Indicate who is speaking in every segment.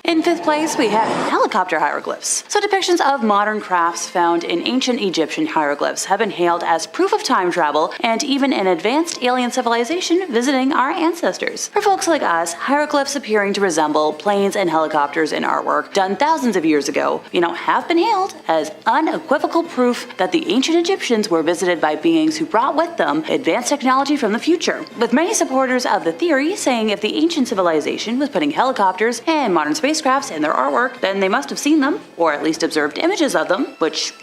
Speaker 1: In 5th place, we have helicopter hieroglyphs. So depictions of modern crafts found in ancient Egyptian hieroglyphs have been hailed as proof of time travel and even an advanced alien civilization visiting our ancestors. For folks like us, hieroglyphs appearing to resemble planes and helicopters in artwork done thousands of years ago, have been hailed as unequivocal proof that the ancient Egyptians were visited by beings who brought with them advanced technology from the future, with many supporters of the theory saying if the ancient civilization was putting helicopters and modern spacecrafts in their artwork, then they must have seen them, or at least observed images of them, which,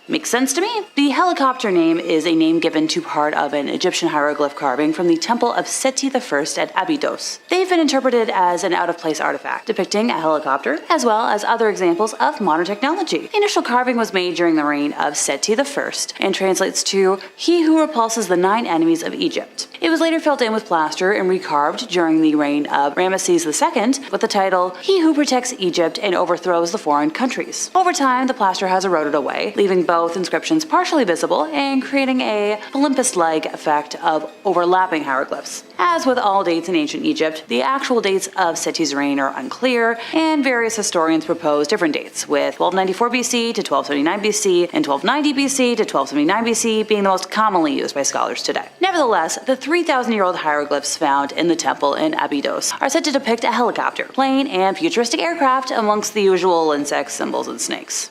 Speaker 1: makes sense to me. The helicopter name is a name given to part of an Egyptian hieroglyph carving from the temple of Seti I at Abydos. They've been interpreted as an out-of-place artifact, depicting a helicopter, as well as other examples of modern technology. The initial carving was made during the reign of Seti I and translates to, "He who repulses the 9 enemies of Egypt." It was later filled in with plaster and recarved during the reign of Ramesses II with the title, "He who protects Egypt and overthrows the foreign countries." Over time, the plaster has eroded away, leaving both inscriptions partially visible and creating a palimpsest-like effect of overlapping hieroglyphs. As with all dates in ancient Egypt, the actual dates of Seti's reign are unclear, and various historians propose different dates, with 1294 BC to 1279 BC and 1290 BC to 1279 BC being the most commonly used by scholars today. Nevertheless, the 3,000-year-old hieroglyphs found in the temple in Abydos are said to depict a helicopter, plane, and futuristic aircraft amongst the usual insects, symbols, and snakes.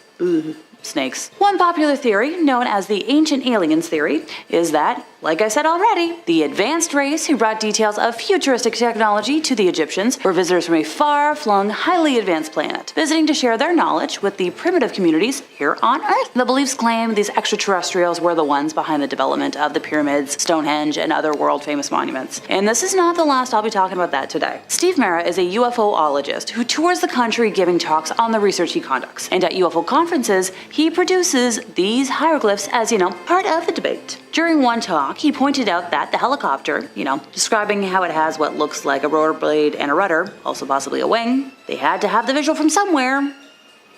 Speaker 1: Snakes. One popular theory, known as the Ancient Aliens theory, is that, like I said already, the advanced race who brought details of futuristic technology to the Egyptians were visitors from a far-flung, highly advanced planet, visiting to share their knowledge with the primitive communities here on Earth. The beliefs claim these extraterrestrials were the ones behind the development of the pyramids, Stonehenge, and other world-famous monuments. And this is not the last I'll be talking about that today. Steve Mera is a UFOologist who tours the country giving talks on the research he conducts, and at UFO conferences, he produces these hieroglyphs as, part of the debate. During one talk, he pointed out that the helicopter, describing how it has what looks like a rotor blade and a rudder, also possibly a wing, they had to have the visual from somewhere.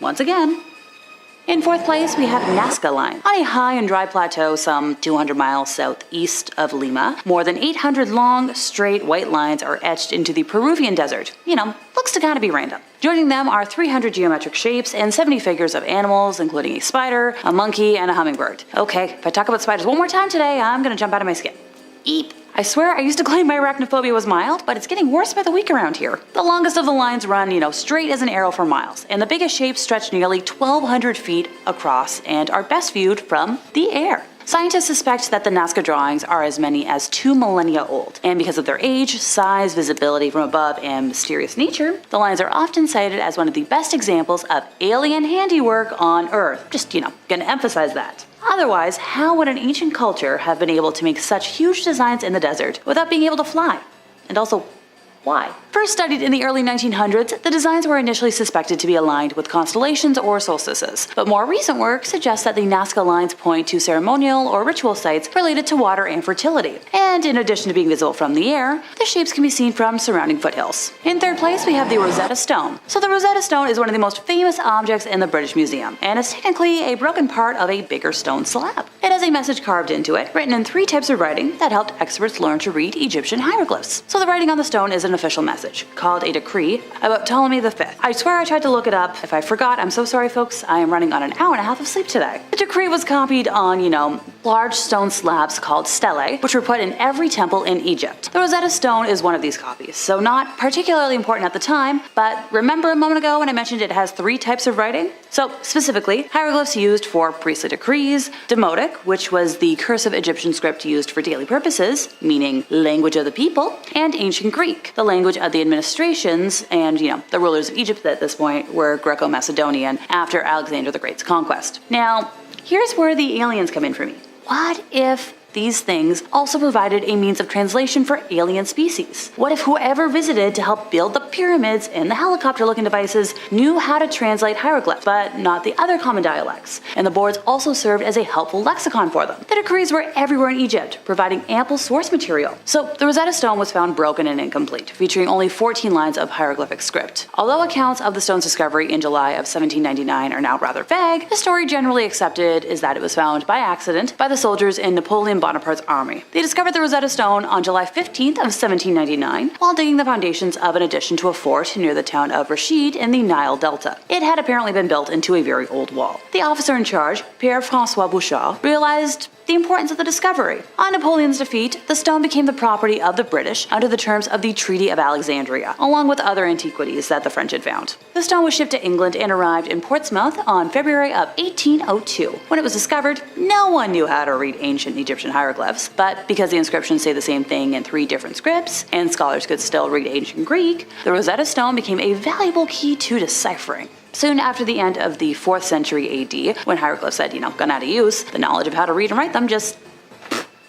Speaker 1: Once again. In 4th place, we have Nazca Line. On a high and dry plateau some 200 miles southeast of Lima, more than 800 long, straight white lines are etched into the Peruvian desert. Looks to kind of be random. Joining them are 300 geometric shapes and 70 figures of animals, including a spider, a monkey, and a hummingbird. Okay, if I talk about spiders one more time today, I'm gonna jump out of my skin. Eep. I swear I used to claim my arachnophobia was mild, but it's getting worse by the week around here. The longest of the lines run, straight as an arrow for miles, and the biggest shapes stretch nearly 1,200 feet across and are best viewed from the air. Scientists suspect that the Nazca drawings are as many as 2 millennia old, and because of their age, size, visibility from above, and mysterious nature, the lines are often cited as one of the best examples of alien handiwork on Earth. Just, gonna emphasize that. Otherwise, how would an ancient culture have been able to make such huge designs in the desert without being able to fly? And also, why? First studied in the early 1900s, the designs were initially suspected to be aligned with constellations or solstices, but more recent work suggests that the Nazca lines point to ceremonial or ritual sites related to water and fertility. And in addition to being visible from the air, the shapes can be seen from surrounding foothills. In 3rd place, we have the Rosetta Stone. So the Rosetta Stone is one of the most famous objects in the British Museum, and is technically a broken part of a bigger stone slab. It has a message carved into it, written in 3 types of writing that helped experts learn to read Egyptian hieroglyphs. So the writing on the stone is an official message, called a decree, about Ptolemy V. I swear I tried to look it up. If I forgot, I'm so sorry folks, I am running on an hour and a half of sleep today. The decree was copied on, large stone slabs called stelae, which were put in every temple in Egypt. The Rosetta Stone is one of these copies, so not particularly important at the time, but remember a moment ago when I mentioned it has 3 types of writing? So specifically, hieroglyphs used for priestly decrees, Demotic, which was the cursive Egyptian script used for daily purposes, meaning language of the people, and Ancient Greek, the language of the administrations, and the rulers of Egypt at this point were Greco-Macedonian after Alexander the Great's conquest. Now, here's where the aliens come in for me. What if these things also provided a means of translation for alien species? What if whoever visited to help build the pyramids and the helicopter-looking devices knew how to translate hieroglyphs, but not the other common dialects, and the boards also served as a helpful lexicon for them? The decrees were everywhere in Egypt, providing ample source material. So the Rosetta Stone was found broken and incomplete, featuring only 14 lines of hieroglyphic script. Although accounts of the stone's discovery in July of 1799 are now rather vague, the story generally accepted is that it was found by accident by the soldiers in Napoleon Bonaparte's army. They discovered the Rosetta Stone on July 15th of 1799 while digging the foundations of an addition to a fort near the town of Rashid in the Nile Delta. It had apparently been built into a very old wall. The officer in charge, Pierre-François Bouchard, realized the importance of the discovery. On Napoleon's defeat, the stone became the property of the British under the terms of the Treaty of Alexandria, along with other antiquities that the French had found. The stone was shipped to England and arrived in Portsmouth on February of 1802. When it was discovered, no one knew how to read ancient Egyptian hieroglyphs, but because the inscriptions say the same thing in 3 different scripts, and scholars could still read ancient Greek, the Rosetta Stone became a valuable key to deciphering. Soon after the end of the 4th century AD, when hieroglyphs had, gone out of use, the knowledge of how to read and write them just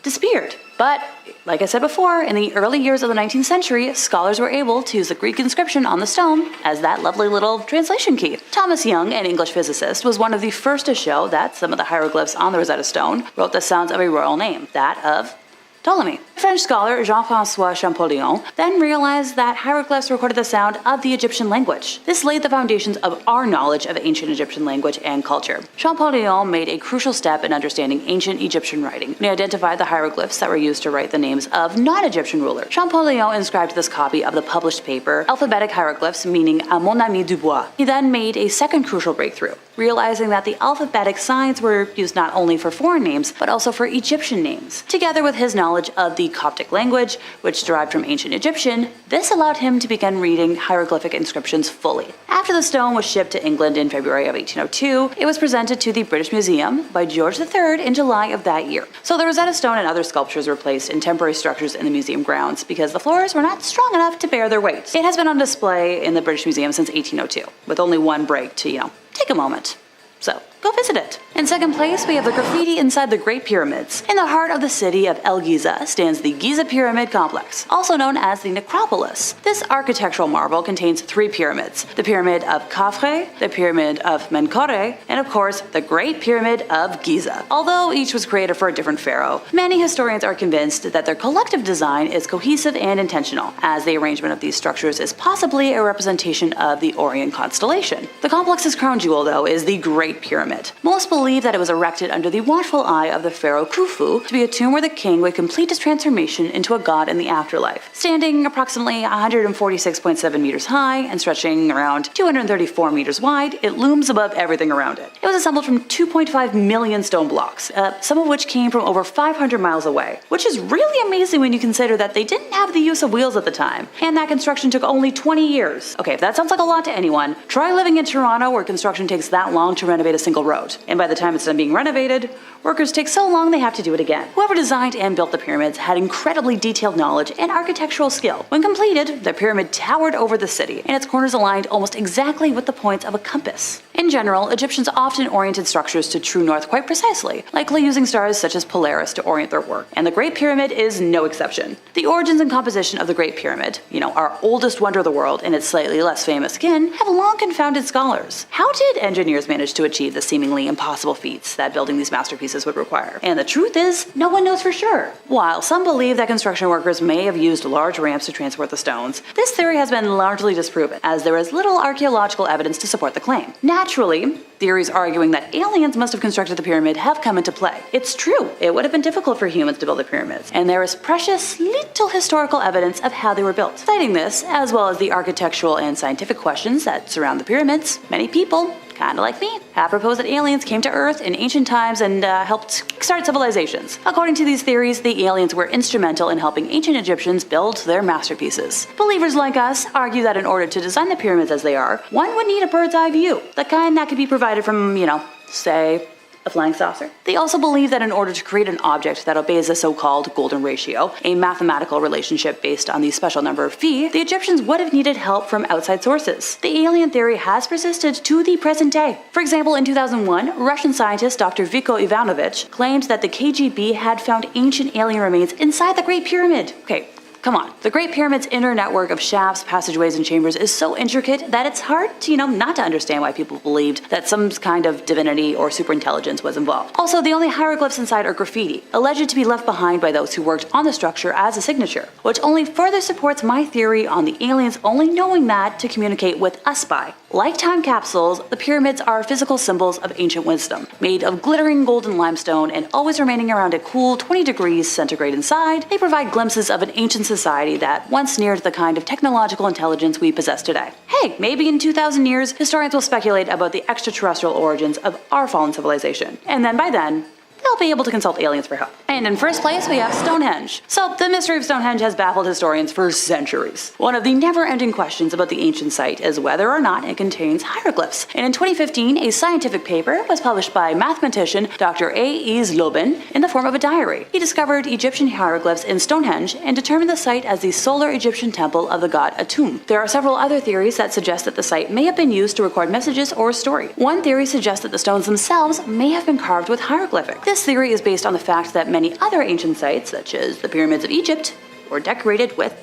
Speaker 1: disappeared. But, like I said before, in the early years of the 19th century, scholars were able to use the Greek inscription on the stone as that lovely little translation key. Thomas Young, an English physicist, was one of the first to show that some of the hieroglyphs on the Rosetta Stone wrote the sounds of a royal name, that of Ptolemy. French scholar Jean-François Champollion then realized that hieroglyphs recorded the sound of the Egyptian language. This laid the foundations of our knowledge of ancient Egyptian language and culture. Champollion made a crucial step in understanding ancient Egyptian writing when he identified the hieroglyphs that were used to write the names of non-Egyptian rulers. Champollion inscribed this copy of the published paper alphabetic hieroglyphs meaning "à mon ami Dubois." He then made a second crucial breakthrough, realizing that the alphabetic signs were used not only for foreign names, but also for Egyptian names. Together with his knowledge of the Coptic language, which derived from ancient Egyptian, this allowed him to begin reading hieroglyphic inscriptions fully. After the stone was shipped to England in February of 1802, it was presented to the British Museum by George III in July of that year. So the Rosetta Stone and other sculptures were placed in temporary structures in the museum grounds because the floors were not strong enough to bear their weight. It has been on display in the British Museum since 1802, with only one break to, take a moment. So, go visit it. In second place, we have the graffiti inside the Great Pyramids. In the heart of the city of El Giza stands the Giza Pyramid Complex, also known as the Necropolis. This architectural marvel contains 3 pyramids: the Pyramid of Khafre, the Pyramid of Menkaure, and of course, the Great Pyramid of Giza. Although each was created for a different pharaoh, many historians are convinced that their collective design is cohesive and intentional, as the arrangement of these structures is possibly a representation of the Orion constellation. The complex's crown jewel, though, is the Great Pyramid. Most believe that it was erected under the watchful eye of the pharaoh Khufu to be a tomb where the king would complete his transformation into a god in the afterlife. Standing approximately 146.7 meters high and stretching around 234 meters wide, it looms above everything around it. It was assembled from 2.5 million stone blocks, some of which came from over 500 miles away, which is really amazing when you consider that they didn't have the use of wheels at the time, and that construction took only 20 years. Okay, if that sounds like a lot to anyone, try living in Toronto where construction takes that long to renovate a single road, and by the time it's done being renovated, workers take so long they have to do it again. Whoever designed and built the pyramids had incredibly detailed knowledge and architectural skill. When completed, the pyramid towered over the city, and its corners aligned almost exactly with the points of a compass. In general, Egyptians often oriented structures to true north quite precisely, likely using stars such as Polaris to orient their work, and the Great Pyramid is no exception. The origins and composition of the Great Pyramid, our oldest wonder of the world and its slightly less famous kin, have long confounded scholars. How did engineers manage to achieve the seemingly impossible feats that building these masterpieces would require? And the truth is, no one knows for sure. While some believe that construction workers may have used large ramps to transport the stones, this theory has been largely disproven, as there is little archaeological evidence to support the claim. Naturally, theories arguing that aliens must have constructed the pyramid have come into play. It's true, it would have been difficult for humans to build the pyramids, and there is precious little historical evidence of how they were built. Citing this, as well as the architectural and scientific questions that surround the pyramids, many people, kinda like me, have proposed that aliens came to Earth in ancient times and helped kickstart civilizations. According to these theories, the aliens were instrumental in helping ancient Egyptians build their masterpieces. Believers like us argue that in order to design the pyramids as they are, one would need a bird's eye view, the kind that could be provided from, say, a flying saucer. They also believe that in order to create an object that obeys the so-called golden ratio, a mathematical relationship based on the special number of phi, the Egyptians would have needed help from outside sources. The alien theory has persisted to the present day. For example, in 2001, Russian scientist Dr. Viko Ivanovich claimed that the KGB had found ancient alien remains inside the Great Pyramid. Okay, Come on, the Great Pyramid's inner network of shafts, passageways, and chambers is so intricate that it's hard to, not to understand why people believed that some kind of divinity or superintelligence was involved. Also, the only hieroglyphs inside are graffiti, alleged to be left behind by those who worked on the structure as a signature, which only further supports my theory on the aliens only knowing that to communicate with us by. Like time capsules, the pyramids are physical symbols of ancient wisdom, made of glittering golden limestone and always remaining around a cool 20 degrees centigrade inside. They provide glimpses of an ancient society that once neared the kind of technological intelligence we possess today. Hey, maybe in 2,000 years, historians will speculate about the extraterrestrial origins of our fallen civilization, and then by then, they'll be able to consult aliens for help. And in first place, we have Stonehenge. So, the mystery of Stonehenge has baffled historians for centuries. One of the never-ending questions about the ancient site is whether or not it contains hieroglyphs. And in 2015, a scientific paper was published by mathematician Dr. A. Lobin in the form of a diary. He discovered Egyptian hieroglyphs in Stonehenge and determined the site as the solar Egyptian temple of the god Atum. There are several other theories that suggest that the site may have been used to record messages or a story. One theory suggests that the stones themselves may have been carved with hieroglyphics. This theory is based on the fact that many other ancient sites, such as the pyramids of Egypt, were decorated with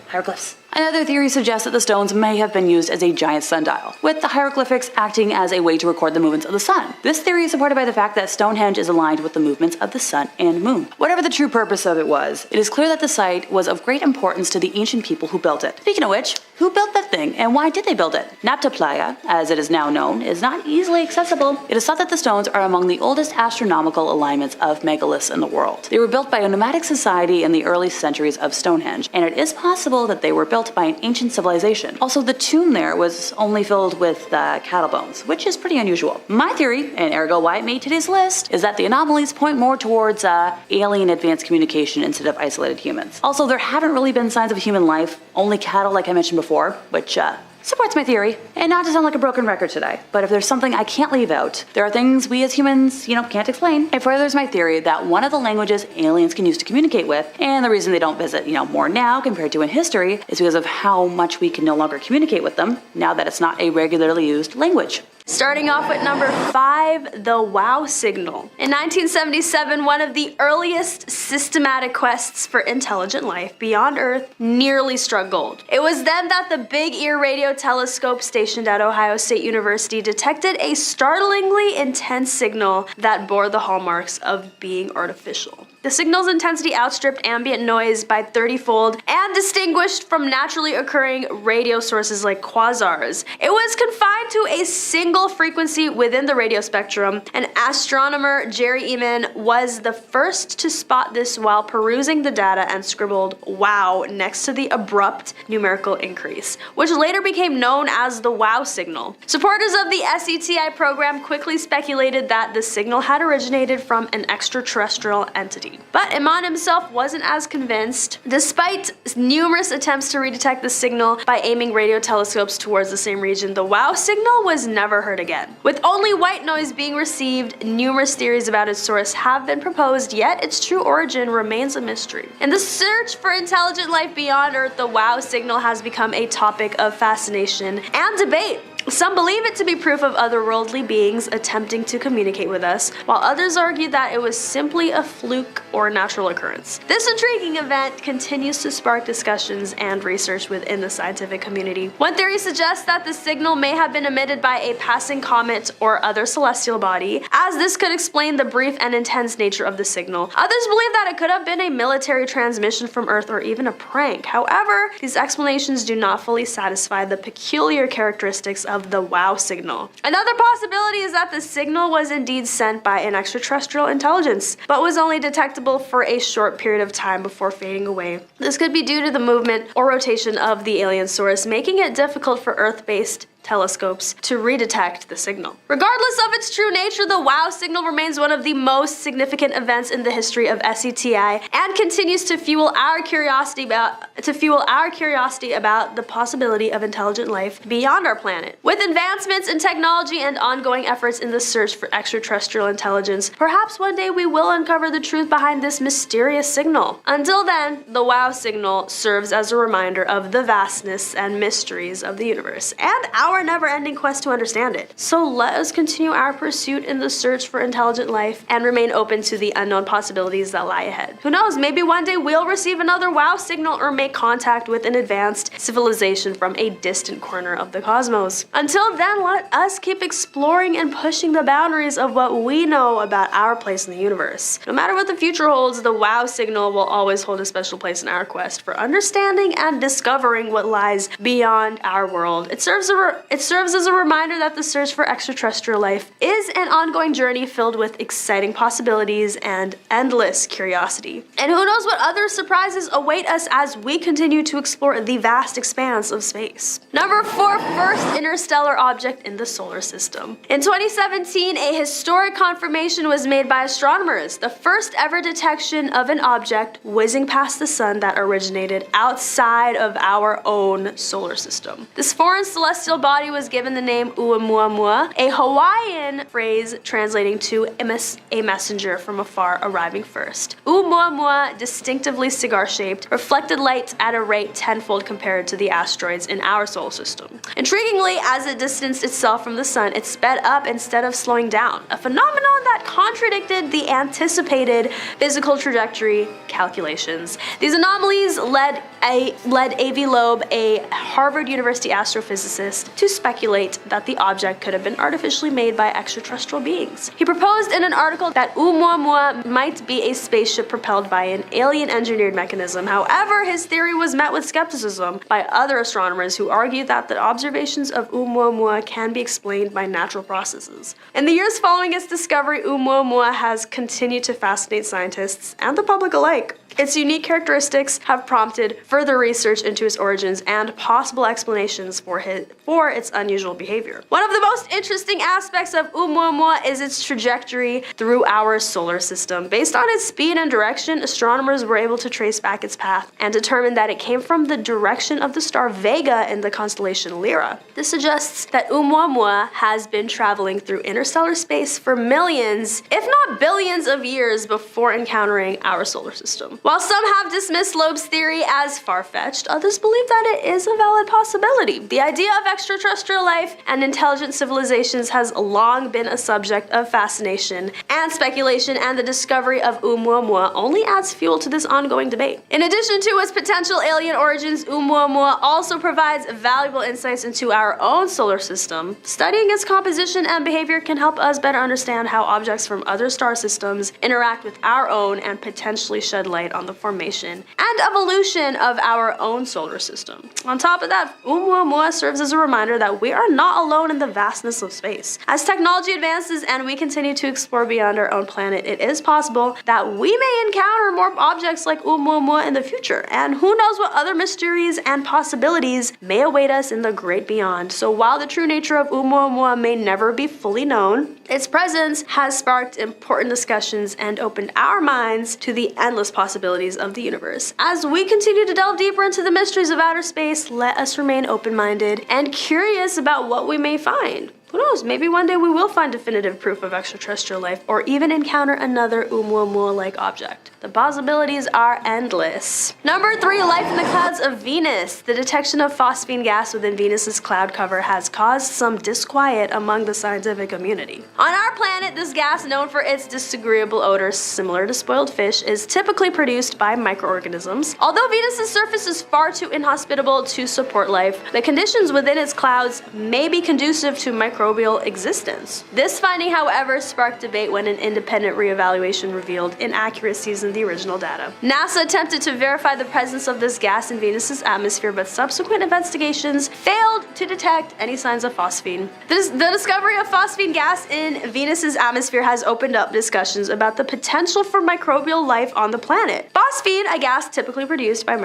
Speaker 1: hieroglyphs. Another theory suggests that the stones may have been used as a giant sundial, with the hieroglyphics acting as a way to record the movements of the sun. This theory is supported by the fact that Stonehenge is aligned with the movements of the sun and moon. Whatever the true purpose of it is clear that the site was of great importance to the ancient people who built it. Speaking of which, who built that thing and why did they build it? Nabta Playa, as it is now known, is not easily accessible. It is thought that the stones are among the oldest astronomical alignments of megaliths in the world. They were built by a nomadic society in the early centuries of Stonehenge, and it is possible that they were built by an ancient civilization. Also, the tomb there was only filled with cattle bones, which is pretty unusual. My theory, and ergo why it made today's list, is that the anomalies point more towards alien advanced communication instead of isolated humans. Also, there haven't really been signs of human life, only cattle like I mentioned before, which supports my theory. And not to sound like a broken record today, but if there's something I can't leave out, there are things we as humans, can't explain. It furthers my theory that one of the languages aliens can use to communicate with, and the reason they don't visit, more now compared to in history, is because of how much we can no longer communicate with them, now that it's not a regularly used language.
Speaker 2: Starting off with number 5, the WOW signal. In 1977, one of the earliest systematic quests for intelligent life beyond Earth nearly struck gold. It was then that the Big Ear radio telescope stationed at Ohio State University detected a startlingly intense signal that bore the hallmarks of being artificial. The signal's intensity outstripped ambient noise by 30-fold and distinguished from naturally occurring radio sources like quasars. It was confined to a single frequency within the radio spectrum, and astronomer Jerry Eman was the first to spot this while perusing the data and scribbled "wow" next to the abrupt numerical increase, which later became known as the WOW signal. Supporters of the SETI program quickly speculated that the signal had originated from an extraterrestrial entity. But Eman himself wasn't as convinced. Despite numerous attempts to redetect the signal by aiming radio telescopes towards the same region, the WOW signal was never heard again. With only white noise being received, numerous theories about its source have been proposed, yet its true origin remains a mystery. In the search for intelligent life beyond Earth, the WOW signal has become a topic of fascination and debate. Some believe it to be proof of otherworldly beings attempting to communicate with us, while others argue that it was simply a fluke or natural occurrence. This intriguing event continues to spark discussions and research within the scientific community. One theory suggests that the signal may have been emitted by a passing comet or other celestial body, as this could explain the brief and intense nature of the signal. Others believe that it could have been a military transmission from Earth or even a prank. However, these explanations do not fully satisfy the peculiar characteristics of the WOW signal. Another possibility is that the signal was indeed sent by an extraterrestrial intelligence, but was only detectable for a short period of time before fading away. This could be due to the movement or rotation of the alien source, making it difficult for Earth-based telescopes to redetect the signal. Regardless of its true nature, the WOW signal remains one of the most significant events in the history of SETI and continues to fuel our curiosity about the possibility of intelligent life beyond our planet. With advancements in technology and ongoing efforts in the search for extraterrestrial intelligence, perhaps one day we will uncover the truth behind this mysterious signal. Until then, the WOW signal serves as a reminder of the vastness and mysteries of the universe and our more never-ending quest to understand it. So let us continue our pursuit in the search for intelligent life and remain open to the unknown possibilities that lie ahead. Who knows, maybe one day we'll receive another WOW signal or make contact with an advanced civilization from a distant corner of the cosmos. Until then, let us keep exploring and pushing the boundaries of what we know about our place in the universe. No matter what the future holds, the WOW signal will always hold a special place in our quest for understanding and discovering what lies beyond our world. It serves as a reminder that the search for extraterrestrial life is an ongoing journey filled with exciting possibilities and endless curiosity. And who knows what other surprises await us as we continue to explore the vast expanse of space. Number 4, first interstellar object in the solar system. In 2017, a historic confirmation was made by astronomers, the first ever detection of an object whizzing past the sun that originated outside of our own solar system. This foreign celestial body was given the name Oumuamua, a Hawaiian phrase translating to a messenger from afar arriving first. Oumuamua, distinctively cigar-shaped, reflected light at a rate tenfold compared to the asteroids in our solar system. Intriguingly, as it distanced itself from the sun, it sped up instead of slowing down, a phenomenon that contradicted the anticipated physical trajectory calculations. These anomalies led A.V. Loeb, a Harvard University astrophysicist, to speculate that the object could have been artificially made by extraterrestrial beings. He proposed in an article that Oumuamua might be a spaceship propelled by an alien-engineered mechanism. However, his theory was met with skepticism by other astronomers who argued that the observations of Oumuamua can be explained by natural processes. In the years following its discovery, Oumuamua has continued to fascinate scientists and the public alike. Its unique characteristics have prompted further research into its origins and possible explanations for its unusual behavior. One of the most interesting aspects of Oumuamua is its trajectory through our solar system. Based on its speed and direction, astronomers were able to trace back its path and determine that it came from the direction of the star Vega in the constellation Lyra. This suggests that Oumuamua has been traveling through interstellar space for millions, if not billions of years before encountering our solar system. While some have dismissed Loeb's theory as far-fetched, others believe that it is a valid possibility. The idea of extraterrestrial life and intelligent civilizations has long been a subject of fascination and speculation, and the discovery of Oumuamua only adds fuel to this ongoing debate. In addition to its potential alien origins, Oumuamua also provides valuable insights into our own solar system. Studying its composition and behavior can help us better understand how objects from other star systems interact with our own and potentially shed light on the formation and evolution of our own solar system. On top of that, Oumuamua serves as a reminder that we are not alone in the vastness of space. As technology advances and we continue to explore beyond our own planet, it is possible that we may encounter more objects like Oumuamua in the future, and who knows what other mysteries and possibilities may await us in the great beyond. So while the true nature of Oumuamua may never be fully known, its presence has sparked important discussions and opened our minds to the endless possibilities of the universe. As we continue to delve deeper into the mysteries of outer space, let us remain open-minded and curious about what we may find. Who knows, maybe one day we will find definitive proof of extraterrestrial life or even encounter another Oumuamua-like object. The possibilities are endless. Number 3, life in the clouds of Venus. The detection of phosphine gas within Venus's cloud cover has caused some disquiet among the scientific community. On our planet, this gas, known for its disagreeable odor similar to spoiled fish, is typically produced by microorganisms. Although Venus's surface is far too inhospitable to support life, the conditions within its clouds may be conducive to microbial existence. This finding, however, sparked debate when an independent reevaluation revealed inaccuracies in the original data. NASA attempted to verify the presence of this gas in Venus's atmosphere, but subsequent investigations failed to detect any signs of phosphine. The discovery of phosphine gas in Venus's atmosphere has opened up discussions about the potential for microbial life on the planet. Phosphine, a gas typically produced by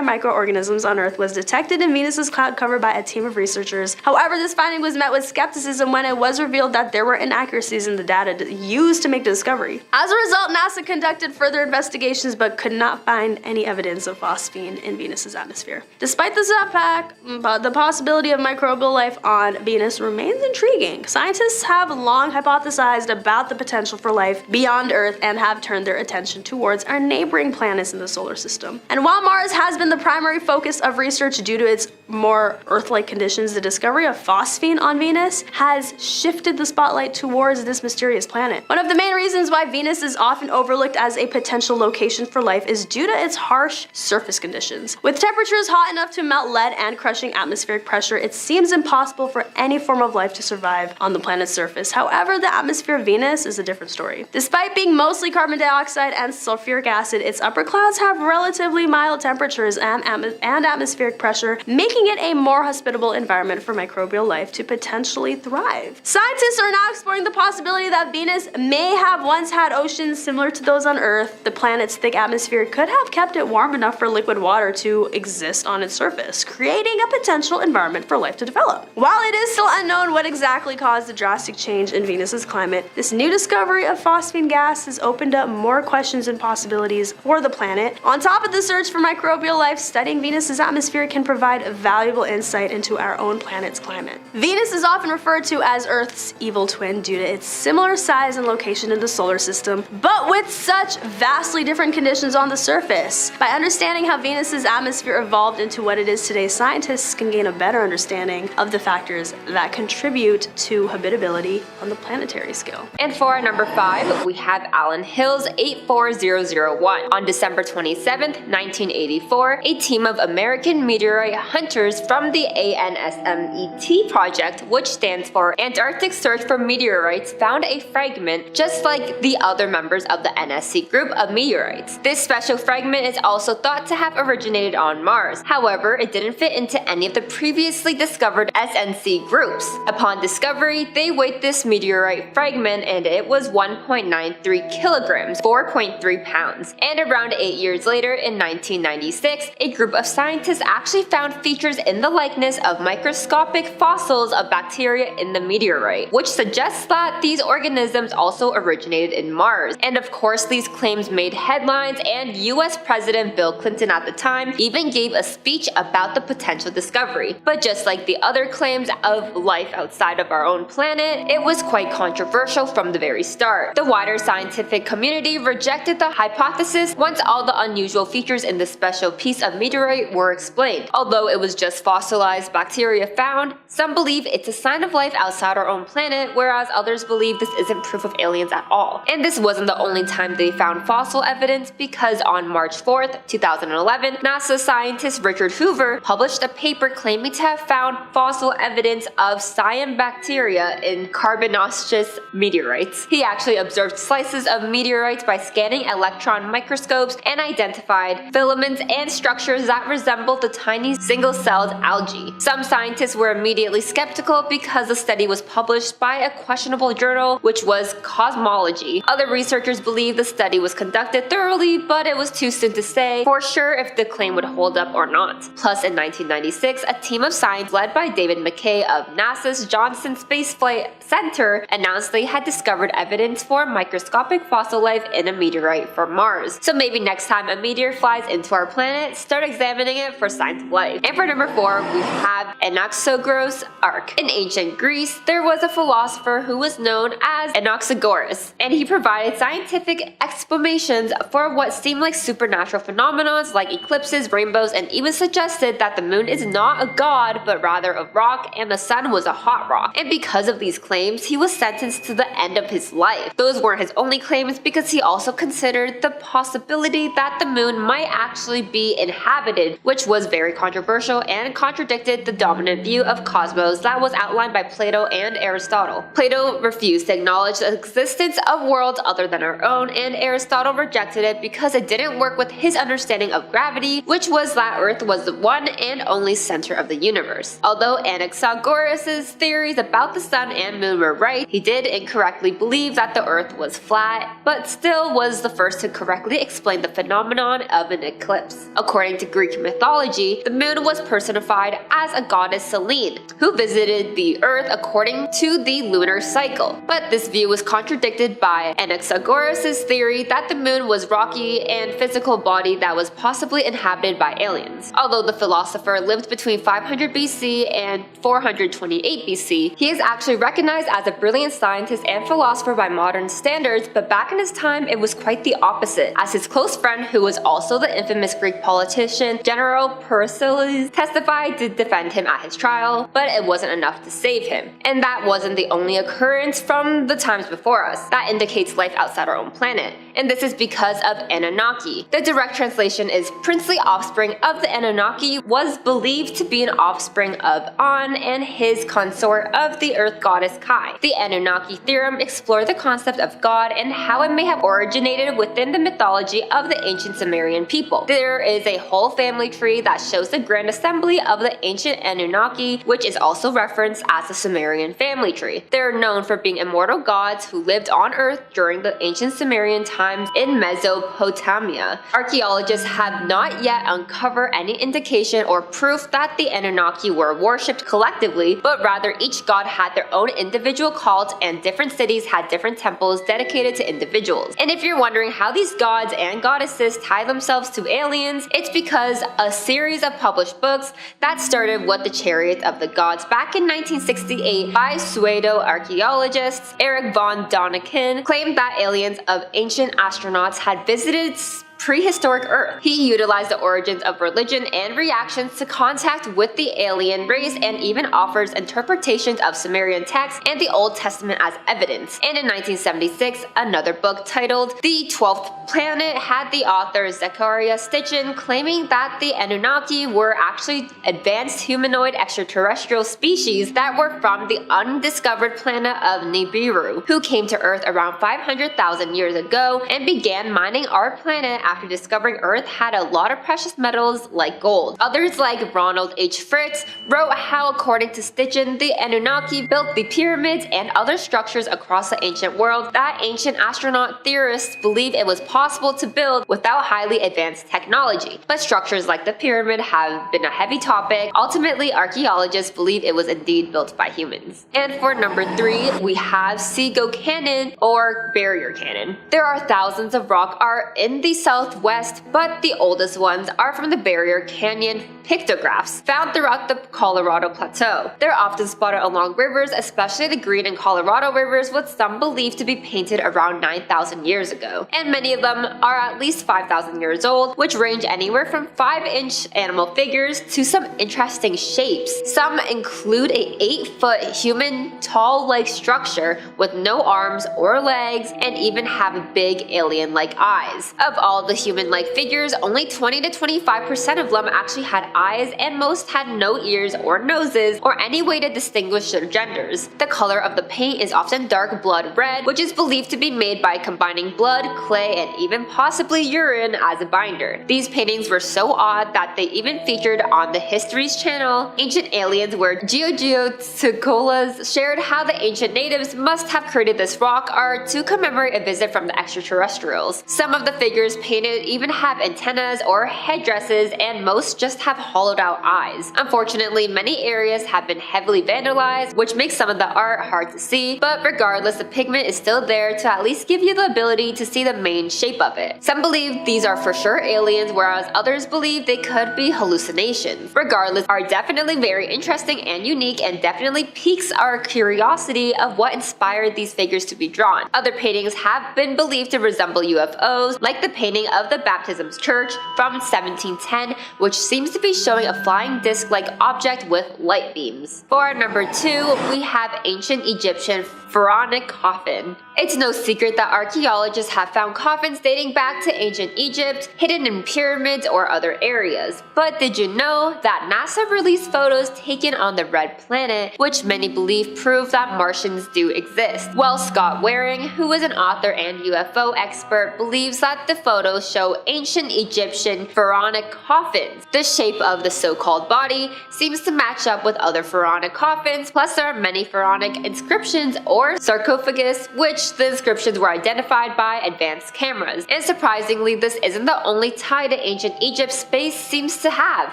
Speaker 2: microorganisms on Earth, was detected in Venus's cloud cover by a team of researchers. However, this finding was met with skepticism when it was revealed that there were inaccuracies in the data used to make the discovery. As a result, NASA conducted further investigations but could not find any evidence of phosphine in Venus's atmosphere. Despite the setback, the possibility of microbial life on Venus remains intriguing. Scientists have long hypothesized about the potential for life beyond Earth and have turned their attention towards our neighboring planets in the solar system. And while Mars has been the primary focus of research due to its more Earth-like conditions, the discovery of phosphine on Venus has shifted the spotlight towards this mysterious planet. One of the main reasons why Venus is often overlooked as a potential location for life is due to its harsh surface conditions. With temperatures hot enough to melt lead and crushing atmospheric pressure, it seems impossible for any form of life to survive on the planet's surface. However, the atmosphere of Venus is a different story. Despite being mostly carbon dioxide and sulfuric acid, its upper clouds have relatively mild temperatures and atmospheric pressure, making it a more hospitable environment for microbial life to potentially thrive. Scientists are now exploring the possibility that Venus may have once had oceans similar to those on Earth. The planet's thick atmosphere could have kept it warm enough for liquid water to exist on its surface, creating a potential environment for life to develop. While it is still unknown what exactly caused the drastic change in Venus's climate, this new discovery of phosphine gas has opened up more questions and possibilities for the planet. On top of the search for microbial life, studying Venus's atmosphere can provide valuable insight into our own planet's climate. Venus is often referred to as Earth's evil twin due to its similar size and location in the solar system, but with such vastly different conditions on the surface. By understanding how Venus's atmosphere evolved into what it is today, scientists can gain a better understanding of the factors that contribute to habitability on the planetary scale.
Speaker 3: And for our number 5, we have Allen Hills 84001. On December 27th, 1984, a team of American meteorite hunters from the ANSMET project, which stands for Antarctic Search for Meteorites, found a fragment just like the other members of the NSC group of meteorites. This special fragment is also thought to have originated on Mars. However, it didn't fit into any of the previously discovered SNC groups. Upon discovery, they weighed this meteorite fragment and it was 1.93 kilograms, 4.3 pounds. And around 8 years later, in 1996, a group of scientists actually found features in the likeness of microscopic fossils of bacteria in the meteorite, which suggests that these organisms also originated in Mars. And of course, these claims made headlines, and US President Bill Clinton at the time even gave a speech about the potential discovery. But just like the other claims of life outside of our own planet, it was quite controversial from the very start. The wider scientific community rejected the hypothesis once all the unusual features in this special piece of meteorite were explained. Although it was just fossilized bacteria found, some believe it's a sign of life outside our own planet, whereas others believe this isn't proof of aliens at all. And this wasn't the only time they found fossil evidence, because on March 4th, 2011, NASA scientist Richard Hoover published a paper claiming to have found fossil evidence of cyanobacteria in carbonaceous meteorites. He actually observed slices of meteorites by scanning electron microscopes and identified filaments and structures that resembled the tiny single-celled algae. Some scientists were immediately skeptical because the study was published by a questionable journal, which was Cosmology. Other researchers believe the study was conducted thoroughly, but it was too soon to say for sure if the claim would hold up or not. Plus, in 1996, a team of scientists led by David McKay of NASA's Johnson Space Flight Center announced they had discovered evidence for microscopic fossil life in a meteorite from Mars. So maybe next time a meteor flies into our planet, start examining it for signs of life. And for number 4, we have Anaxagoras Arc. In ancient Greece, there was a philosopher who was known as Anaxagoras, and he provided scientific explanations for what seemed like supernatural phenomena like eclipses, rainbows, and even suggested that the moon is not a god but rather a rock and the sun was a hot rock. And because of these claims, he was sentenced to the end of his life. Those weren't his only claims, because he also considered the possibility that the moon might actually be inhabited, which was very controversial and contradicted the dominant view of cosmos that was outlined by Plato and Aristotle. Plato refused to acknowledge the existence of worlds other than our own, and Aristotle rejected it because it didn't work with his understanding of gravity, which was that Earth was the one and only center of the universe. Although Anaxagoras' theories about the sun and moon were right, he did incorrectly believe that the Earth was flat, but still was the first to correctly explain the phenomenon of an eclipse. According to Greek mythology, the moon was personified as a goddess Selene, who visited the Earth according to the lunar cycle. But this view was contradicted by Anaxagoras' theory that the moon was rocky and physical body that was possibly inhabited by aliens. Although the philosopher lived between 500 BC and 428 BC, he is actually recognized as a brilliant scientist and philosopher by modern standards, but back in his time it was quite the opposite, as his close friend, who was also the infamous Greek politician General Pericles, testified to defend him at his trial, but it wasn't enough to save him. And that wasn't the only occurrence from the times before us that indicates life outside our own planet. And this is because of Anunnaki. The direct translation is princely offspring of the Anunnaki was believed to be an offspring of An and his consort of the earth goddess Kai. The Anunnaki theorem explored the concept of God and how it may have originated within the mythology of the ancient Sumerian people. There is a whole family tree that shows the grand assembly of the ancient Anunnaki, which is also referenced as the Sumerian family tree. They're known for being immortal gods who lived on earth during the ancient Sumerian times in Mesopotamia. Archaeologists have not yet uncovered any indication or proof that the Anunnaki were worshipped collectively, but rather each god had their own individual cult and different cities had different temples dedicated to individuals. And if you're wondering how these gods and goddesses tie themselves to aliens, it's because a series of published books that started with the Chariots of the Gods back in 1968 by pseudo-archaeologists Eric von Däniken claimed that aliens of ancient astronauts had visited prehistoric Earth. He utilized the origins of religion and reactions to contact with the alien race and even offers interpretations of Sumerian texts and the Old Testament as evidence. And in 1976, another book titled The 12th Planet had the author Zechariah Stitchin claiming that the Anunnaki were actually advanced humanoid extraterrestrial species that were from the undiscovered planet of Nibiru, who came to Earth around 500,000 years ago and began mining our planet after discovering Earth had a lot of precious metals like gold. Others like Ronald H. Fritz wrote how, according to Stitchin, the Anunnaki built the pyramids and other structures across the ancient world that ancient astronaut theorists believe it was possible to build without highly advanced technology. But structures like the pyramid have been a heavy topic. Ultimately, archaeologists believe it was indeed built by humans. And for number 3, we have Sego Canyon or Barrier Canyon. There are thousands of rock art in the southwest, but the oldest ones are from the Barrier Canyon pictographs found throughout the Colorado Plateau. They're often spotted along rivers, especially the Green and Colorado rivers, with some believed to be painted around 9,000 years ago. And many of them are at least 5,000 years old, which range anywhere from 5-inch animal figures to some interesting shapes. Some include a 8-foot human tall-like structure with no arms or legs and even have big alien-like eyes. Of all the human-like figures, only 20 to 25% of them actually had eyes, and most had no ears or noses or any way to distinguish their genders. The color of the paint is often dark blood red, which is believed to be made by combining blood, clay, and even possibly urine as a binder. These paintings were so odd that they even featured on the History's channel. Ancient Aliens, where Giorgio Tsoukalos shared how the ancient natives must have created this rock art to commemorate a visit from the extraterrestrials. Some of the figures painted even have antennas or headdresses, and most just have hollowed out eyes. Unfortunately, many areas have been heavily vandalized, which makes some of the art hard to see, but regardless, the pigment is still there to at least give you the ability to see the main shape of it. Some believe these are for sure aliens, whereas others believe they could be hallucinations. Regardless, are definitely very interesting and unique, and definitely piques our curiosity of what inspired these figures to be drawn. Other paintings have been believed to resemble UFOs, like the painting of the Baptisms Church from 1710, which seems to be showing a flying disc-like object with light beams. For number 2, we have ancient Egyptian pharaonic coffin. It's no secret that archaeologists have found coffins dating back to ancient Egypt, hidden in pyramids or other areas. But did you know that NASA released photos taken on the Red Planet, which many believe prove that Martians do exist? Well, Scott Waring, who is an author and UFO expert, believes that the photos show ancient Egyptian pharaonic coffins. The shape of the so-called body seems to match up with other pharaonic coffins, plus there are many pharaonic inscriptions or sarcophagus, which the inscriptions were identified by advanced cameras. And surprisingly, this isn't the only tie to ancient Egypt space seems to have,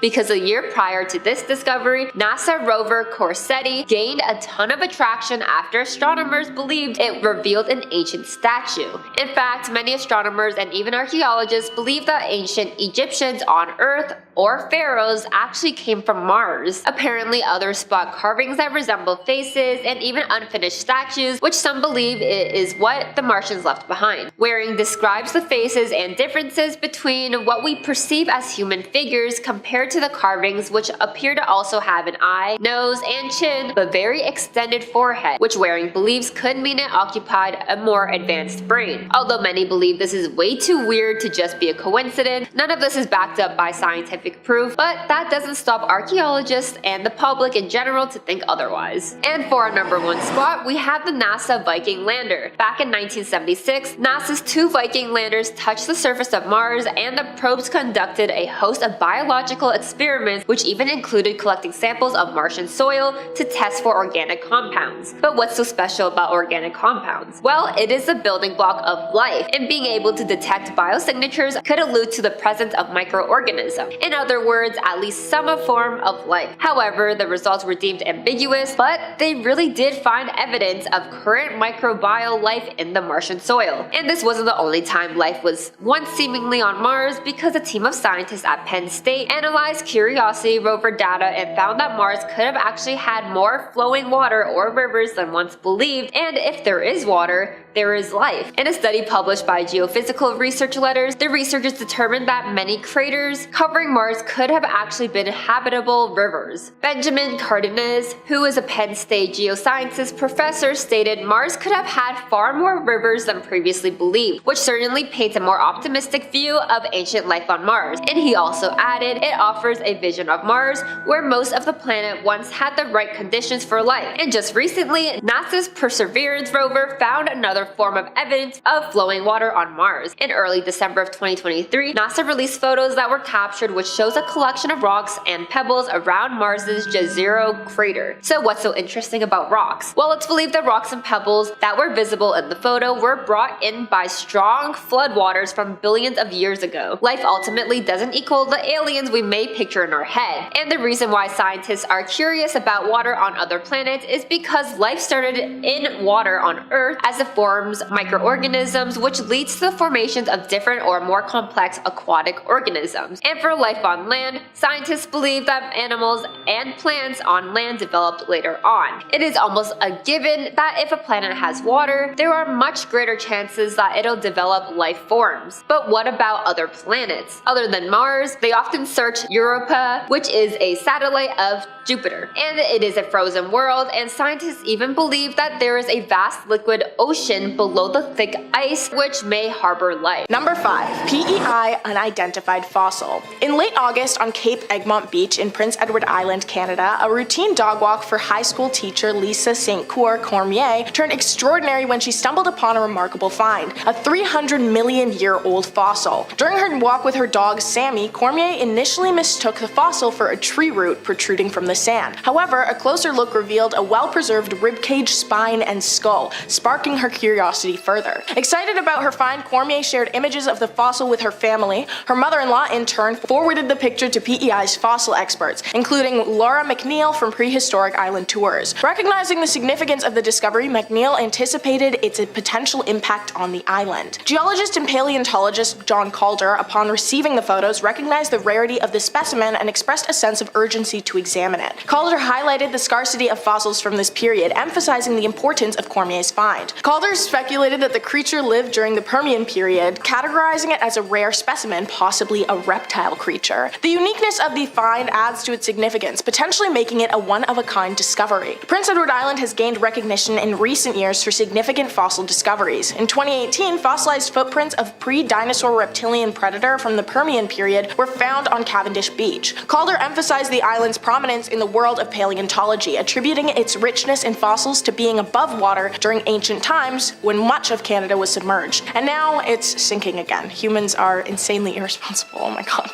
Speaker 3: because a year prior to this discovery, NASA rover Corsetti gained a ton of attraction after astronomers believed it revealed an ancient statue. In fact, many astronomers and even archaeologists believe that ancient Egyptians on Earth or pharaohs actually came from Mars. Apparently, others spot carvings that resemble faces and even unfinished statues, which some believe is what the Martians left behind. Waring describes the faces and differences between what we perceive as human figures compared to the carvings, which appear to also have an eye, nose, and chin, but very extended forehead, which Waring believes could mean it occupied a more advanced brain. Although many believe this is way too weird to just be a coincidence, none of this is backed up by scientific proof, but that doesn't stop archaeologists and the public in general to think otherwise. And for our number 1 spot, we have the NASA Viking lander. Back in 1976, NASA's 2 Viking landers touched the surface of Mars, and the probes conducted a host of biological experiments, which even included collecting samples of Martian soil to test for organic compounds. But what's so special about organic compounds? Well, it is the building block of life, and being able to detect biosignatures could allude to the presence of microorganisms. In other words, at least some form of life. However, the results were deemed ambiguous, but they really did find evidence of current microbial life in the Martian soil. And this wasn't the only time life was once seemingly on Mars, because a team of scientists at Penn State analyzed Curiosity rover data and found that Mars could have actually had more flowing water or rivers than once believed, and if there is water, there is life. In a study published by Geophysical Research Letters, the researchers determined that many craters covering Mars could have actually been habitable rivers. Benjamin Cardenas, who is a Penn State geosciences professor, stated Mars could have had far more rivers than previously believed, which certainly paints a more optimistic view of ancient life on Mars. And he also added, it offers a vision of Mars where most of the planet once had the right conditions for life. And just recently, NASA's Perseverance rover found another form of evidence of flowing water on Mars. In early December of 2023, NASA released photos that were captured, which shows a collection of rocks and pebbles around Mars's Jezero crater. So what's so interesting about rocks? Well, it's believed the rocks and pebbles that were visible in the photo were brought in by strong floodwaters from billions of years ago. Life ultimately doesn't equal the aliens we may picture in our head. And the reason why scientists are curious about water on other planets is because life started in water on Earth as it forms microorganisms, which leads to the formations of different or more complex aquatic organisms. And for life on land, scientists believe that animals and plants on land developed later on. It is almost a given that if a planet has water, there are much greater chances that it'll develop life forms. But what about other planets? Other than Mars, they often search Europa, which is a satellite of Jupiter. And it is a frozen world, and scientists even believe that there is a vast liquid ocean below the thick ice which may harbor life.
Speaker 4: Number 5. PEI Unidentified Fossil. In late August on Cape Egmont Beach in Prince Edward Island, Canada, a routine dog walk for high school teacher Lisa St. Coeur Cormier turned extraordinary when she stumbled upon a remarkable find, a 300-million-year-old fossil. During her walk with her dog Sammy, Cormier initially mistook the fossil for a tree root protruding from the sand. However, a closer look revealed a well-preserved ribcage, spine, and skull, sparking her curiosity further. Excited about her find, Cormier shared images of the fossil with her family. Her mother-in-law, in turn, forwarded the picture to PEI's fossil experts, including Laura McNeil from Prehistoric Island Tours. Recognizing the significance of the discovery, McNeil anticipated its potential impact on the island. Geologist and paleontologist John Calder, upon receiving the photos, recognized the rarity of the specimen and expressed a sense of urgency to examine it. Calder highlighted the scarcity of fossils from this period, emphasizing the importance of Cormier's find. Calder speculated that the creature lived during the Permian period, categorizing it as a rare specimen, possibly a reptile creature. The uniqueness of the find adds to its significance, potentially making it a one-of-a-kind discovery. Prince Edward Island has gained recognition in recent years for significant fossil discoveries. In 2018, fossilized footprints of pre-dinosaur reptilian predator from the Permian period were found on Cavendish Beach. Calder emphasized the island's prominence in the world of paleontology, attributing its richness in fossils to being above water during ancient times when much of Canada was submerged. And now it's sinking again. Humans are insanely irresponsible, oh my god.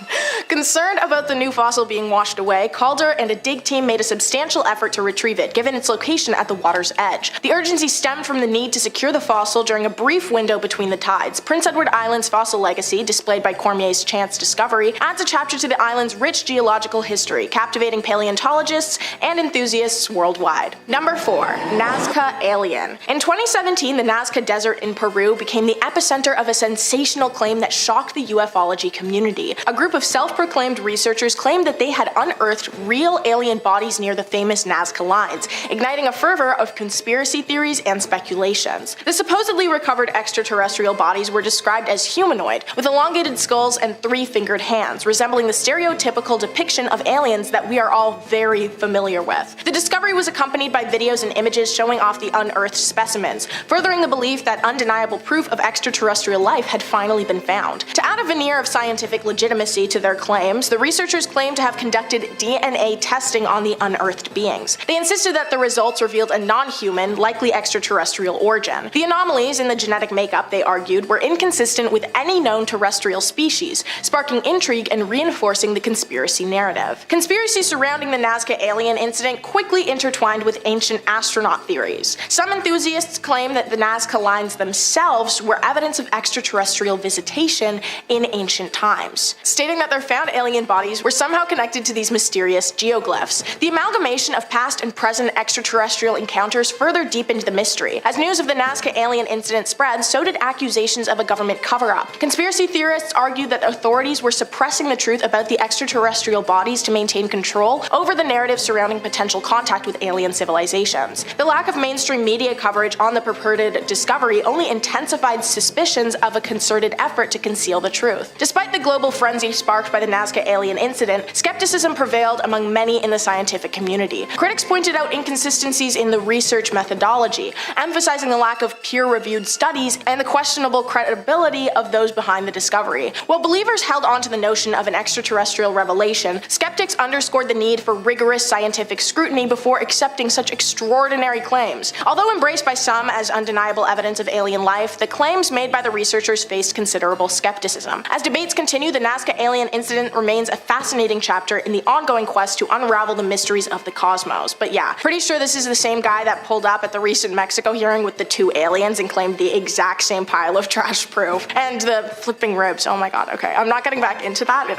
Speaker 4: Concerned about the new fossil being washed away, Calder and a dig team made a substantial effort to retrieve it, given its location at the water's edge. The urgency stemmed from the need to secure the fossil during a brief window between the tides. Prince Edward Island's fossil legacy, displayed by Cormier's chance discovery, adds a chapter to the island's rich geological history, captivating paleontologists and enthusiasts worldwide. Number 4. Nazca Alien. In 2017, 2017, the Nazca Desert in Peru became the epicenter of a sensational claim that shocked the ufology community. A group of self-proclaimed researchers claimed that they had unearthed real alien bodies near the famous Nazca lines, igniting a fervor of conspiracy theories and speculations. The supposedly recovered extraterrestrial bodies were described as humanoid, with elongated skulls and three-fingered hands, resembling the stereotypical depiction of aliens that we are all very familiar with. The discovery was accompanied by videos and images showing off the unearthed specimens, furthering the belief that undeniable proof of extraterrestrial life had finally been found. To add a veneer of scientific legitimacy to their claims, the researchers claimed to have conducted DNA testing on the unearthed beings. They insisted that the results revealed a non-human, likely extraterrestrial origin. The anomalies in the genetic makeup, they argued, were inconsistent with any known terrestrial species, sparking intrigue and reinforcing the conspiracy narrative. Conspiracies surrounding the Nazca alien incident quickly intertwined with ancient astronaut theories. Some enthusiasts claim that the Nazca lines themselves were evidence of extraterrestrial visitation in ancient times, stating that their found alien bodies were somehow connected to these mysterious geoglyphs. The amalgamation of past and present extraterrestrial encounters further deepened the mystery. As news of the Nazca alien incident spread, so did accusations of a government cover-up. Conspiracy theorists argued that authorities were suppressing the truth about the extraterrestrial bodies to maintain control over the narrative surrounding potential contact with alien civilizations. The lack of mainstream media coverage on the purported discovery only intensified suspicions of a concerted effort to conceal the truth. Despite the global frenzy sparked by the Nazca alien incident, skepticism prevailed among many in the scientific community. Critics pointed out inconsistencies in the research methodology, emphasizing the lack of peer-reviewed studies and the questionable credibility of those behind the discovery. While believers held on to the notion of an extraterrestrial revelation, skeptics underscored the need for rigorous scientific scrutiny before accepting such extraordinary claims. Although embraced by some as undeniable evidence of alien life, the claims made by the researchers faced considerable skepticism. As debates continue, the Nazca alien incident remains a fascinating chapter in the ongoing quest to unravel the mysteries of the cosmos. But yeah, pretty sure this is the same guy that pulled up at the recent Mexico hearing with the two aliens and claimed the exact same pile of trash proof. And the flipping ribs, oh my god, okay. I'm not getting back into that, it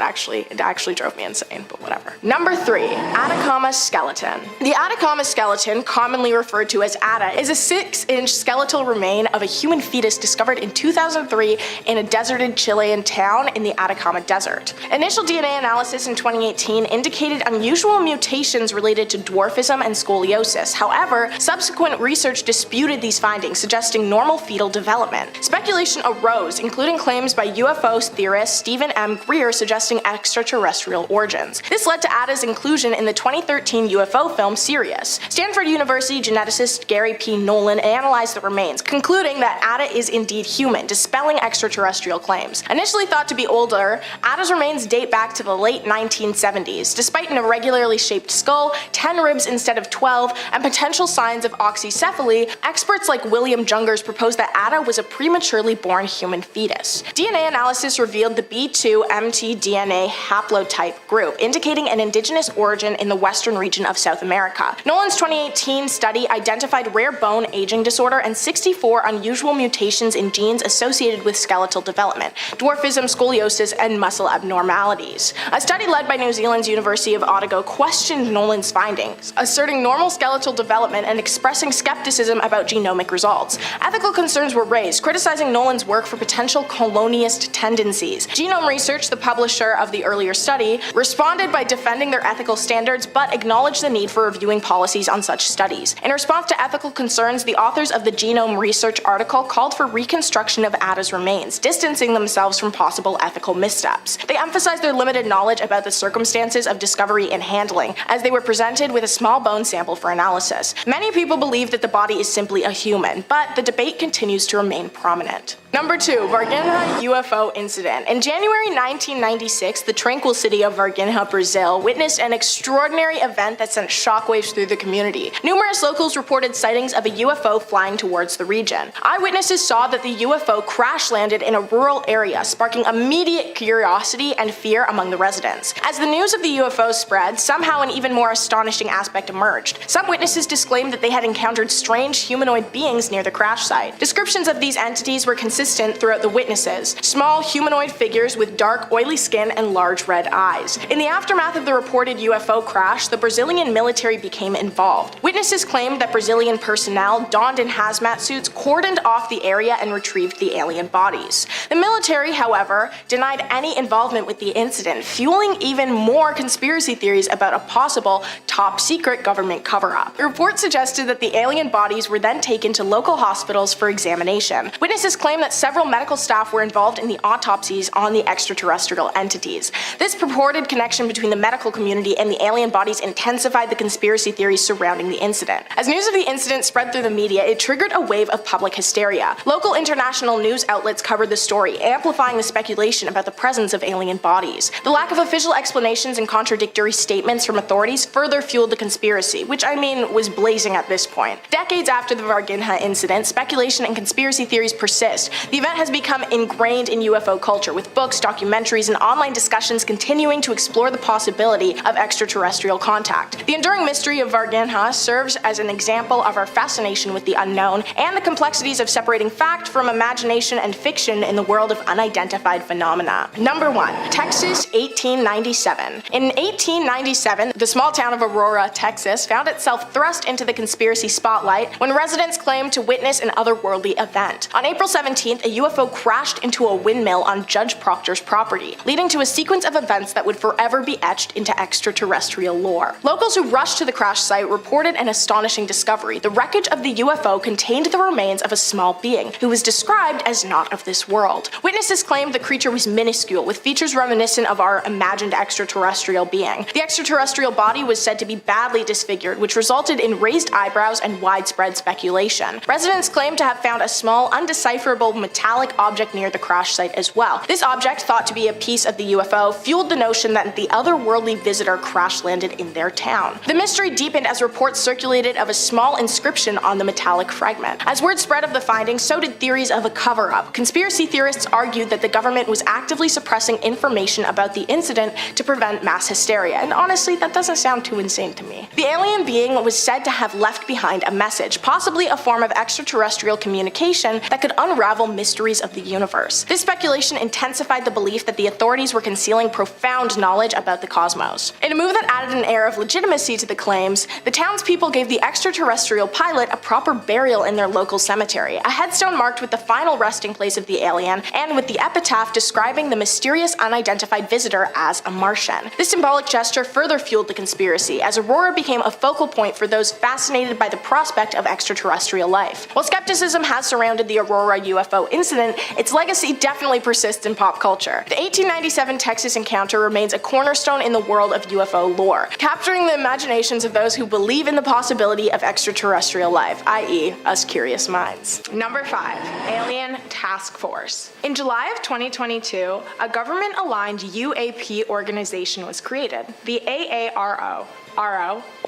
Speaker 4: actually drove me insane, but whatever. Number 3, Atacama skeleton. The Atacama skeleton, commonly referred to as ATA, is a 6-inch skeletal remain of a human fetus discovered in 2003 in a deserted Chilean town in the Atacama Desert. Initial DNA analysis in 2018 indicated unusual mutations related to dwarfism and scoliosis. However, subsequent research disputed these findings, suggesting normal fetal development. Speculation arose, including claims by UFO theorist Stephen M. Greer suggesting extraterrestrial origins. This led to ATA's inclusion in the 2013 UFO film Sirius. Stanford University geneticist Gary P. Nolan analyzed the remains, concluding that ATA is indeed human, dispelling extraterrestrial claims. Initially thought to be older, ATA's remains date back to the late 1970s. Despite an irregularly shaped skull, 10 ribs instead of 12, and potential signs of oxycephaly, experts like William Jungers proposed that ATA was a prematurely born human fetus. DNA analysis revealed the B2 mtDNA haplotype group, indicating an indigenous origin in the western region of South America. Nolan's 2018 study identified rare bone aging disorder and 64 unusual mutations in genes associated with skeletal development, dwarfism, scoliosis, and muscle abnormalities. A study led by New Zealand's University of Otago questioned Nolan's findings, asserting normal skeletal development and expressing skepticism about genomic results. Ethical concerns were raised, criticizing Nolan's work for potential colonialist tendencies. Genome Research, the publisher of the earlier study, responded by defending their ethical standards but acknowledged the need for reviewing policies on such studies. In response to ethical concerns, the authors of the Genome Research article called for reconstruction of ATA's remains, distancing themselves from possible ethical missteps. They emphasized their limited knowledge about the circumstances of discovery and handling, as they were presented with a small bone sample for analysis. Many people believe that the body is simply a human, but the debate continues to remain prominent. Number 2, Varginha UFO incident. In January 1996, the tranquil city of Varginha, Brazil, witnessed an extraordinary event that sent shockwaves through the community. Numerous locals reported sightings of a UFO flying towards the region. Eyewitnesses saw that the UFO crash landed in a rural area, sparking immediate curiosity and fear among the residents. As the news of the UFO spread, somehow an even more astonishing aspect emerged. Some witnesses disclaimed that they had encountered strange humanoid beings near the crash site. Descriptions of these entities were consistent throughout the witnesses: small humanoid figures with dark, oily skin and large red eyes. In the aftermath of the reported UFO crash, the Brazilian military became involved. Witnesses claimed that Brazilian personnel donned in hazmat suits cordoned off the area and retrieved the alien bodies. The military, however, denied any involvement with the incident, fueling even more conspiracy theories about a possible top-secret government cover-up. The report suggested that the alien bodies were then taken to local hospitals for examination. Witnesses claim that several medical staff were involved in the autopsies on the extraterrestrial entities. This purported connection between the medical community and the alien bodies intensified the conspiracy theories surrounding the incident. As news of the incident spread through the media, it triggered a wave of public hysteria. Local international news outlets covered the story, amplifying the speculation about the presence of alien bodies. The lack of official explanations and contradictory statements from authorities further fueled the conspiracy, which was blazing at this point. Decades after the Varginha incident, speculation and conspiracy theories persist. The event has become ingrained in UFO culture, with books, documentaries, and online discussions continuing to explore the possibility of extraterrestrial contact. The enduring mystery of Varginha serves as an example of our fascination with the unknown and the complexities of separating fact from imagination and fiction in the world of unidentified phenomena. Number 1. Texas, 1897. In 1897, the small town of Aurora, Texas, found itself thrust into the conspiracy spotlight when residents claimed to witness an otherworldly event. On April 17th, a UFO crashed into a windmill on Judge Proctor's property, leading to a sequence of events that would forever be etched into extraterrestrial lore. Locals who rushed to the crash site reported an astonishing discovery. The wreckage of the UFO contained the remains of a small being, who was described as not of this world. Witnesses claimed the creature was minuscule, with features reminiscent of our imagined extraterrestrial being. The extraterrestrial body was said to be badly disfigured, which resulted in raised eyebrows and widespread speculation. Residents claimed to have found a small, undecipherable metallic object near the crash site as well. This object, thought to be a piece of the UFO, fueled the notion that the otherworldly visitor crash-landed in their town. The mystery deepened as reports circulated of a small inscription on the metallic fragment. As word spread of the findings, so did theories of a cover-up. Conspiracy theorists argued that the government was actively suppressing information about the incident to prevent mass hysteria, and honestly, that doesn't sound too insane to me. The alien being was said to have left behind a message, possibly a form of extraterrestrial communication that could unravel mysteries of the universe. This speculation intensified the belief that the authorities were concealing profound knowledge about the cosmos. In a move that added an air of legitimacy to the claims, the townspeople gave the extraterrestrial pilot a proper burial in their local cemetery, a headstone marked with the final resting place of the alien, and with the epitaph describing the mysterious unidentified visitor as a Martian. This symbolic gesture further fueled the conspiracy, as Aurora became a focal point for those fascinated by the prospect of extraterrestrial life. While skepticism has surrounded the Aurora UFO incident, its legacy definitely persists in pop culture. The 1897 Texas encounter remains a cornerstone in the world of UFO lore, capturing the imaginations of those who believe in the possibility of extraterrestrial life, i.e., us curious minds. Number 5. Alien Task Force. In July of 2022, a government-aligned UAP organization was created, the AARO.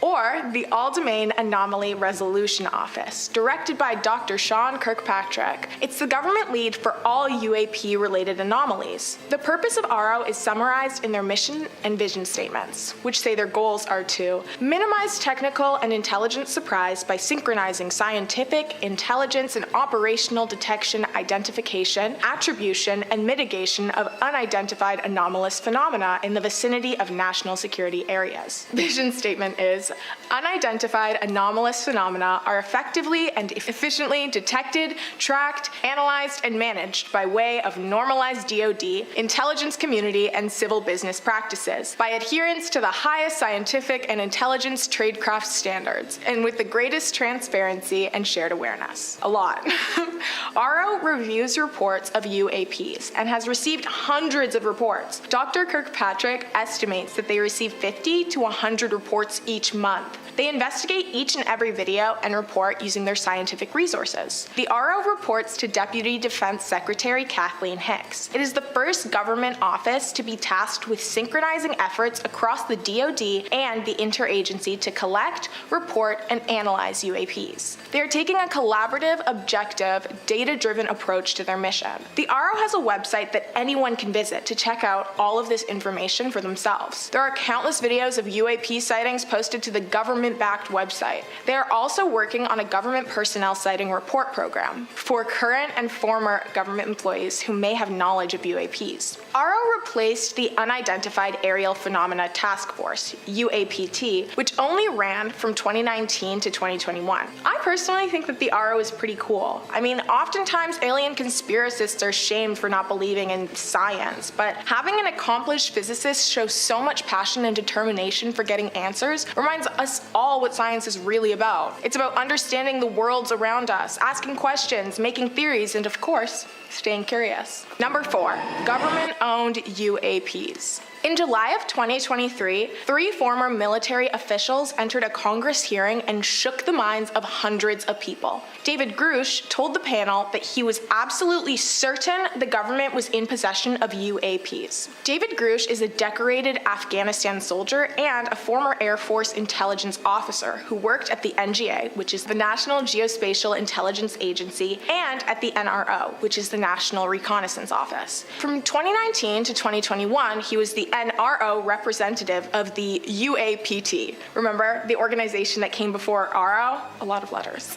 Speaker 4: Or the All-Domain Anomaly Resolution Office, directed by Dr. Sean Kirkpatrick. It's the government lead for all UAP-related anomalies. The purpose of ARO is summarized in their mission and vision statements, which say their goals are to minimize technical and intelligence surprise by synchronizing scientific, intelligence, and operational detection, identification, attribution, and mitigation of unidentified anomalous phenomena in the vicinity of national security areas. Vision statement is, unidentified anomalous phenomena are effectively and efficiently detected, tracked, analyzed, and managed by way of normalized DoD, intelligence community, and civil business practices, by adherence to the highest scientific and intelligence tradecraft standards, and with the greatest transparency and shared awareness. A lot. ARO reviews reports of UAPs and has received hundreds of reports. Dr. Kirkpatrick estimates that they receive 50 to 100 reports each month. They investigate each and every video and report using their scientific resources. The RO reports to Deputy Defense Secretary Kathleen Hicks. It is the first government office to be tasked with synchronizing efforts across the DoD and the interagency to collect, report, and analyze UAPs. They are taking a collaborative, objective, data-driven approach to their mission. The RO has a website that anyone can visit to check out all of this information for themselves. There are countless videos of UAP sightings posted to the government government-backed website. They are also working on a government personnel sighting report program for current and former government employees who may have knowledge of UAPs. ARO replaced the Unidentified Aerial Phenomena Task Force, UAPT, which only ran from 2019 to 2021. I personally think that the ARO is pretty cool. I mean, oftentimes alien conspiracists are shamed for not believing in science, but having an accomplished physicist show so much passion and determination for getting answers reminds us all what science is really about. It's about understanding the worlds around us, asking questions, making theories, and of course, staying curious. Number 4, government-owned UAPs. In July of 2023, 3 former military officials entered a Congress hearing and shook the minds of hundreds of people. David Grush told the panel that he was absolutely certain the government was in possession of UAPs. David Grush is a decorated Afghanistan soldier and a former Air Force intelligence officer who worked at the NGA, which is the National Geospatial Intelligence Agency, and at the NRO, which is the National Reconnaissance Office. From 2019 to 2021, he was the NRO representative of the UAPT. Remember, the organization that came before RO? A lot of letters.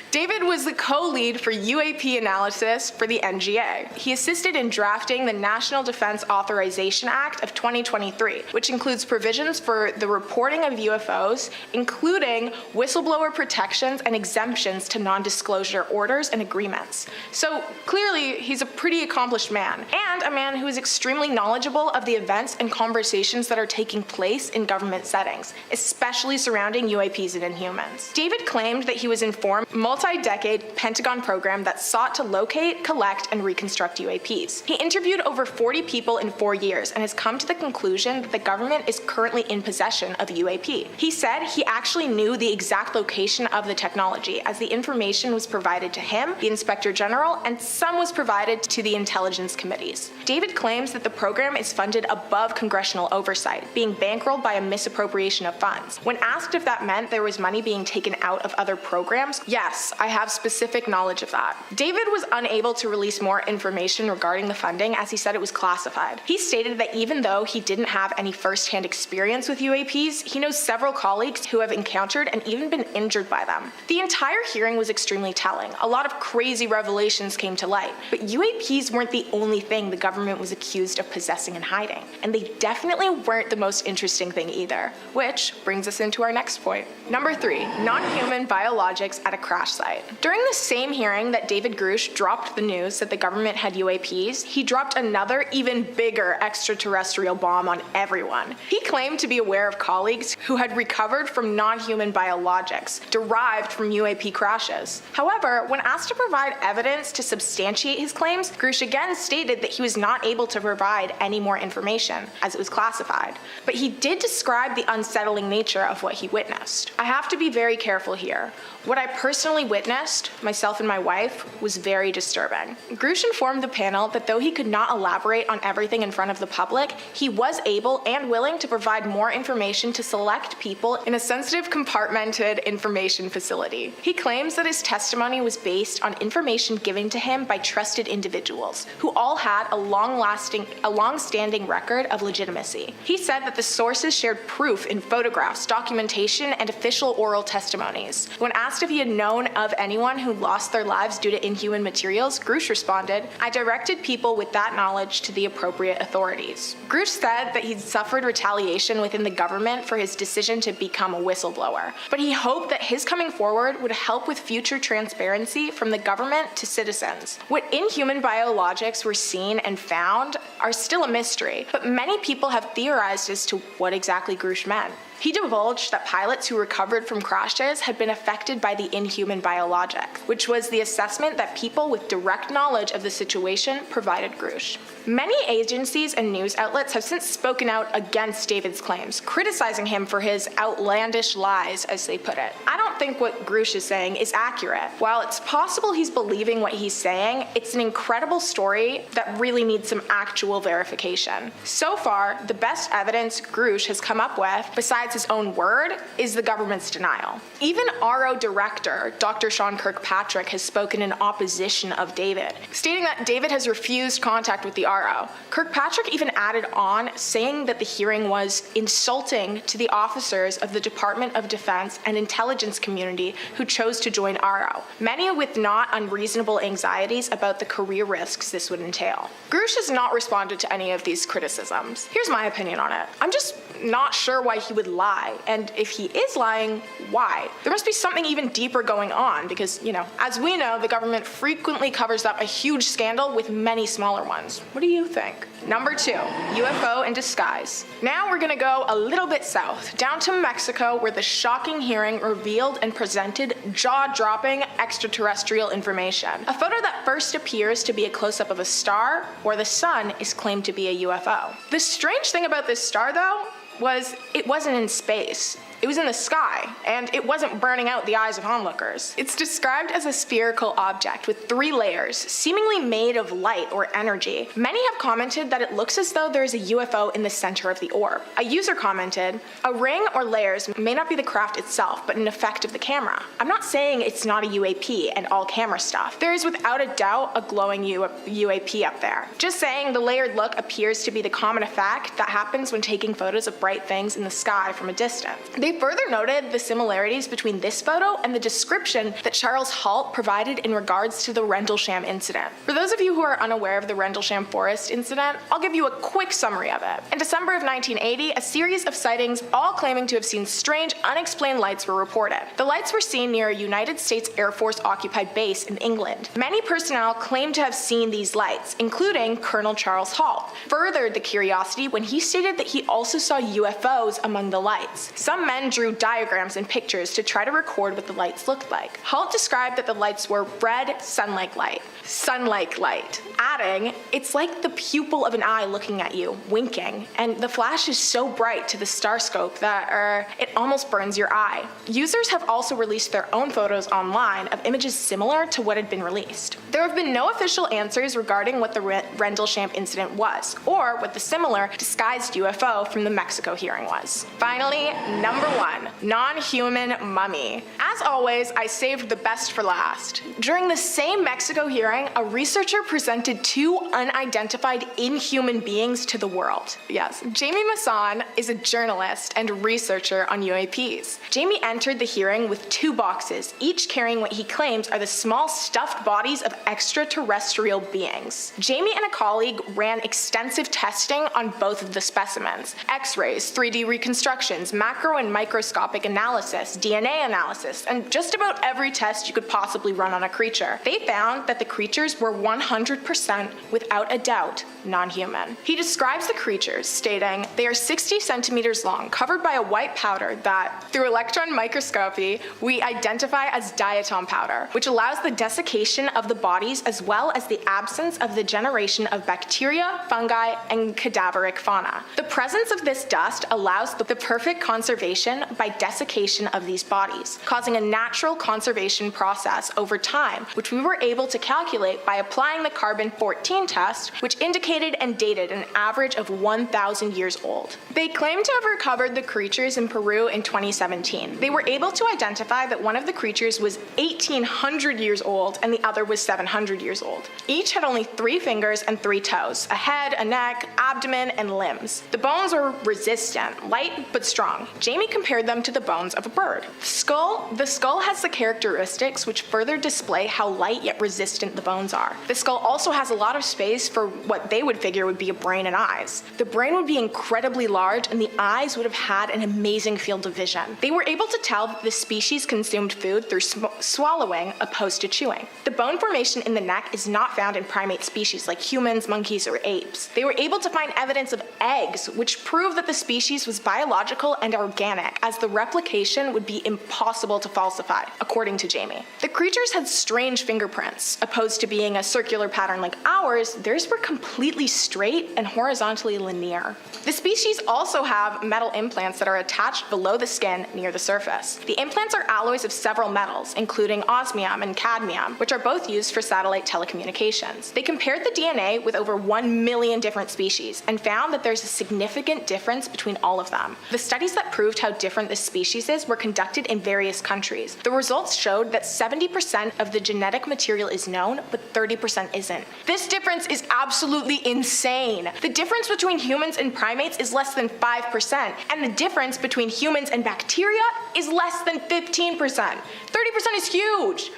Speaker 4: David was the co-lead for UAP analysis for the NGA. He assisted in drafting the National Defense Authorization Act of 2023, which includes provisions for the reporting of UFOs, including whistleblower protections and exemptions to non-disclosure orders and agreements. So clearly, he's a pretty accomplished man, and a man who is extremely knowledgeable of the events and conversations that are taking place in government settings, especially surrounding UAPs and Inhumans. David claimed that he was informed multi-decade Pentagon program that sought to locate, collect, and reconstruct UAPs. He interviewed over 40 people in 4 years and has come to the conclusion that the government is currently in possession of UAP. He said he actually knew the exact location of the technology, as the information was provided to him, the Inspector General, and some was provided to the intelligence committees. David claims that the program is funded above congressional oversight, being bankrolled by a misappropriation of funds. When asked if that meant there was money being taken out of other programs, yes, I have specific knowledge of that. David was unable to release more information regarding the funding, as he said it was classified. He stated that even though he didn't have any first-hand experience with UAPs, he knows several colleagues who have encountered and even been injured by them. The entire hearing was extremely telling. A lot of crazy revelations came to light, but UAPs weren't the only thing the government was accused of possessing and hiding, and they definitely weren't the most interesting thing either, which brings us into our next point. Number 3, non-human biologics at a crash site. During the same hearing that David Grush dropped the news that the government had UAPs, he dropped another, even bigger extraterrestrial bomb on everyone. He claimed to be aware of colleagues who had recovered from non-human biologics derived from UAP crashes. However, when asked to provide evidence to substantiate his claims, Grush again stated that he was not able to provide any more information, as it was classified. But he did describe the unsettling nature of what he witnessed. I have to be very careful here. What I personally witnessed, myself and my wife, was very disturbing. Grush informed the panel that though he could not elaborate on everything in front of the public, he was able and willing to provide more information to select people in a sensitive compartmented information facility. He claims that his testimony was based on information given to him by trusted individuals, who all had a long-standing record of legitimacy. He said that the sources shared proof in photographs, documentation, and official oral testimonies. When asked if he had known of anyone who lost their lives due to inhuman materials, Grush responded, "I directed people with that knowledge to the appropriate authorities." Grush said that he'd suffered retaliation within the government for his decision to become a whistleblower, but he hoped that his coming forward would help with future transparency from the government to citizens. What inhuman biologics were seen and found are still a mystery, but many people have theorized as to what exactly Grush meant. He divulged that pilots who recovered from crashes had been affected by the inhuman biologic, which was the assessment that people with direct knowledge of the situation provided Grush. Many agencies and news outlets have since spoken out against David's claims, criticizing him for his outlandish lies, as they put it. I don't think what Grush is saying is accurate. While it's possible he's believing what he's saying, it's an incredible story that really needs some actual verification. So far, the best evidence Grush has come up with, besides besides his own word, is the government's denial. Even RO director, Dr. Sean Kirkpatrick, has spoken in opposition of David, stating that David has refused contact with the RO. Kirkpatrick even added on, saying that the hearing was insulting to the officers of the Department of Defense and intelligence community who chose to join RO, many with not unreasonable anxieties about the career risks this would entail. Grush has not responded to any of these criticisms. Here's my opinion on it. I'm just not sure why he would lie, and if he is lying, why? There must be something even deeper going on because, as we know, the government frequently covers up a huge scandal with many smaller ones. What do you think? Number 2, UFO in disguise. Now we're gonna go a little bit south, down to Mexico, where the shocking hearing revealed and presented jaw-dropping extraterrestrial information. A photo that first appears to be a close-up of a star or the sun is claimed to be a UFO. The strange thing about this star, though, was it wasn't in space. It was in the sky, and it wasn't burning out the eyes of onlookers. It's described as a spherical object with 3 layers, seemingly made of light or energy. Many have commented that it looks as though there is a UFO in the center of the orb. A user commented, "A ring or layers may not be the craft itself, but an effect of the camera. I'm not saying it's not a UAP and all camera stuff. There is without a doubt a glowing UAP up there. Just saying the layered look appears to be the common effect that happens when taking photos of bright things in the sky from a distance." They further noted the similarities between this photo and the description that Charles Halt provided in regards to the Rendlesham incident. For those of you who are unaware of the Rendlesham Forest incident, I'll give you a quick summary of it. In December of 1980, a series of sightings, all claiming to have seen strange, unexplained lights, were reported. The lights were seen near a United States Air Force occupied base in England. Many personnel claimed to have seen these lights, including Colonel Charles Halt. Furthered the curiosity when he stated that he also saw UFOs among the lights. Some men drew diagrams and pictures to try to record what the lights looked like. Halt described that the lights were red, sun-like light, adding, "It's like the pupil of an eye looking at you, winking, and the flash is so bright to the starscope that, it almost burns your eye." Users have also released their own photos online of images similar to what had been released. There have been no official answers regarding what the Rendlesham incident was, or what the similar disguised UFO from the Mexico hearing was. Finally, number 1, non-human mummy. As always, I saved the best for last. During the same Mexico hearing, a researcher presented 2 unidentified inhuman beings to the world. Yes, Jamie Masson is a journalist and researcher on UAPs. Jamie entered the hearing with 2 boxes, each carrying what he claims are the small stuffed bodies of extraterrestrial beings. Jamie and a colleague ran extensive testing on both of the specimens: X-rays, 3D reconstructions, macro and microscopic analysis, DNA analysis, and just about every test you could possibly run on a creature. They found that the creatures were 100%, without a doubt, non-human. He describes the creatures, stating, "They are 60 centimeters long, covered by a white powder that, through electron microscopy, we identify as diatom powder, which allows the desiccation of the bodies as well as the absence of the generation of bacteria, fungi, and cadaveric fauna. The presence of this dust allows the perfect conservation by desiccation of these bodies, causing a natural conservation process over time, which we were able to calculate by applying the carbon-14 test, which indicated and dated an average of 1,000 years old." They claim to have recovered the creatures in Peru in 2017. They were able to identify that one of the creatures was 1,800 years old and the other was 700 years old. Each had only 3 fingers and 3 toes, a head, a neck, abdomen, and limbs. The bones were resistant, light but strong. Jamie compared them to the bones of a bird. The skull has the characteristics which further display how light yet resistant the bones are. The skull also has a lot of space for what they would figure would be a brain and eyes. The brain would be incredibly large and the eyes would have had an amazing field of vision. They were able to tell that the species consumed food through swallowing opposed to chewing. The bone formation in the neck is not found in primate species like humans, monkeys, or apes. They were able to find evidence of eggs, which prove that the species was biological and organic, as the replication would be impossible to falsify, according to Jamie. The creatures had strange fingerprints. Opposed to being a circular pattern like ours, theirs were completely straight and horizontally linear. The species also have metal implants that are attached below the skin near the surface. The implants are alloys of several metals, including osmium and cadmium, which are both used for satellite telecommunications. They compared the DNA with over 1 million different species and found that there's a significant difference between all of them. The studies that proved how different the species is were conducted in various countries. The results showed that 70% of the genetic material is known, but 30% isn't. This difference is absolutely insane. The difference between humans and primates is less than 5%, and the difference between humans and bacteria is less than 15%. 30% is huge.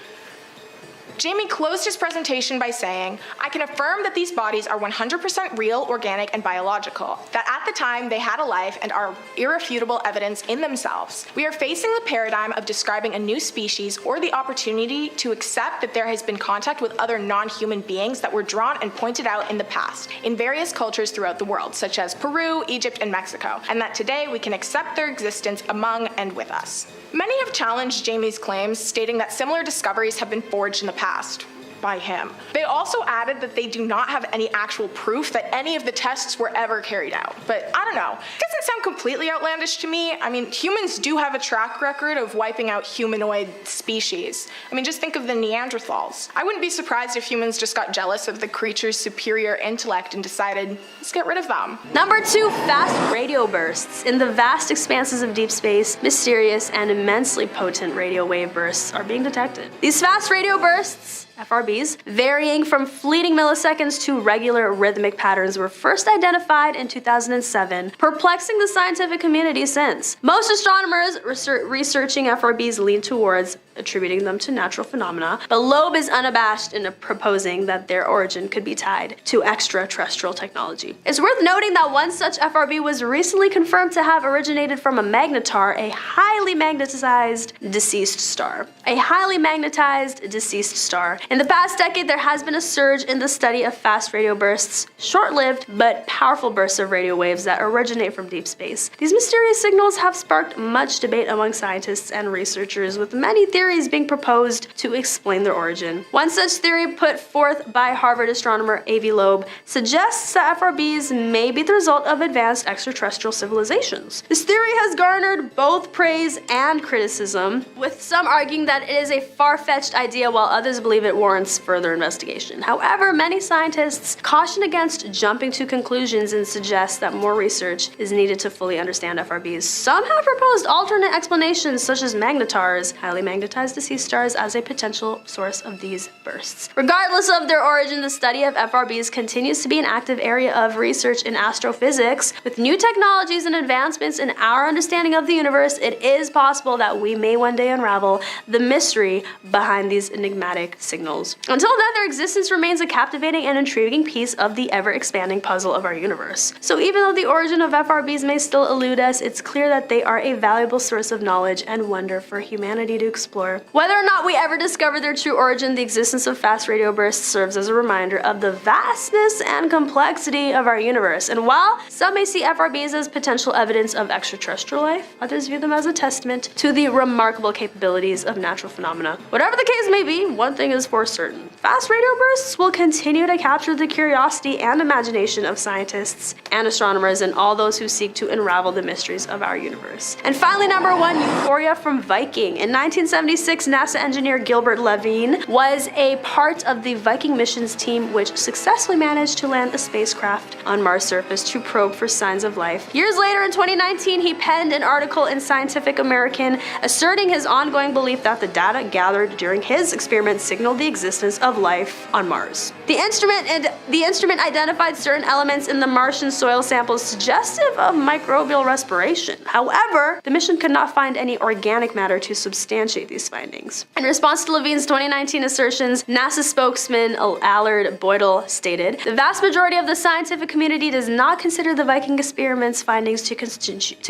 Speaker 4: Jamie closed his presentation by saying, "I can affirm that these bodies are 100% real, organic, and biological, that at the time they had a life and are irrefutable evidence in themselves. We are facing the paradigm of describing a new species or the opportunity to accept that there has been contact with other non-human beings that were drawn and pointed out in the past, in various cultures throughout the world, such as Peru, Egypt, and Mexico, and that today we can accept their existence among and with us." Many have challenged Jamie's claims, stating that similar discoveries have been forged in the past by him. They also added that they do not have any actual proof that any of the tests were ever carried out. But I don't know. It doesn't sound completely outlandish to me. I mean, humans do have a track record of wiping out humanoid species. I mean, just think of the Neanderthals. I wouldn't be surprised if humans just got jealous of the creature's superior intellect and decided, let's get rid of them.
Speaker 2: Number 2, fast radio bursts. In the vast expanses of deep space, mysterious and immensely potent radio wave bursts are being detected. These fast radio bursts, FRBs, varying from fleeting milliseconds to regular rhythmic patterns, were first identified in 2007, perplexing the scientific community since. Most astronomers researching FRBs lean towards attributing them to natural phenomena, but Loeb is unabashed in proposing that their origin could be tied to extraterrestrial technology. It's worth noting that one such FRB was recently confirmed to have originated from a magnetar, a highly magnetized deceased star. A highly magnetized deceased star. In the past decade, there has been a surge in the study of fast radio bursts, short-lived but powerful bursts of radio waves that originate from deep space. These mysterious signals have sparked much debate among scientists and researchers, with many theories being proposed to explain their origin. One such theory put forth by Harvard astronomer Avi Loeb suggests that FRBs may be the result of advanced extraterrestrial civilizations. This theory has garnered both praise and criticism, with some arguing that it is a far-fetched idea while others believe it warrants further investigation. However, many scientists caution against jumping to conclusions and suggest that more research is needed to fully understand FRBs. Some have proposed alternate explanations such as magnetars, highly magnetized deceased stars, as a potential source of these bursts. Regardless of their origin, the study of FRBs continues to be an active area of research in astrophysics. With new technologies and advancements in our understanding of the universe, it is possible that we may one day unravel the mystery behind these enigmatic signals. Until then, their existence remains a captivating and intriguing piece of the ever-expanding puzzle of our universe. So even though the origin of FRBs may still elude us, it's clear that they are a valuable source of knowledge and wonder for humanity to explore. Whether or not we ever discover their true origin, the existence of fast radio bursts serves as a reminder of the vastness and complexity of our universe. And while some may see FRBs as potential evidence of extraterrestrial life, others view them as a testament to the remarkable capabilities of natural phenomena. Whatever the case may be, one thing is for certain: fast radio bursts will continue to capture the curiosity and imagination of scientists and astronomers and all those who seek to unravel the mysteries of our universe. And finally, number 1, euphoria from Viking. In 1976, NASA engineer Gilbert Levine was a part of the Viking missions team, which successfully managed to land a spacecraft on Mars' surface to probe for signs of life. Years later, in 2019, he penned an article in Scientific American asserting his ongoing belief that the data gathered during his experiment signaled the existence of life on Mars. The instrument identified certain elements in the Martian soil samples suggestive of microbial respiration. However, the mission could not find any organic matter to substantiate these findings. In response to Levine's 2019 assertions, NASA spokesman Allard Boydell stated, "The vast majority of the scientific community does not consider the Viking experiment's findings to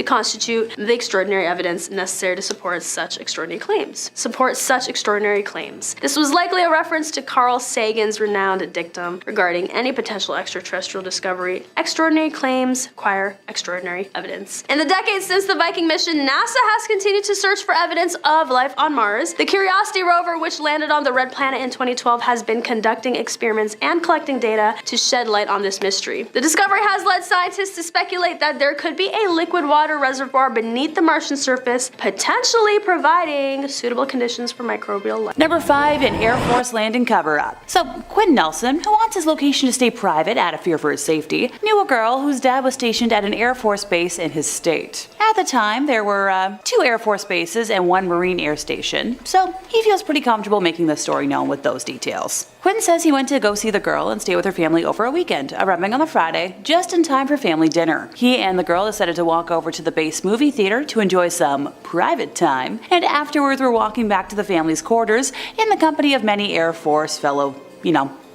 Speaker 2: constitute the extraordinary evidence necessary to support such extraordinary claims. This was likely a reference to Carl Sagan's renowned dictum regarding any potential extraterrestrial discovery: extraordinary claims require extraordinary evidence. In the decades since the Viking mission, NASA has continued to search for evidence of life on Mars. The Curiosity rover, which landed on the Red Planet in 2012, has been conducting experiments and collecting data to shed light on this mystery. The discovery has led scientists to speculate that there could be a liquid water reservoir beneath the Martian surface, potentially providing suitable conditions for microbial life.
Speaker 1: Number 5, an Air Force landing cover-up. So, Quinn Nelson, who wants his location to stay private out of fear for his safety, knew a girl whose dad was stationed at an Air Force base in his state. At the time, there were 2 Air Force bases and 1 Marine Air Station, so he feels pretty comfortable making the story known with those details. Quinn says he went to go see the girl and stay with her family over a weekend, arriving on the Friday, just in time for family dinner. He and the girl decided to walk over to the base movie theater to enjoy some private time, and afterwards were walking back to the family's quarters in the company of many Air Force fellow,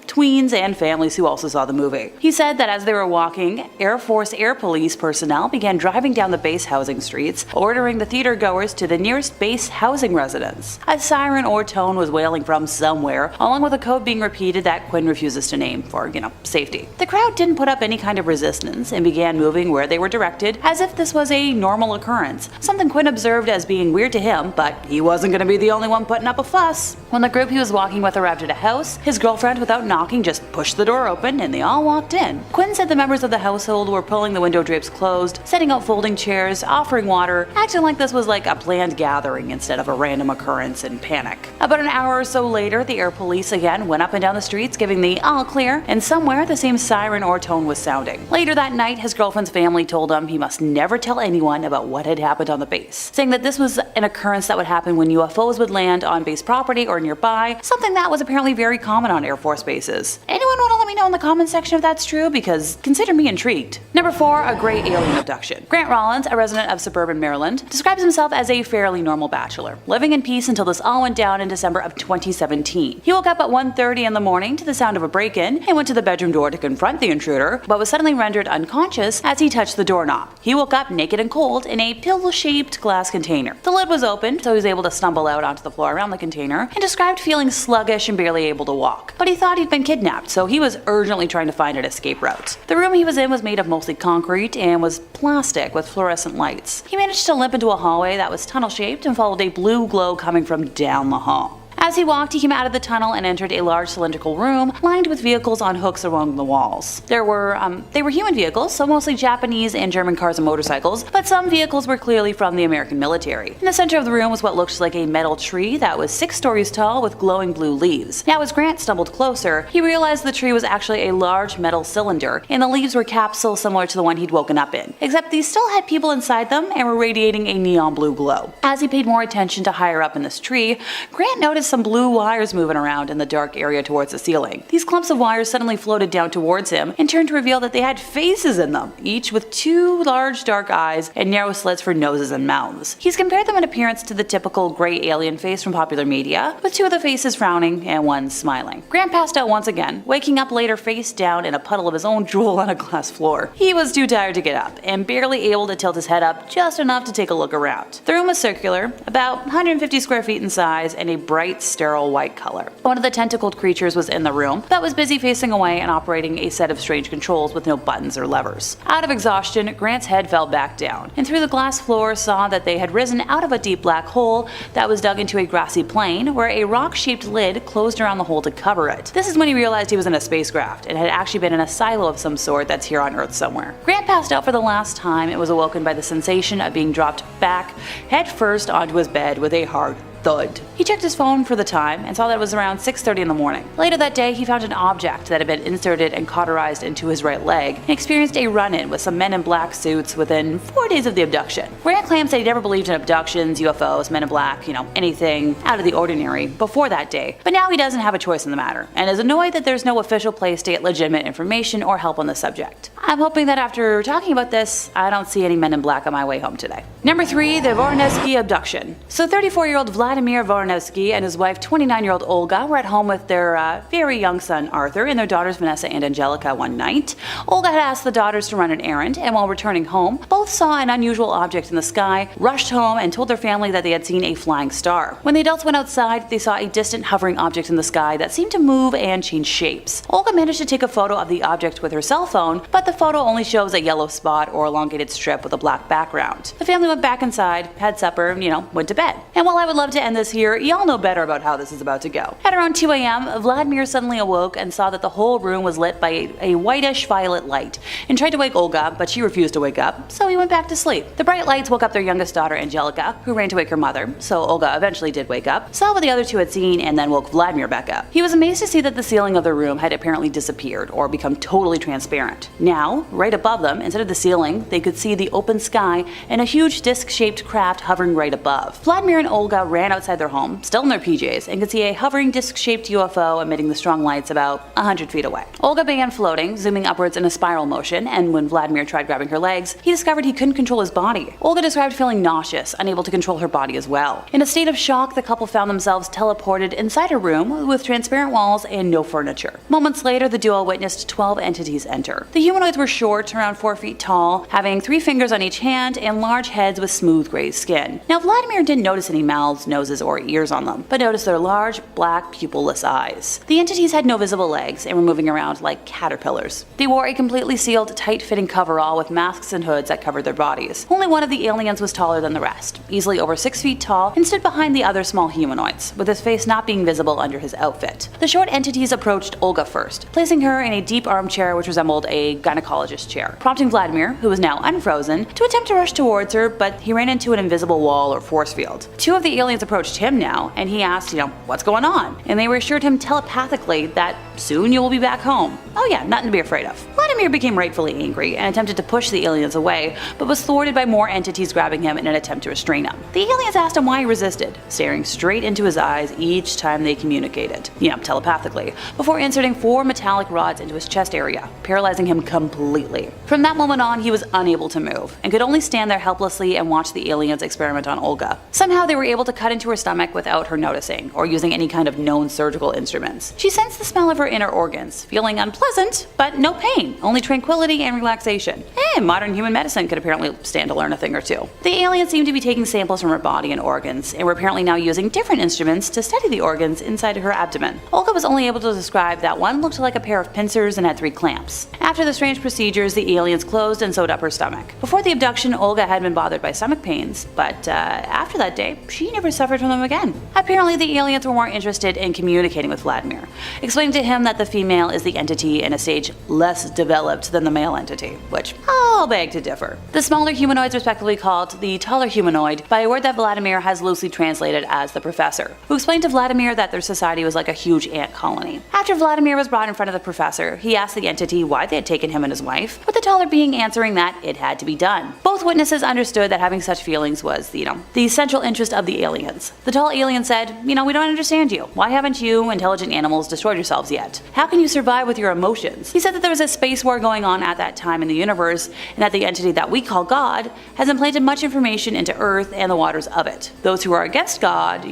Speaker 1: tweens and families who also saw the movie. He said that as they were walking, Air Force Air Police personnel began driving down the base housing streets, ordering the theater goers to the nearest base housing residence. A siren or tone was wailing from somewhere, along with a code being repeated that Quinn refuses to name for, safety. The crowd didn't put up any kind of resistance and began moving where they were directed, as if this was a normal occurrence, something Quinn observed as being weird to him, but he wasn't going to be the only one putting up a fuss. When the group he was walking with arrived at a house, his girlfriend, without knocking, just pushed the door open and they all walked in. Quinn said the members of the household were pulling the window drapes closed, setting out folding chairs, offering water, acting like this was like a planned gathering instead of a random occurrence in panic. About an hour or so later, the air police again went up and down the streets giving the all clear, and somewhere the same siren or tone was sounding. Later that night, his girlfriend's family told him he must never tell anyone about what had happened on the base, saying that this was an occurrence that would happen when UFOs would land on base property or nearby, something that was apparently very common on Air Force bases. Anyone want to let me know in the comments section if that's true, because consider me intrigued. Number 4, a gray alien abduction. Grant Rollins, a resident of suburban Maryland, describes himself as a fairly normal bachelor, living in peace until this all went down in December of 2017. He woke up at 1:30 in the morning to the sound of a break-in and went to the bedroom door to confront the intruder, but was suddenly rendered unconscious as he touched the doorknob. He woke up naked and cold in a pill-shaped glass container. The lid was open, so he was able to stumble out onto the floor around the container, and described feeling sluggish and barely able to walk. But he thought he'd been kidnapped, so he was urgently trying to find an escape route. The room he was in was made of mostly concrete and was plastic with fluorescent lights. He managed to limp into a hallway that was tunnel-shaped and followed a blue glow coming from down the hall. As he walked, he came out of the tunnel and entered a large cylindrical room lined with vehicles on hooks along the walls. They were human vehicles, so mostly Japanese and German cars and motorcycles, but some vehicles were clearly from the American military. In the center of the room was what looked like a metal tree that was 6 stories tall with glowing blue leaves. Now, as Grant stumbled closer, he realized the tree was actually a large metal cylinder, and the leaves were capsules similar to the one he'd woken up in, except these still had people inside them and were radiating a neon blue glow. As he paid more attention to higher up in this tree, Grant noticed some blue wires moving around in the dark area towards the ceiling. These clumps of wires suddenly floated down towards him and turned to reveal that they had faces in them, each with 2 large dark eyes and narrow slits for noses and mouths. He's compared them in appearance to the typical gray alien face from popular media, with 2 of the faces frowning and 1 smiling. Grant passed out once again, waking up later face down in a puddle of his own drool on a glass floor. He was too tired to get up and barely able to tilt his head up just enough to take a look around. The room was circular, about 150 square feet in size, and a bright, sterile white color. One of the tentacled creatures was in the room, but was busy facing away and operating a set of strange controls with no buttons or levers. Out of exhaustion, Grant's head fell back down, and through the glass floor saw that they had risen out of a deep black hole that was dug into a grassy plain where a rock-shaped lid closed around the hole to cover it. This is when he realized he was in a spacecraft and had actually been in a silo of some sort that's here on Earth somewhere. Grant passed out for the last time and was awoken by the sensation of being dropped back head first onto his bed with a hard thud. He checked his phone for the time and saw that it was around 6:30 in the morning. Later that day, he found an object that had been inserted and cauterized into his right leg and experienced a run-in with some men in black suits within 4 days of the abduction. Grant claims that he never believed in abductions, UFOs, men in black, anything out of the ordinary before that day, but now he doesn't have a choice in the matter and is annoyed that there's no official place to get legitimate information or help on the subject. I'm hoping that after talking about this, I don't see any men in black on my way home today. Number 3, the Voronezhsky abduction. So 34-year-old Vladimir Voronezhsky and his wife, 29-year-old Olga, were at home with their very young son Arthur and their daughters Vanessa and Angelica one night. Olga had asked the daughters to run an errand, and while returning home, both saw an unusual object in the sky, rushed home, and told their family that they had seen a flying star. When the adults went outside, they saw a distant hovering object in the sky that seemed to move and change shapes. Olga managed to take a photo of the object with her cell phone, but the photo only shows a yellow spot or elongated strip with a black background. The family went back inside, had supper, and, went to bed. And while I would love to to end this here. Y'all know better about how this is about to go. At around 2 a.m., Vladimir suddenly awoke and saw that the whole room was lit by a whitish violet light and tried to wake Olga, but she refused to wake up, so he went back to sleep. The bright lights woke up their youngest daughter, Angelica, who ran to wake her mother, so Olga eventually did wake up, saw what the other two had seen, and then woke Vladimir back up. He was amazed to see that the ceiling of the room had apparently disappeared or become totally transparent. Now, right above them, instead of the ceiling, they could see the open sky and a huge disc-shaped craft hovering right above. Vladimir and Olga ran outside their home, still in their PJs, and could see a hovering disc-shaped UFO emitting the strong lights about 100 feet away. Olga began floating, zooming upwards in a spiral motion, and when Vladimir tried grabbing her legs, he discovered he couldn't control his body. Olga described feeling nauseous, unable to control her body as well. In a state of shock, the couple found themselves teleported inside a room with transparent walls and no furniture. Moments later, the duo witnessed 12 entities enter. The humanoids were short, around 4 feet tall, having 3 fingers on each hand and large heads with smooth gray skin. Now, Vladimir didn't notice any mouths, noses, or ears on them, but noticed their large, black, pupilless eyes. The entities had no visible legs and were moving around like caterpillars. They wore a completely sealed, tight-fitting coverall with masks and hoods that covered their bodies. Only one of the aliens was taller than the rest, easily over 6 feet tall, and stood behind the other small humanoids, with his face not being visible under his outfit. The short entities approached Olga first, placing her in a deep armchair which resembled a gynecologist chair, prompting Vladimir, who was now unfrozen, to attempt to rush towards her, but he ran into an invisible wall or force field. 2 of the aliens approached him now, and he asked, what's going on? And they assured him telepathically that soon you will be back home. Oh yeah, nothing to be afraid of. Vladimir became rightfully angry and attempted to push the aliens away, but was thwarted by more entities grabbing him in an attempt to restrain him. The aliens asked him why he resisted, staring straight into his eyes each time they communicated, telepathically, before inserting 4 metallic rods into his chest area, paralyzing him completely. From that moment on, he was unable to move, and could only stand there helplessly and watch the aliens experiment on Olga. Somehow they were able to cut into her stomach without her noticing, or using any kind of known surgical instruments. She sensed the smell of her inner organs, feeling unpleasant, but no pain, only tranquility and relaxation. And modern human medicine could apparently stand to learn a thing or two. The aliens seemed to be taking samples from her body and organs, and were apparently now using different instruments to study the organs inside of her abdomen. Olga was only able to describe that one looked like a pair of pincers and had 3 clamps. After the strange procedures, the aliens closed and sewed up her stomach. Before the abduction, Olga had been bothered by stomach pains, but after that day, she never suffered from them again. Apparently, the aliens were more interested in communicating with Vladimir, explaining to him that the female is the entity in a stage less developed than the male entity, which I'll beg to differ. The smaller humanoids respectively called the taller humanoid by a word that Vladimir has loosely translated as the professor, who explained to Vladimir that their society was like a huge ant colony. After Vladimir was brought in front of the professor, he asked the entity why they had taken him and his wife, with the taller being answering that it had to be done. Both witnesses understood that having such feelings was, the central interest of the aliens. The tall alien said, we don't understand you. Why haven't you, intelligent animals, destroyed yourselves yet? How can you survive with your emotions? He said that there was a space war going on at that time in the universe, and that the entity that we call God has implanted much information into Earth and the waters of it. Those who are against God,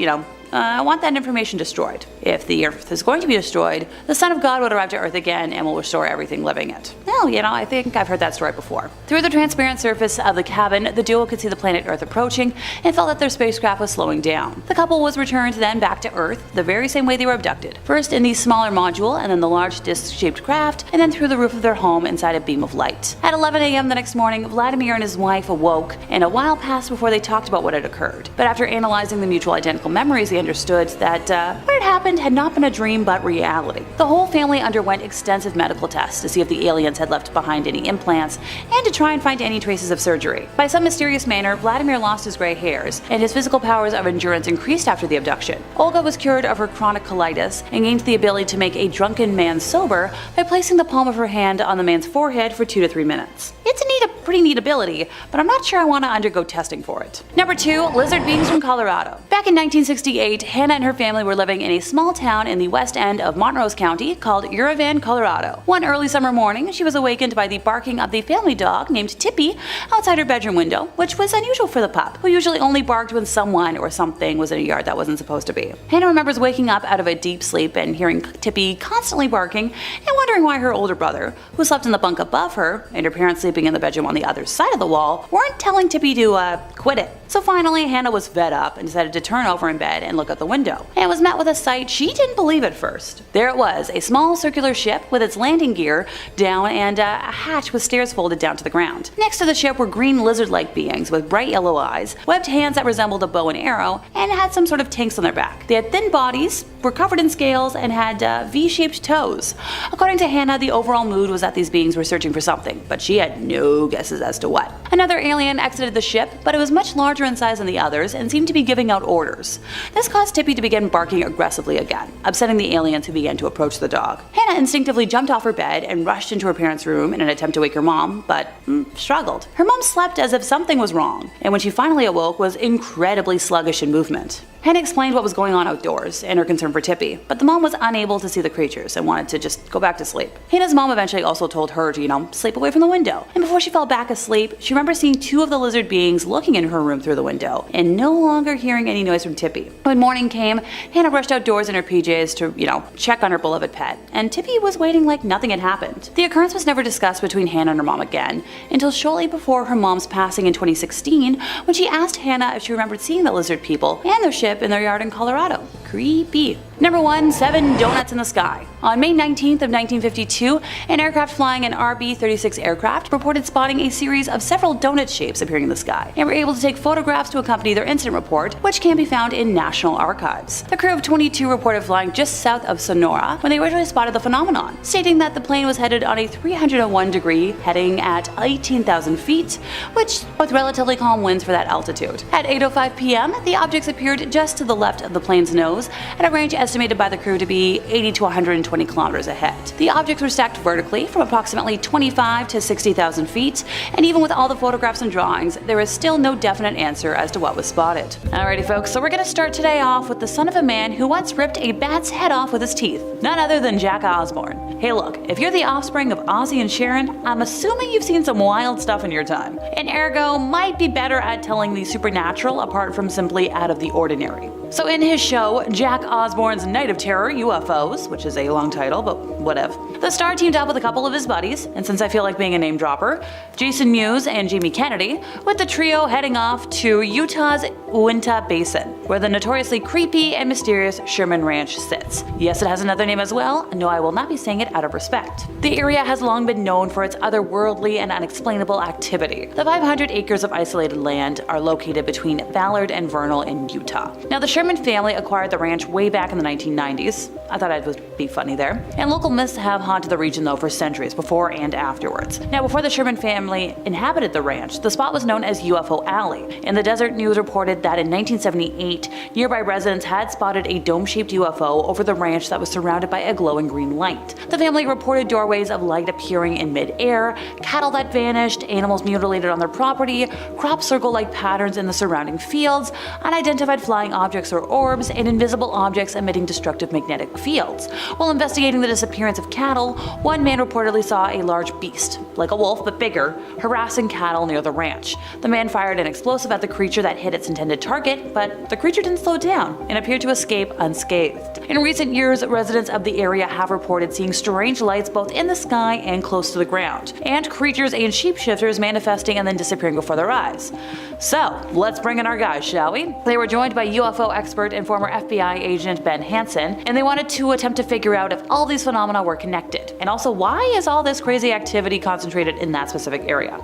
Speaker 1: want that information destroyed. If the Earth is going to be destroyed, the Son of God would arrive to Earth again and will restore everything living it. Well, I think I've heard that story before. Through the transparent surface of the cabin, the duo could see the planet Earth approaching and felt that their spacecraft was slowing down. The couple was returned then back to Earth the very same way they were abducted. First in the smaller module, and then the large disc-shaped craft, and then through the roof of their home inside a beam of light. At 11 a.m. the next morning, Vladimir and his wife awoke, and a while passed before they talked about what had occurred. But after analyzing the mutual identical memories, they understood that what had happened had not been a dream but reality. The whole family underwent extensive medical tests to see if the aliens had left behind any implants and to try and find any traces of surgery. By some mysterious manner, Vladimir lost his gray hairs, and his physical powers of endurance increased after the abduction. Olga was cured of her chronic colitis and gained the ability to make a drunken man sober by placing the palm of her hand on the man's forehead for 2 to 3 minutes. It's a pretty neat ability, but I'm not sure I want to undergo testing for it. Number 2, lizard beings from Colorado. Back in 1968, Hannah and her family were living in a small town in the west end of Montrose County called Uravan, Colorado. One early summer morning, she was awakened by the barking of the family dog named Tippy outside her bedroom window, which was unusual for the pup, who usually only barked when someone or something was in a yard that wasn't supposed to be. Hannah remembers waking up out of a deep sleep and hearing Tippy constantly barking and wondering why her older brother, who slept in the bunk above her, and her parents sleeping in the bedroom on the other side of the wall, weren't telling Tippy to quit it. So finally, Hannah was fed up and decided to turn over in bed and look out the window, and was met with a sight she didn't believe at first. There it was, a small circular ship with its landing gear down and a hatch with stairs folded down to the ground. Next to the ship were green lizard-like beings with bright yellow eyes, webbed hands that resembled a bow and arrow, and had some sort of tanks on their back. They had thin bodies, were covered in scales, and had V-shaped toes. According to Hannah, the overall mood was that these beings were searching for something, but she had no guesses as to what. Another alien exited the ship, but it was much larger in size than the others and seemed to be giving out orders. This caused Tippy to begin barking aggressively again, upsetting the aliens who began to approach the dog. Hannah instinctively jumped off her bed and rushed into her parents' room in an attempt to wake her mom, but struggled. Her mom slept as if something was wrong, and when she finally awoke was incredibly sluggish in movement. Hannah explained what was going on outdoors and her concern for Tippy, but the mom was unable to see the creatures and wanted to just go back to sleep. Hannah's mom eventually also told her to, sleep away from the window. And before she fell back asleep, she remembered seeing two of the lizard beings looking in her room through the window and no longer hearing any noise from Tippy. When morning came, Hannah rushed outdoors in her PJs to, check on her beloved pet, and Tippy was waiting like nothing had happened. The occurrence was never discussed between Hannah and her mom again until shortly before her mom's passing in 2016, when she asked Hannah if she remembered seeing the lizard people and their ship in their yard in Colorado. Creepy. Number 1, 7 donuts in the sky. On May 19th of 1952, an aircraft flying an RB-36 aircraft reported spotting a series of several donut shapes appearing in the sky, and were able to take photographs to accompany their incident report, which can be found in national archives. The crew of 22 reported flying just south of Sonora when they originally spotted the phenomenon, stating that the plane was headed on a 301 degree heading at 18,000 feet, which with relatively calm winds for that altitude. At 8:05 p.m., the objects appeared just to the left of the plane's nose at a range estimated by the crew to be 80 to 120 kilometers ahead. The objects were stacked vertically from approximately 25 to 60,000 feet, and even with all the photographs and drawings, there is still no definite answer as to what was spotted. Alrighty folks, so we're gonna start today off with the son of a man who once ripped a bat's head off with his teeth. None other than Jack Osborne. Hey look, if you're the offspring of Ozzy and Sharon, I'm assuming you've seen some wild stuff in your time, and ergo might be better at telling the supernatural apart from simply out of the ordinary. So in his show, Jack Osborne's Night of Terror UFOs, which is a long title, but whatever, the star teamed up with a couple of his buddies, and since I feel like being a name dropper, Jason Mewes and Jamie Kennedy, with the trio heading off to Utah's Uinta Basin, where the notoriously creepy and mysterious Sherman Ranch sits. Yes, it has another name as well. No, I will not be saying it out of respect. The area has long been known for its otherworldly and unexplainable activity. The 500 acres of isolated land are located between Ballard and Vernal in Utah. Now, the Sherman family acquired the ranch way back in the 1990s. I thought I'd be funny there. And local myths have haunted the region though for centuries, before and afterwards. Now, before the Sherman family inhabited the ranch, the spot was known as UFO Alley, and the Desert News reported that in 1978, nearby residents had spotted a dome-shaped UFO over the ranch that was surrounded by a glowing green light. The family reported doorways of light appearing in mid-air, cattle that vanished, animals mutilated on their property, crop circle-like patterns in the surrounding fields, unidentified flying objects or orbs, and invisible objects emitting destructive magnetic fields. While investigating the disappearance of cattle, one man reportedly saw a large beast, like a wolf but bigger, harassing cattle near the ranch. The man fired an explosive at the creature that hit its intended target, but the creature didn't slow down and appeared to escape unscathed. In recent years, residents of the area have reported seeing strange lights both in the sky and close to the ground, and creatures and shapeshifters manifesting and then disappearing before their eyes. So, let's bring in our guys, shall we? They were joined by UFO expert and former FBI agent Ben Hansen, and they wanted to attempt to figure out if all these phenomena were connected, and also why is all this crazy activity concentrated in that specific area.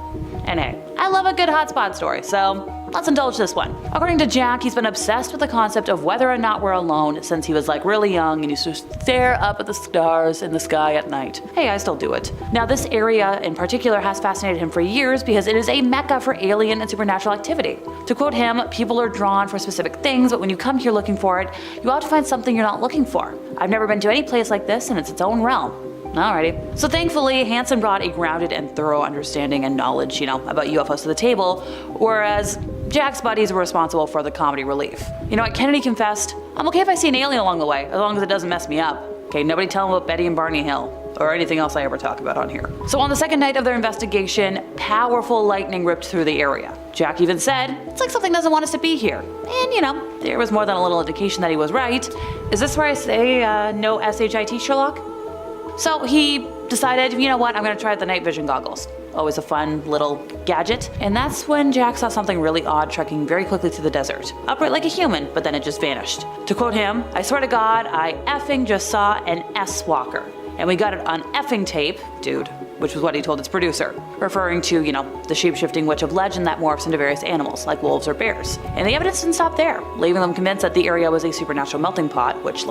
Speaker 1: And hey, I love a good hotspot story, so let's indulge this one. According to Jack, he's been obsessed with the concept of whether or not we're alone since he was really young and used to stare up at the stars in the sky at night. Hey, I still do it. Now, this area in particular has fascinated him for years because it is a mecca for alien and supernatural activity. To quote him, people are drawn for specific things, but when you come here looking for it, you ought to find something you're not looking for. I've never been to any place like this, and it's its own realm. Alrighty. So thankfully, Hansen brought a grounded and thorough understanding and knowledge, about UFOs to the table, whereas Jack's buddies were responsible for the comedy relief. You know what, Kennedy confessed, I'm okay if I see an alien along the way, as long as it doesn't mess me up. Okay, nobody tell him about Betty and Barney Hill, or anything else I ever talk about on here. So on the second night of their investigation, powerful lightning ripped through the area. Jack even said, it's like something doesn't want us to be here. And there was more than a little indication that he was right. Is this where I say, no SHIT, Sherlock? So he decided, you know what, I'm gonna try the night vision goggles. Always a fun little gadget, and that's when Jack saw something really odd trekking very quickly through the desert. Upright like a human, but then it just vanished. To quote him, "I swear to God, I effing just saw an S-walker. And we got it on effing tape, dude," which was what he told its producer, referring to, the shape-shifting witch of legend that morphs into various animals, like wolves or bears. And the evidence didn't stop there, leaving them convinced that the area was a supernatural melting pot, which,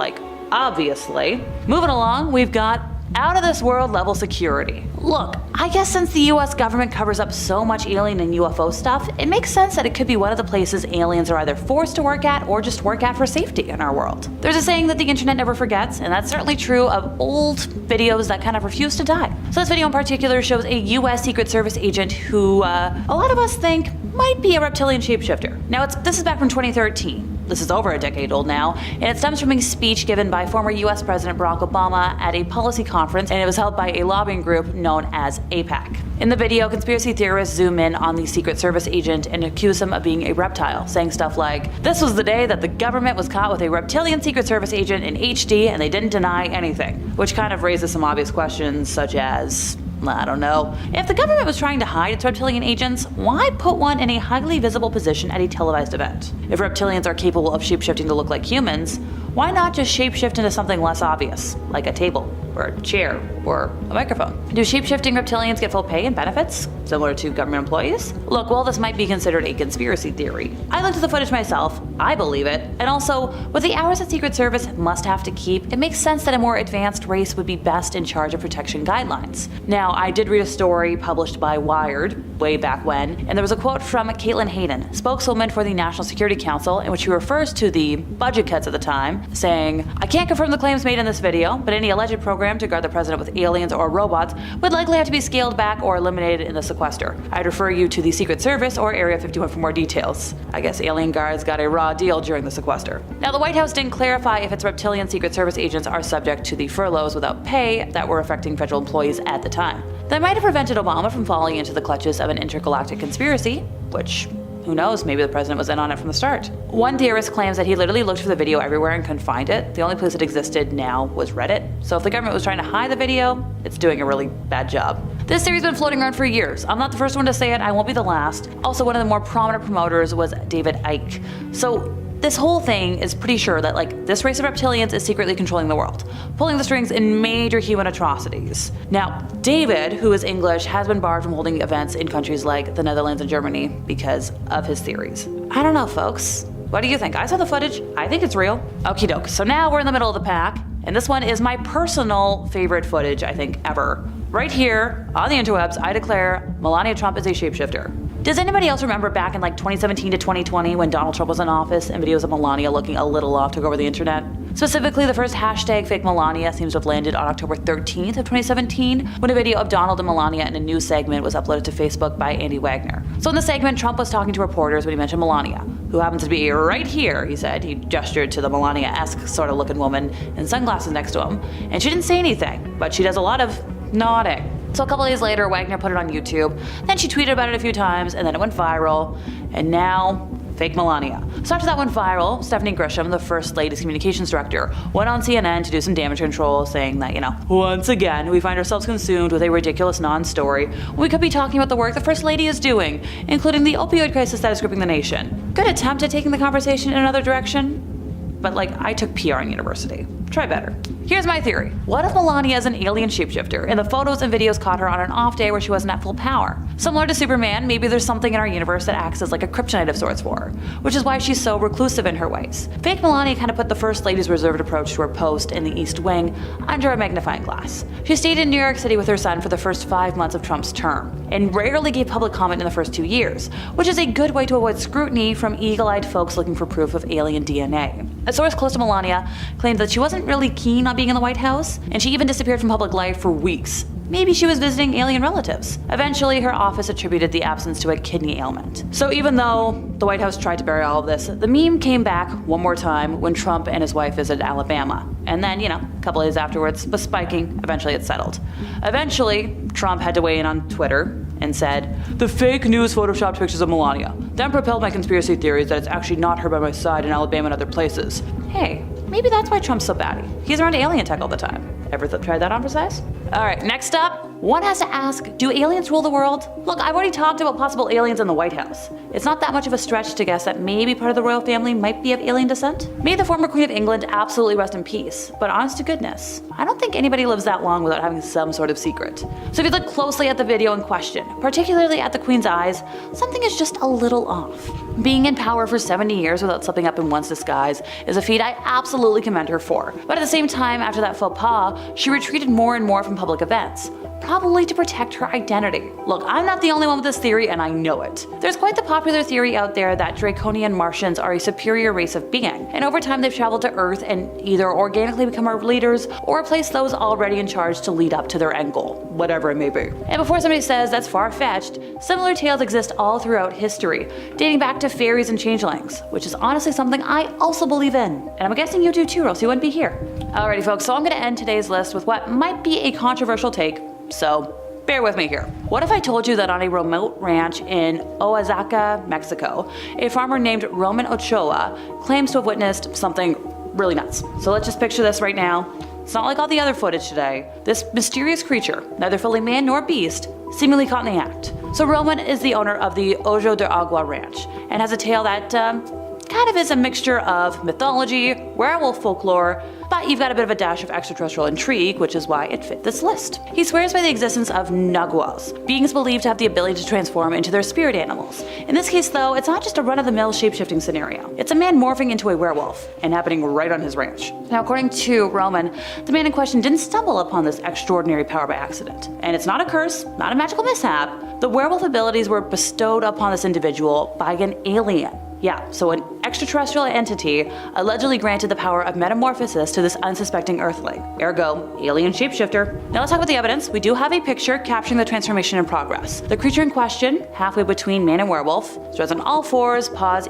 Speaker 1: obviously. Moving along, we've got out-of-this-world level security. Look, I guess since the US government covers up so much alien and UFO stuff, it makes sense that it could be one of the places aliens are either forced to work at or just work at for safety in our world. There's a saying that the internet never forgets, and that's certainly true of old videos that kind of refuse to die. So this video in particular shows a US Secret Service agent who a lot of us think might be a reptilian shapeshifter. Now this is back from 2013. This is over a decade old now, and it stems from a speech given by former US President Barack Obama at a policy conference, and it was held by a lobbying group known as AIPAC. In the video, conspiracy theorists zoom in on the Secret Service agent and accuse him of being a reptile, saying stuff like, "This was the day that the government was caught with a reptilian Secret Service agent in HD and they didn't deny anything," which kind of raises some obvious questions such as, I don't know. If the government was trying to hide its reptilian agents, why put one in a highly visible position at a televised event? If reptilians are capable of shapeshifting to look like humans, why not just shapeshift into something less obvious, like a table, or a chair, or a microphone? Do shapeshifting reptilians get full pay and benefits, similar to government employees? Look, while this might be considered a conspiracy theory, I looked at the footage myself, I believe it, and also, with the hours that Secret Service must have to keep, it makes sense that a more advanced race would be best in charge of protection guidelines. Now, I did read a story published by Wired way back when, and there was a quote from Caitlin Hayden, spokeswoman for the National Security Council, in which she refers to the budget cuts at the time, saying, "I can't confirm the claims made in this video, but any alleged program to guard the president with aliens or robots would likely have to be scaled back or eliminated in the sequester. I'd refer you to the Secret Service or Area 51 for more details." I guess alien guards got a raw deal during the sequester. Now, the White House didn't clarify if its reptilian Secret Service agents are subject to the furloughs without pay that were affecting federal employees at the time. That might have prevented Obama from falling into the clutches of an intergalactic conspiracy, which, who knows, maybe the president was in on it from the start. One theorist claims that he literally looked for the video everywhere and couldn't find it. The only place it existed now was Reddit. So if the government was trying to hide the video, it's doing a really bad job. This theory's been floating around for years. I'm not the first one to say it, I won't be the last. Also, one of the more prominent promoters was David Icke. So this whole thing is pretty sure that this race of reptilians is secretly controlling the world, pulling the strings in major human atrocities. Now, David, who is English, has been barred from holding events in countries like the Netherlands and Germany because of his theories. I don't know, folks. What do you think? I saw the footage. I think it's real. Okie doke. So now we're in the middle of the pack, and this one is my personal favorite footage, I think, ever. Right here on the interwebs, I declare Melania Trump is a shapeshifter. Does anybody else remember back in 2017 to 2020 when Donald Trump was in office and videos of Melania looking a little off took over the internet? Specifically, the first hashtag fake Melania seems to have landed on October 13th of 2017 when a video of Donald and Melania in a news segment was uploaded to Facebook by Andy Wagner. So in the segment, Trump was talking to reporters when he mentioned Melania, who happens to be right here, he said. He gestured to the Melania-esque sort of looking woman in sunglasses next to him, and she didn't say anything, but she does a lot of nodding. So a couple days later, Wagner put it on YouTube, then she tweeted about it a few times, and then it went viral, and now, fake Melania. So after that went viral, Stephanie Grisham, the First Lady's communications director, went on CNN to do some damage control, saying that, once again, we find ourselves consumed with a ridiculous non-story. We could be talking about the work the First Lady is doing, including the opioid crisis that is gripping the nation. Good attempt at taking the conversation in another direction, but I took PR in university. Try better. Here's my theory. What if Melania is an alien shapeshifter and the photos and videos caught her on an off day where she wasn't at full power? Similar to Superman, maybe there's something in our universe that acts as a kryptonite of sorts for her, which is why she's so reclusive in her ways. Fake Melania kind of put the First Lady's reserved approach to her post in the East Wing under a magnifying glass. She stayed in New York City with her son for the first 5 months of Trump's term, and rarely gave public comment in the first 2 years, which is a good way to avoid scrutiny from eagle-eyed folks looking for proof of alien DNA. A source close to Melania claimed that she wasn't really keen on being in the White House, and she even disappeared from public life for weeks. Maybe she was visiting alien relatives. Eventually, her office attributed the absence to a kidney ailment. So even though the White House tried to bury all of this, the meme came back one more time when Trump and his wife visited Alabama. And then, a couple days afterwards, was spiking. Eventually, it settled. Eventually, Trump had to weigh in on Twitter and said, "The fake news photoshopped pictures of Melania then propelled my conspiracy theories that it's actually not her by my side in Alabama and other places." Hey, maybe that's why Trump's so batty. He's around alien tech all the time. Ever tried that on for size? Alright, next up, one has to ask, do aliens rule the world? Look, I've already talked about possible aliens in the White House. It's not that much of a stretch to guess that maybe part of the royal family might be of alien descent. May the former Queen of England absolutely rest in peace, but honest to goodness, I don't think anybody lives that long without having some sort of secret. So if you look closely at the video in question, particularly at the Queen's eyes, something is just a little off. Being in power for 70 years without slipping up in one's disguise is a feat I absolutely commend her for. But at the same time, after that faux pas, she retreated more and more from public events, probably to protect her identity. Look, I'm not the only one with this theory, and I know it. There's quite the popular theory out there that Draconian Martians are a superior race of being, and over time they've traveled to Earth and either organically become our leaders or replace those already in charge to lead up to their end goal, whatever it may be. And before somebody says that's far-fetched, similar tales exist all throughout history, dating back to fairies and changelings, which is honestly something I also believe in. And I'm guessing you do too, or else you wouldn't be here. Alrighty folks, so I'm gonna end today's list with what might be a controversial take, so bear with me here. What if I told you that on a remote ranch in Oaxaca, Mexico, a farmer named Roman Ochoa claims to have witnessed something really nuts? So let's just picture this right now. It's not like all the other footage today. This mysterious creature, neither fully man nor beast, seemingly caught in the act. So Roman is the owner of the Ojo de Agua Ranch and has a tale that kind of is a mixture of mythology, werewolf folklore, but you've got a bit of a dash of extraterrestrial intrigue, which is why it fit this list. He swears by the existence of naguals, beings believed to have the ability to transform into their spirit animals. In this case though, it's not just a run-of-the-mill shape-shifting scenario. It's a man morphing into a werewolf, and happening right on his ranch. Now according to Roman, the man in question didn't stumble upon this extraordinary power by accident. And it's not a curse, not a magical mishap. The werewolf abilities were bestowed upon this individual by an alien. Yeah, so an extraterrestrial entity allegedly granted the power of metamorphosis to this unsuspecting earthling, ergo, alien shapeshifter. Now let's talk about the evidence. We do have a picture capturing the transformation in progress. The creature in question, halfway between man and werewolf, stands on all fours, paws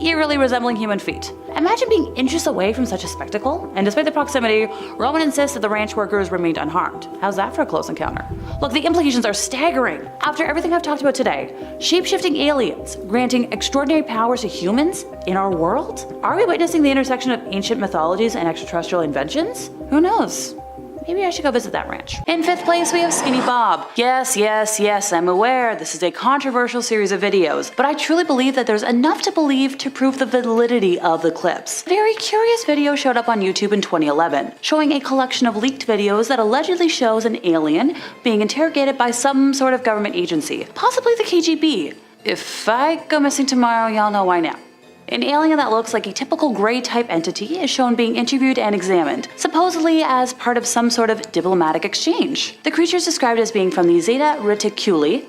Speaker 1: eerily resembling human feet. Imagine being inches away from such a spectacle, and despite the proximity, Roman insists that the ranch workers remained unharmed. How's that for a close encounter? Look, the implications are staggering. After everything I've talked about today, shape-shifting aliens granting extraordinary powers to humans in our world? Are we witnessing the intersection of ancient mythologies and extraterrestrial inventions? Who knows? Maybe I should go visit that ranch. In 5th place, we have Skinny Bob. Yes, I'm aware this is a controversial series of videos, but I truly believe that there's enough to believe to prove the validity of the clips. A very curious video showed up on YouTube in 2011, showing a collection of leaked videos that allegedly shows an alien being interrogated by some sort of government agency, possibly the KGB. If I go missing tomorrow, y'all know why now. An alien that looks like a typical gray-type entity is shown being interviewed and examined, supposedly as part of some sort of diplomatic exchange. The creature is described as being from the Zeta Reticuli,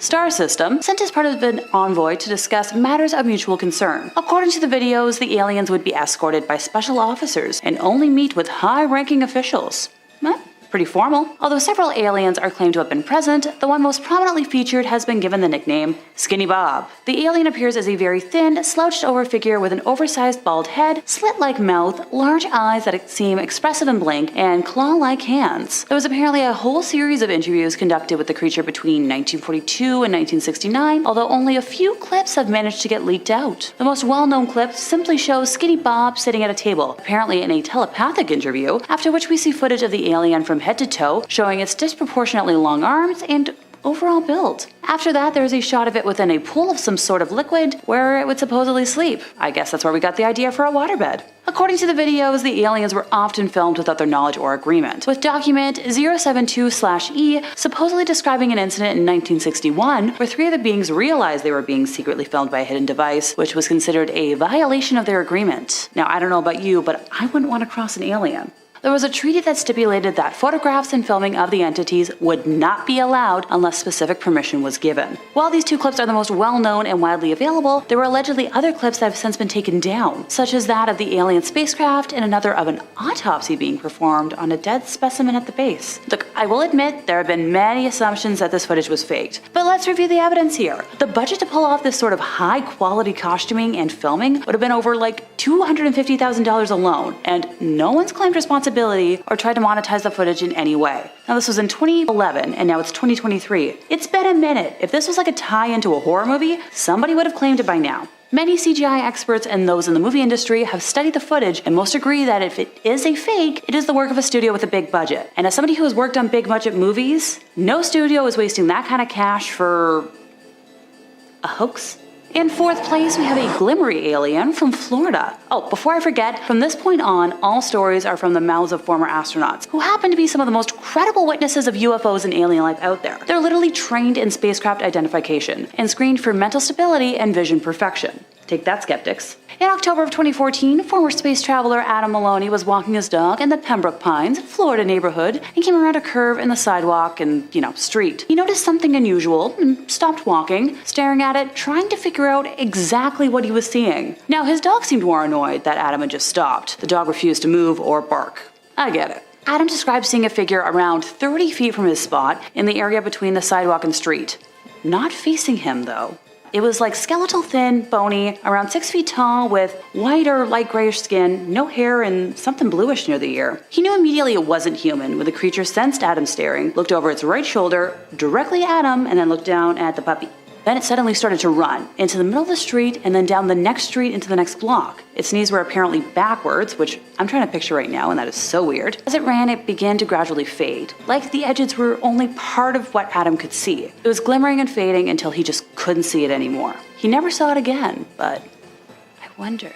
Speaker 1: star system, sent as part of an envoy to discuss matters of mutual concern. According to the videos, the aliens would be escorted by special officers and only meet with high-ranking officials. Pretty formal. Although several aliens are claimed to have been present, the one most prominently featured has been given the nickname Skinny Bob. The alien appears as a very thin, slouched-over figure with an oversized bald head, slit-like mouth, large eyes that seem expressive and blank, and claw-like hands. There was apparently a whole series of interviews conducted with the creature between 1942 and 1969, although only a few clips have managed to get leaked out. The most well-known clip simply shows Skinny Bob sitting at a table, apparently in a telepathic interview, after which we see footage of the alien from head to toe, showing its disproportionately long arms and overall build. After that, there's a shot of it within a pool of some sort of liquid where it would supposedly sleep. I guess that's where we got the idea for a waterbed. According to the videos, the aliens were often filmed without their knowledge or agreement, with document 072/E supposedly describing an incident in 1961 where 3 of the beings realized they were being secretly filmed by a hidden device, which was considered a violation of their agreement. Now, I don't know about you, but I wouldn't want to cross an alien. There was a treaty that stipulated that photographs and filming of the entities would not be allowed unless specific permission was given. While these 2 clips are the most well-known and widely available, there were allegedly other clips that have since been taken down, such as that of the alien spacecraft and another of an autopsy being performed on a dead specimen at the base. Look, I will admit there have been many assumptions that this footage was faked, but let's review the evidence here. The budget to pull off this sort of high-quality costuming and filming would have been over like $250,000 alone, and no one's claimed responsibility or tried to monetize the footage in any way. Now this was in 2011 and now it's 2023. It's been a minute. If this was like a tie into a horror movie, somebody would have claimed it by now. Many CGI experts and those in the movie industry have studied the footage, and most agree that if it is a fake, it is the work of a studio with a big budget. And as somebody who has worked on big budget movies, no studio is wasting that kind of cash for a hoax. In fourth place, we have a glimmery alien from Florida. Oh, before I forget, from this point on, all stories are from the mouths of former astronauts, who happen to be some of the most credible witnesses of UFOs and alien life out there. They're literally trained in spacecraft identification and screened for mental stability and vision perfection. Take that, skeptics. In October of 2014, former space traveler Adam Maloney was walking his dog in the Pembroke Pines, Florida neighborhood, and came around a curve in the sidewalk and, street. He noticed something unusual and stopped walking, staring at it, trying to figure out exactly what he was seeing. Now, his dog seemed more annoyed that Adam had just stopped. The dog refused to move or bark. I get it. Adam described seeing a figure around 30 feet from his spot in the area between the sidewalk and street. Not facing him, though. It was like skeletal thin, bony, around 6 feet tall, with white or light grayish skin, no hair, and something bluish near the ear. He knew immediately it wasn't human when the creature sensed Adam staring, looked over its right shoulder, directly at him, and then looked down at the puppy. Then it suddenly started to run into the middle of the street and then down the next street into the next block. Its knees were apparently backwards, which I'm trying to picture right now, and that is so weird. As it ran, it began to gradually fade, like the edges were only part of what Adam could see. It was glimmering and fading until he just couldn't see it anymore. He never saw it again, but I wonder.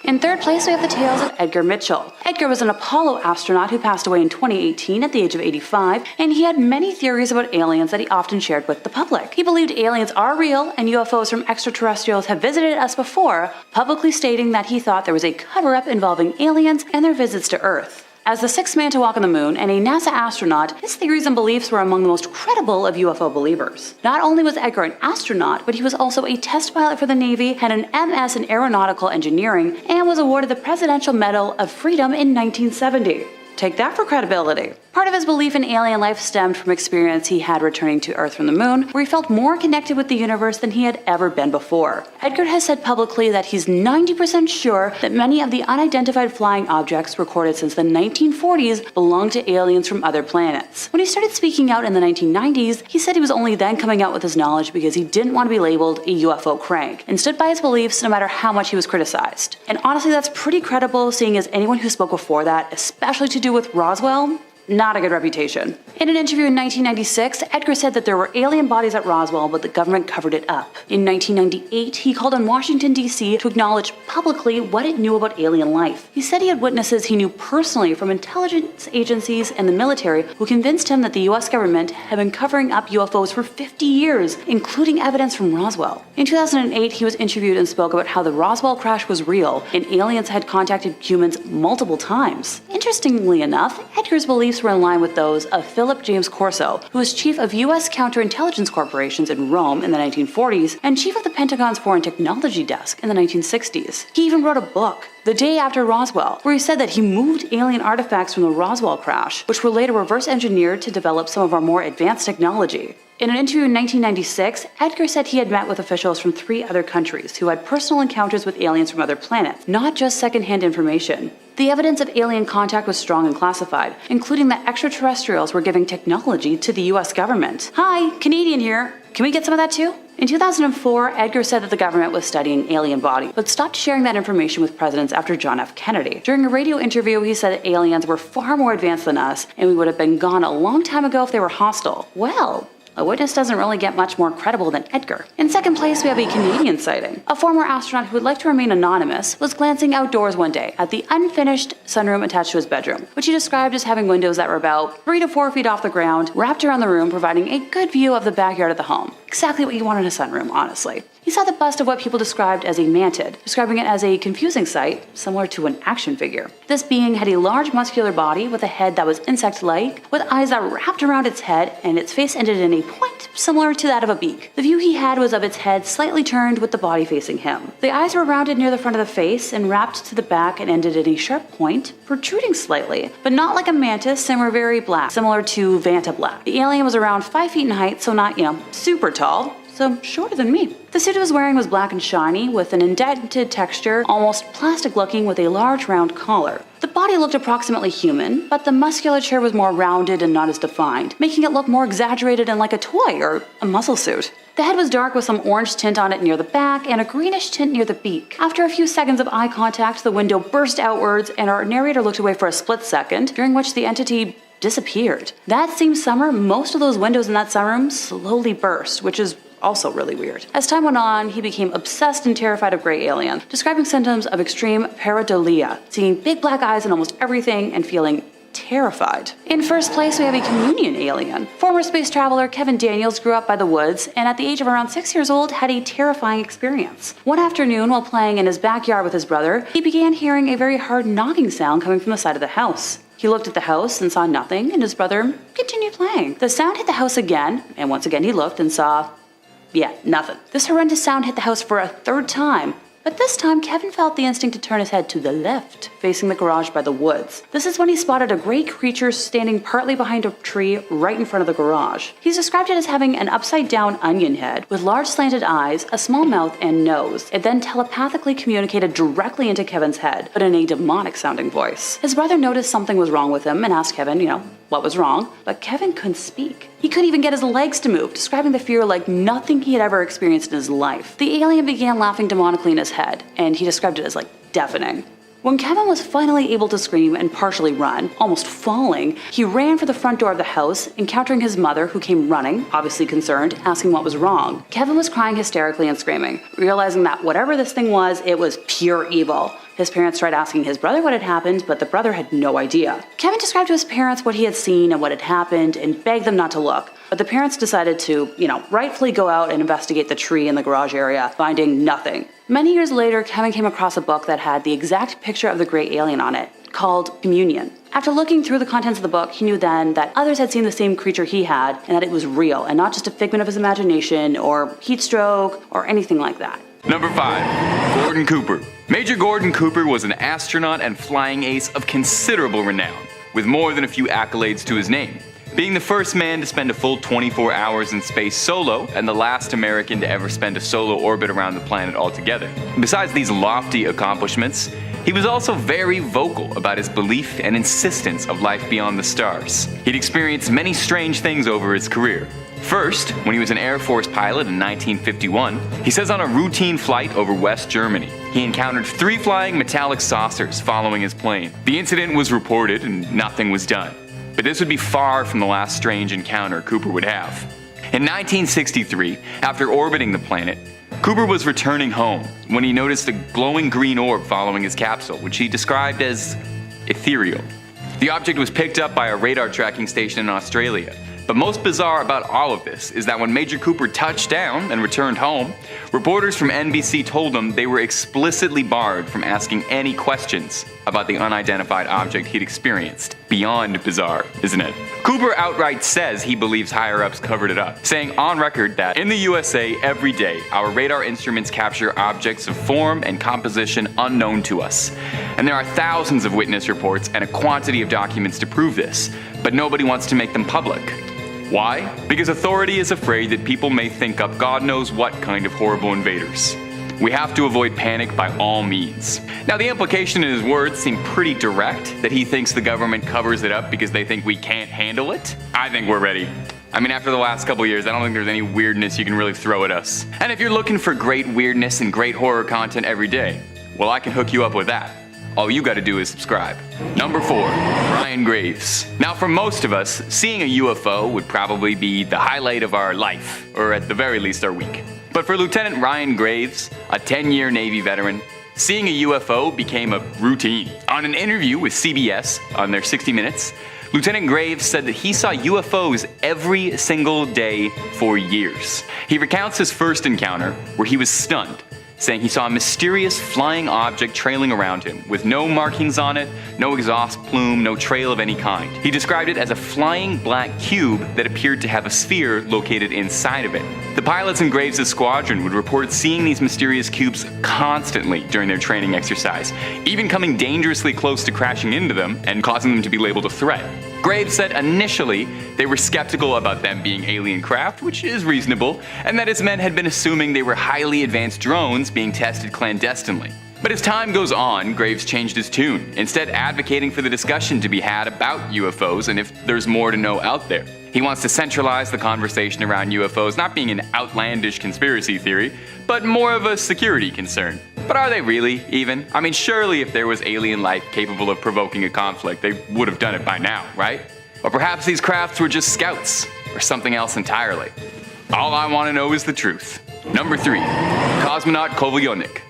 Speaker 1: In third place, we have the tales of Edgar Mitchell. Edgar was an Apollo astronaut who passed away in 2018 at the age of 85, and he had many theories about aliens that he often shared with the public. He believed aliens are real and UFOs from extraterrestrials have visited us before, publicly stating that he thought there was a cover-up involving aliens and their visits to Earth. As the sixth man to walk on the moon and a NASA astronaut, his theories and beliefs were among the most credible of UFO believers. Not only was Edgar an astronaut, but he was also a test pilot for the Navy, had an MS in aeronautical engineering, and was awarded the Presidential Medal of Freedom in 1970. Take that for credibility. Part of his belief in alien life stemmed from experience he had returning to Earth from the moon, where he felt more connected with the universe than he had ever been before. Edgar has said publicly that he's 90% sure that many of the unidentified flying objects recorded since the 1940s belong to aliens from other planets. When he started speaking out in the 1990s, he said he was only then coming out with his knowledge because he didn't want to be labeled a UFO crank, and stood by his beliefs no matter how much he was criticized. And honestly, that's pretty credible, seeing as anyone who spoke before that, especially to do with Roswell, not a good reputation. In an interview in 1996, Edgar said that there were alien bodies at Roswell, but the government covered it up. In 1998, he called on Washington, D.C. to acknowledge publicly what it knew about alien life. He said he had witnesses he knew personally from intelligence agencies and the military who convinced him that the U.S. government had been covering up UFOs for 50 years, including evidence from Roswell. In 2008, he was interviewed and spoke about how the Roswell crash was real and aliens had contacted humans multiple times. Interestingly enough, Edgar's beliefs were in line with those of Philip James Corso, who was chief of U.S. counterintelligence corporations in Rome in the 1940s and chief of the Pentagon's Foreign Technology Desk in the 1960s. He even wrote a book, The Day After Roswell, where he said that he moved alien artifacts from the Roswell crash, which were later reverse engineered to develop some of our more advanced technology. In an interview in 1996, Edgar said he had met with officials from 3 other countries who had personal encounters with aliens from other planets, not just secondhand information. The evidence of alien contact was strong and classified, including that extraterrestrials were giving technology to the US government. Hi, Canadian here. Can we get some of that too? In 2004, Edgar said that the government was studying alien bodies, but stopped sharing that information with presidents after John F. Kennedy. During a radio interview, he said that aliens were far more advanced than us, and we would have been gone a long time ago if they were hostile. Well, a witness doesn't really get much more credible than Edgar. In second place, we have a Canadian sighting. A former astronaut who would like to remain anonymous was glancing outdoors one day at the unfinished sunroom attached to his bedroom, which he described as having windows that were about 3 to 4 feet off the ground, wrapped around the room, providing a good view of the backyard of the home. Exactly what you want in a sunroom, honestly. He saw the bust of what people described as a mantid, describing it as a confusing sight, similar to an action figure. This being had a large muscular body with a head that was insect-like, with eyes that wrapped around its head, and its face ended in a point similar to that of a beak. The view he had was of its head slightly turned with the body facing him. The eyes were rounded near the front of the face and wrapped to the back and ended in a sharp point, protruding slightly, but not like a mantis, and were very black, similar to Vanta Black. The alien was around 5 feet in height, so not, super tall, so shorter than me. The suit he was wearing was black and shiny, with an indented texture, almost plastic looking, with a large round collar. The body looked approximately human, but the musculature was more rounded and not as defined, making it look more exaggerated and like a toy or a muscle suit. The head was dark with some orange tint on it near the back and a greenish tint near the beak. After a few seconds of eye contact, the window burst outwards and our narrator looked away for a split second, during which the entity disappeared. That same summer, most of those windows in that sunroom slowly burst, which is also really weird. As time went on, he became obsessed and terrified of gray alien, describing symptoms of extreme pareidolia, seeing big black eyes in almost everything and feeling terrified. In first place, we have a communion alien. Former space traveler Kevin Daniels grew up by the woods and at the age of around 6 years old had a terrifying experience. One afternoon, while playing in his backyard with his brother, he began hearing a very hard knocking sound coming from the side of the house. He looked at the house and saw nothing, and his brother continued playing. The sound hit the house again, and once again he looked and saw nothing. This horrendous sound hit the house for a third time, but this time Kevin felt the instinct to turn his head to the left, facing the garage by the woods. This is when he spotted a gray creature standing partly behind a tree right in front of the garage. He's described it as having an upside-down onion head with large slanted eyes, a small mouth, and nose. It then telepathically communicated directly into Kevin's head, but in a demonic-sounding voice. His brother noticed something was wrong with him and asked Kevin, what was wrong, but Kevin couldn't speak. He couldn't even get his legs to move, describing the fear like nothing he had ever experienced in his life. The alien began laughing demonically in his head, and he described it as deafening. When Kevin was finally able to scream and partially run, almost falling, he ran for the front door of the house, encountering his mother, who came running, obviously concerned, asking what was wrong. Kevin was crying hysterically and screaming, realizing that whatever this thing was, it was pure evil. His parents tried asking his brother what had happened, but the brother had no idea. Kevin described to his parents what he had seen and what had happened and begged them not to look. But the parents decided to, rightfully go out and investigate the tree in the garage area, finding nothing. Many years later, Kevin came across a book that had the exact picture of the gray alien on it, called Communion. After looking through the contents of the book, he knew then that others had seen the same creature he had, and that it was real, and not just a figment of his imagination, or heat stroke, or anything like that.
Speaker 5: Number 5. Gordon Cooper. Major Gordon Cooper was an astronaut and flying ace of considerable renown, with more than a few accolades to his name. Being the first man to spend a full 24 hours in space solo, and the last American to ever spend a solo orbit around the planet altogether. Besides these lofty accomplishments, he was also very vocal about his belief and insistence of life beyond the stars. He'd experienced many strange things over his career. First, when he was an Air Force pilot in 1951, he says on a routine flight over West Germany, he encountered 3 flying metallic saucers following his plane. The incident was reported and nothing was done. But this would be far from the last strange encounter Cooper would have. In 1963, after orbiting the planet, Cooper was returning home when he noticed a glowing green orb following his capsule, which he described as ethereal. The object was picked up by a radar tracking station in Australia. But most bizarre about all of this is that when Major Cooper touched down and returned home, reporters from NBC told him they were explicitly barred from asking any questions about the unidentified object he'd experienced. Beyond bizarre, isn't it? Cooper outright says he believes higher-ups covered it up, saying on record that in the USA every day, our radar instruments capture objects of form and composition unknown to us. And there are thousands of witness reports and a quantity of documents to prove this, but nobody wants to make them public. Why? Because authority is afraid that people may think up God knows what kind of horrible invaders. We have to avoid panic by all means. Now, the implication in his words seem pretty direct, that he thinks the government covers it up because they think we can't handle it. I think we're ready. After the last couple years, I don't think there's any weirdness you can really throw at us. And if you're looking for great weirdness and great horror content every day, well, I can hook you up with that. All you gotta do is subscribe. Number 4, Ryan Graves. Now, for most of us, seeing a UFO would probably be the highlight of our life, or at the very least our week. But for Lieutenant Ryan Graves, a 10-year Navy veteran, seeing a UFO became a routine. On an interview with CBS on their 60 Minutes, Lieutenant Graves said that he saw UFOs every single day for years. He recounts his first encounter, where he was stunned, saying he saw a mysterious flying object trailing around him, with no markings on it, no exhaust plume, no trail of any kind. He described it as a flying black cube that appeared to have a sphere located inside of it. The pilots in Graves' squadron would report seeing these mysterious cubes constantly during their training exercise, even coming dangerously close to crashing into them and causing them to be labeled a threat. Graves said initially they were skeptical about them being alien craft, which is reasonable, and that his men had been assuming they were highly advanced drones being tested clandestinely. But as time goes on, Graves changed his tune, instead advocating for the discussion to be had about UFOs and if there's more to know out there. He wants to centralize the conversation around UFOs not being an outlandish conspiracy theory, but more of a security concern. But are they really, even? I mean, surely if there was alien life capable of provoking a conflict, they would have done it by now, right? Or perhaps these crafts were just scouts, or something else entirely. All I want to know is the truth. Number 3. Cosmonaut Kovalyonok.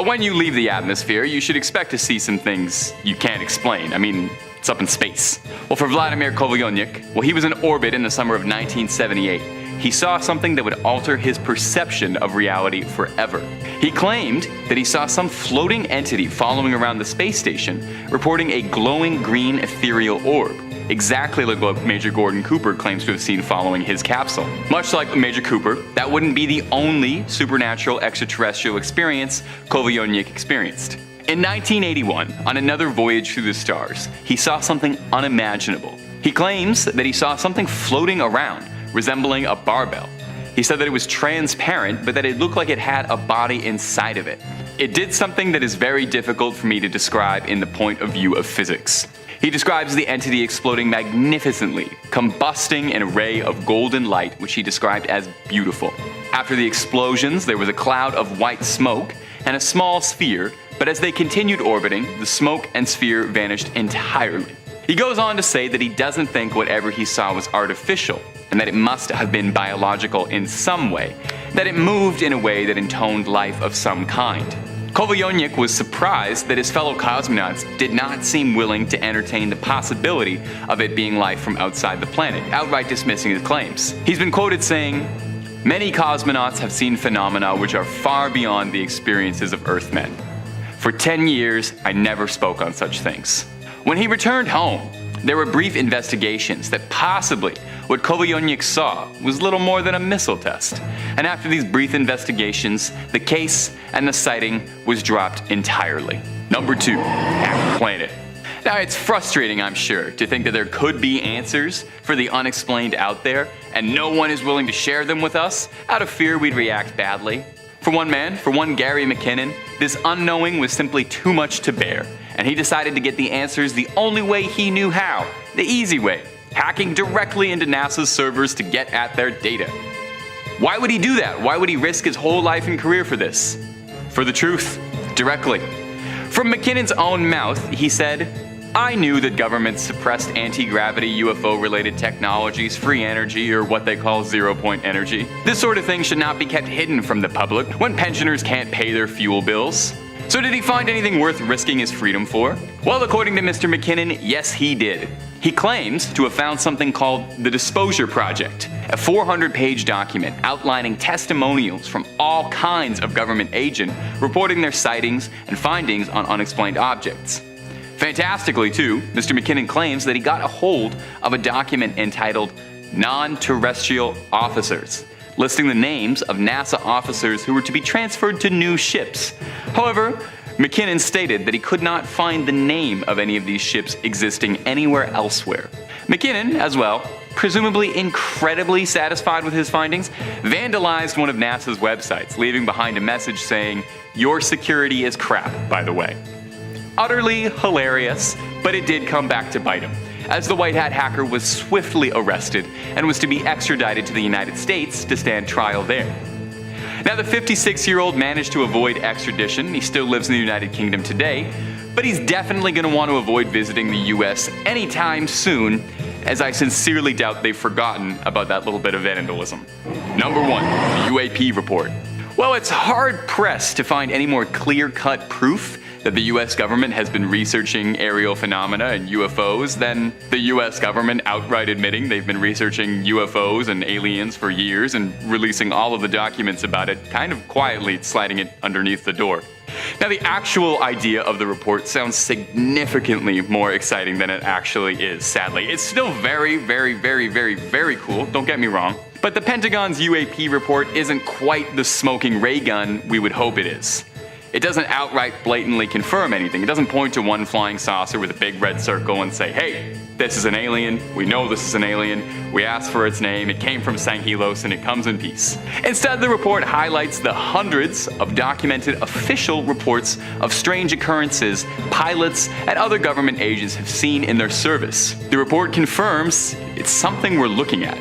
Speaker 5: When you leave the atmosphere, you should expect to see some things you can't explain. I mean, it's up in space. Well, for Vladimir Kovalyonok, he was in orbit in the summer of 1978. He saw something that would alter his perception of reality forever. He claimed that he saw some floating entity following around the space station, reporting a glowing green ethereal orb, exactly like what Major Gordon Cooper claims to have seen following his capsule. Much like Major Cooper, that wouldn't be the only supernatural extraterrestrial experience Kovalyonok experienced. In 1981, on another voyage through the stars, he saw something unimaginable. He claims that he saw something floating around, resembling a barbell. He said that it was transparent, but that it looked like it had a body inside of it. It did something that is very difficult for me to describe in the point of view of physics. He describes the entity exploding magnificently, combusting an array of golden light, which he described as beautiful. After the explosions, there was a cloud of white smoke and a small sphere, but as they continued orbiting, the smoke and sphere vanished entirely. He goes on to say that he doesn't think whatever he saw was artificial, and that it must have been biological in some way, that it moved in a way that intoned life of some kind. Kovalyonok was surprised that his fellow cosmonauts did not seem willing to entertain the possibility of it being life from outside the planet, outright dismissing his claims. He's been quoted saying, "Many cosmonauts have seen phenomena which are far beyond the experiences of Earthmen. For 10 years, I never spoke on such things." When he returned home, there were brief investigations that possibly what Kovalyonok saw was little more than a missile test. And after these brief investigations, the case and the sighting was dropped entirely. Number 2, explain it. Now, it's frustrating, I'm sure, to think that there could be answers for the unexplained out there, and no one is willing to share them with us, out of fear we'd react badly. For one man, for one Gary McKinnon, this unknowing was simply too much to bear, and he decided to get the answers the only way he knew how, the easy way, hacking directly into NASA's servers to get at their data. Why would he do that? Why would he risk his whole life and career for this? For the truth, directly. From McKinnon's own mouth, he said, "I knew that governments suppressed anti-gravity UFO-related technologies, free energy, or what they call zero-point energy. This sort of thing should not be kept hidden from the public when pensioners can't pay their fuel bills." So did he find anything worth risking his freedom for? Well, according to Mr. McKinnon, yes he did. He claims to have found something called the Disclosure Project, a 400-page document outlining testimonials from all kinds of government agents reporting their sightings and findings on unexplained objects. Fantastically, too, Mr. McKinnon claims that he got a hold of a document entitled Non-Terrestrial Officers, listing the names of NASA officers who were to be transferred to new ships. However, McKinnon stated that he could not find the name of any of these ships existing anywhere elsewhere. McKinnon, as well, presumably incredibly satisfied with his findings, vandalized one of NASA's websites, leaving behind a message saying, "Your security is crap, by the way." Utterly hilarious, but it did come back to bite him, as the White Hat hacker was swiftly arrested and was to be extradited to the United States to stand trial there. Now, the 56-year-old managed to avoid extradition. He still lives in the United Kingdom today, but he's definitely going to want to avoid visiting the US anytime soon, as I sincerely doubt they've forgotten about that little bit of vandalism. Number 1, the UAP report. Well, it's hard-pressed to find any more clear-cut proof that the US government has been researching aerial phenomena and UFOs than the US government outright admitting they've been researching UFOs and aliens for years and releasing all of the documents about it, kind of quietly sliding it underneath the door. Now, the actual idea of the report sounds significantly more exciting than it actually is, sadly. It's still very, very, very, very, very cool, don't get me wrong. But the Pentagon's UAP report isn't quite the smoking ray gun we would hope it is. It doesn't outright blatantly confirm anything. It doesn't point to one flying saucer with a big red circle and say, hey, this is an alien, we know this is an alien, we asked for its name, it came from Sanghelios and it comes in peace. Instead, the report highlights the hundreds of documented official reports of strange occurrences pilots and other government agents have seen in their service. The report confirms it's something we're looking at.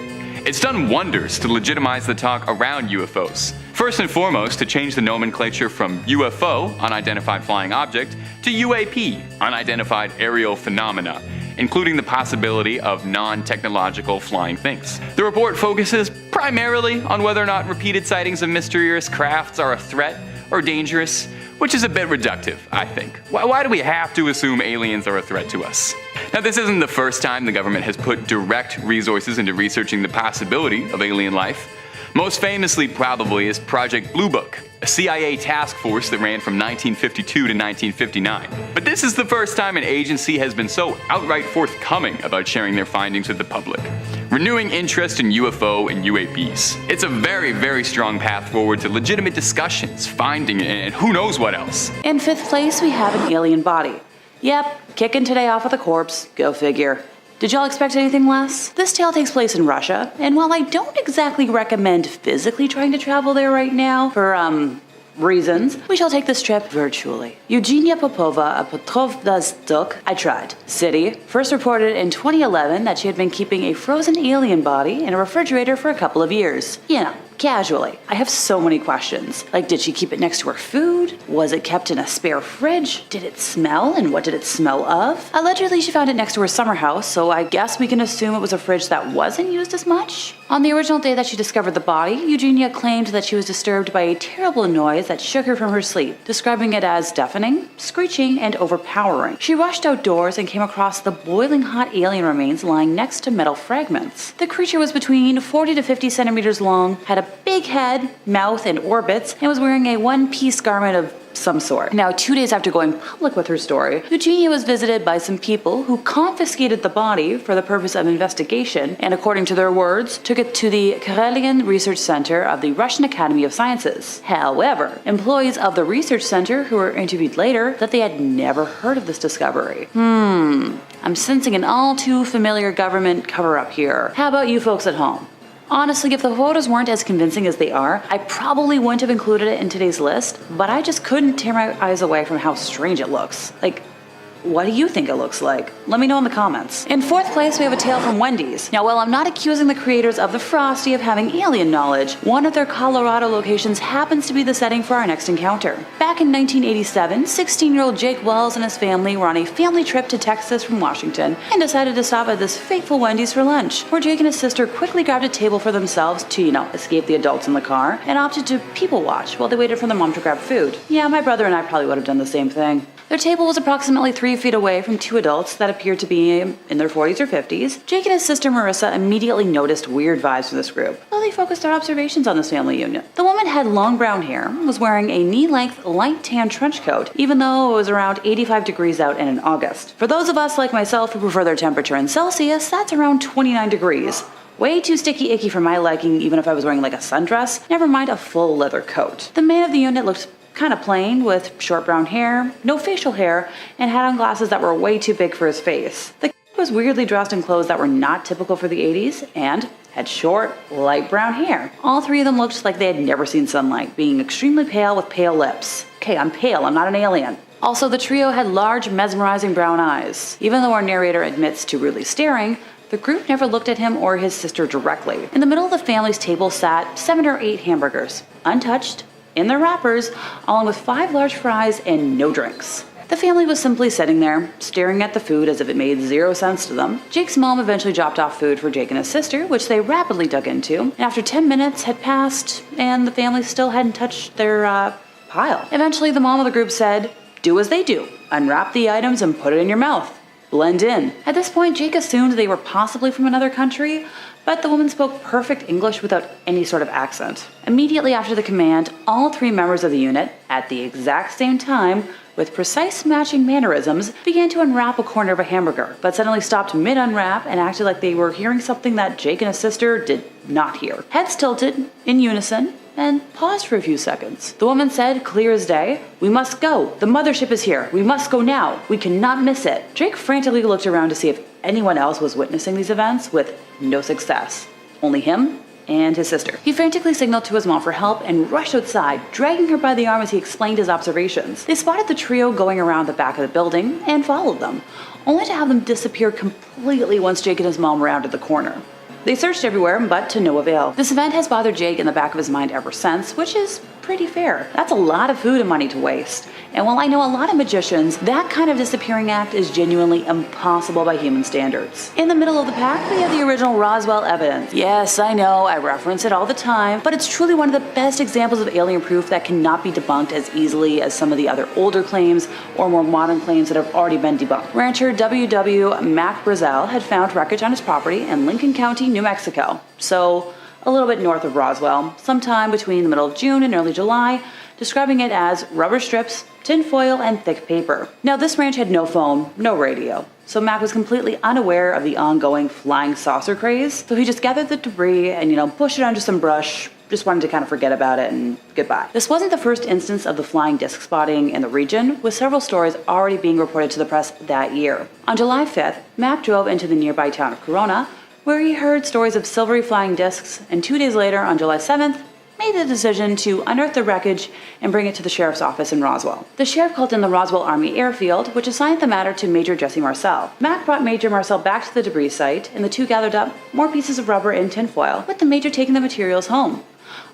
Speaker 5: It's done wonders to legitimize the talk around UFOs. First and foremost, to change the nomenclature from UFO, unidentified flying object, to UAP, unidentified aerial phenomena, including the possibility of non-technological flying things. The report focuses primarily on whether or not repeated sightings of mysterious crafts are a threat or dangerous, which is a bit reductive, I think. Why do we have to assume aliens are a threat to us? Now, this isn't the first time the government has put direct resources into researching the possibility of alien life. Most famously probably is Project Blue Book, a CIA task force that ran from 1952 to 1959. But this is the first time an agency has been so outright forthcoming about sharing their findings with the public, renewing interest in UFO and UAPs. It's a very, very strong path forward to legitimate discussions, finding, and who knows what else.
Speaker 1: In 5th place, we have an alien body. Yep, kicking today off with a corpse, go figure. Did y'all expect anything less? This tale takes place in Russia, and while I don't exactly recommend physically trying to travel there right now for, reasons, we shall take this trip virtually. Eugenia Popova, a Petrovna-Stuk, I tried. City, first reported in 2011 that she had been keeping a frozen alien body in a refrigerator for a couple of years. You know, casually. I have so many questions. Like, did she keep it next to her food? Was it kept in a spare fridge? Did it smell, and what did it smell of? Allegedly, she found it next to her summer house, so I guess we can assume it was a fridge that wasn't used as much. On the original day that she discovered the body, Eugenia claimed that she was disturbed by a terrible noise that shook her from her sleep, describing it as deafening, screeching, and overpowering. She rushed outdoors and came across the boiling hot alien remains lying next to metal fragments. The creature was between 40 to 50 centimeters long, had a big head, mouth, and orbits, and was wearing a one-piece garment of some sort. Now, 2 days after going public with her story, Eugenia was visited by some people who confiscated the body for the purpose of investigation and, according to their words, took it to the Karelian Research Center of the Russian Academy of Sciences. However, employees of the research center who were interviewed later that they had never heard of this discovery. I'm sensing an all too familiar government cover-up here. How about you folks at home? Honestly, if the photos weren't as convincing as they are, I probably wouldn't have included it in today's list, but I just couldn't tear my eyes away from how strange it looks. Like, what do you think it looks like? Let me know in the comments. In 4th place, we have a tale from Wendy's. Now, while I'm not accusing the creators of the Frosty of having alien knowledge, one of their Colorado locations happens to be the setting for our next encounter. Back in 1987, 16-year-old Jake Wells and his family were on a family trip to Texas from Washington and decided to stop at this fateful Wendy's for lunch, where Jake and his sister quickly grabbed a table for themselves to, escape the adults in the car and opted to people watch while they waited for their mom to grab food. Yeah, my brother and I probably would have done the same thing. Their table was approximately 3 feet away from 2 adults that appeared to be in their 40s or 50s. Jake and his sister Marissa immediately noticed weird vibes from this group, so they focused their observations on this family unit. The woman had long brown hair, was wearing a knee-length light tan trench coat, even though it was around 85 degrees out and in August. For those of us like myself who prefer their temperature in Celsius, that's around 29 degrees. Way too sticky icky for my liking, even if I was wearing like a sundress, never mind a full leather coat. The man of the unit looked kind of plain, with short brown hair, no facial hair, and had on glasses that were way too big for his face. The kid was weirdly dressed in clothes that were not typical for the 80s, and had short, light brown hair. All 3 of them looked like they had never seen sunlight, being extremely pale with pale lips. Okay, I'm pale, I'm not an alien. Also, the trio had large, mesmerizing brown eyes. Even though our narrator admits to really staring, the group never looked at him or his sister directly. In the middle of the family's table sat 7 or 8 hamburgers, untouched, in their wrappers, along with 5 large fries and no drinks. The family was simply sitting there, staring at the food as if it made 0 sense to them. Jake's mom eventually dropped off food for Jake and his sister, which they rapidly dug into, and after 10 minutes had passed, and the family still hadn't touched their, pile. Eventually, the mom of the group said, "Do as they do. Unwrap the items and put it in your mouth. Blend in." At this point, Jake assumed they were possibly from another country, but the woman spoke perfect English without any sort of accent. Immediately after the command, all 3 members of the unit, at the exact same time, with precise matching mannerisms, began to unwrap a corner of a hamburger, but suddenly stopped mid-unwrap and acted like they were hearing something that Jake and his sister did not hear. Heads tilted, in unison, and paused for a few seconds. The woman said, clear as day, "We must go. The mothership is here. We must go now. We cannot miss it." Drake frantically looked around to see if anyone else was witnessing these events, with no success. Only him and his sister. He frantically signaled to his mom for help and rushed outside, dragging her by the arm as he explained his observations. They spotted the trio going around the back of the building and followed them, only to have them disappear completely once Jake and his mom rounded the corner. They searched everywhere, but to no avail. This event has bothered Jake in the back of his mind ever since, which is pretty fair. That's a lot of food and money to waste. And while I know a lot of magicians, that kind of disappearing act is genuinely impossible by human standards. In the middle of the pack, we have the original Roswell evidence. Yes, I know, I reference it all the time, but it's truly one of the best examples of alien proof that cannot be debunked as easily as some of the other older claims or more modern claims that have already been debunked. Rancher W.W. Mac Brazel had found wreckage on his property in Lincoln County, New Mexico. So, a little bit north of Roswell, sometime between the middle of June and early July, describing it as rubber strips, tin foil, and thick paper. Now, this ranch had no phone, no radio, so Mac was completely unaware of the ongoing flying saucer craze, so he just gathered the debris and, pushed it under some brush, just wanted to kind of forget about it and goodbye. This wasn't the first instance of the flying disc spotting in the region, with several stories already being reported to the press that year. On July 5th, Mac drove into the nearby town of Corona, where he heard stories of silvery flying discs, and 2 days later, on July 7th, made the decision to unearth the wreckage and bring it to the sheriff's office in Roswell. The sheriff called in the Roswell Army Airfield, which assigned the matter to Major Jesse Marcel. Mac brought Major Marcel back to the debris site, and the two gathered up more pieces of rubber and tinfoil, with the Major taking the materials home.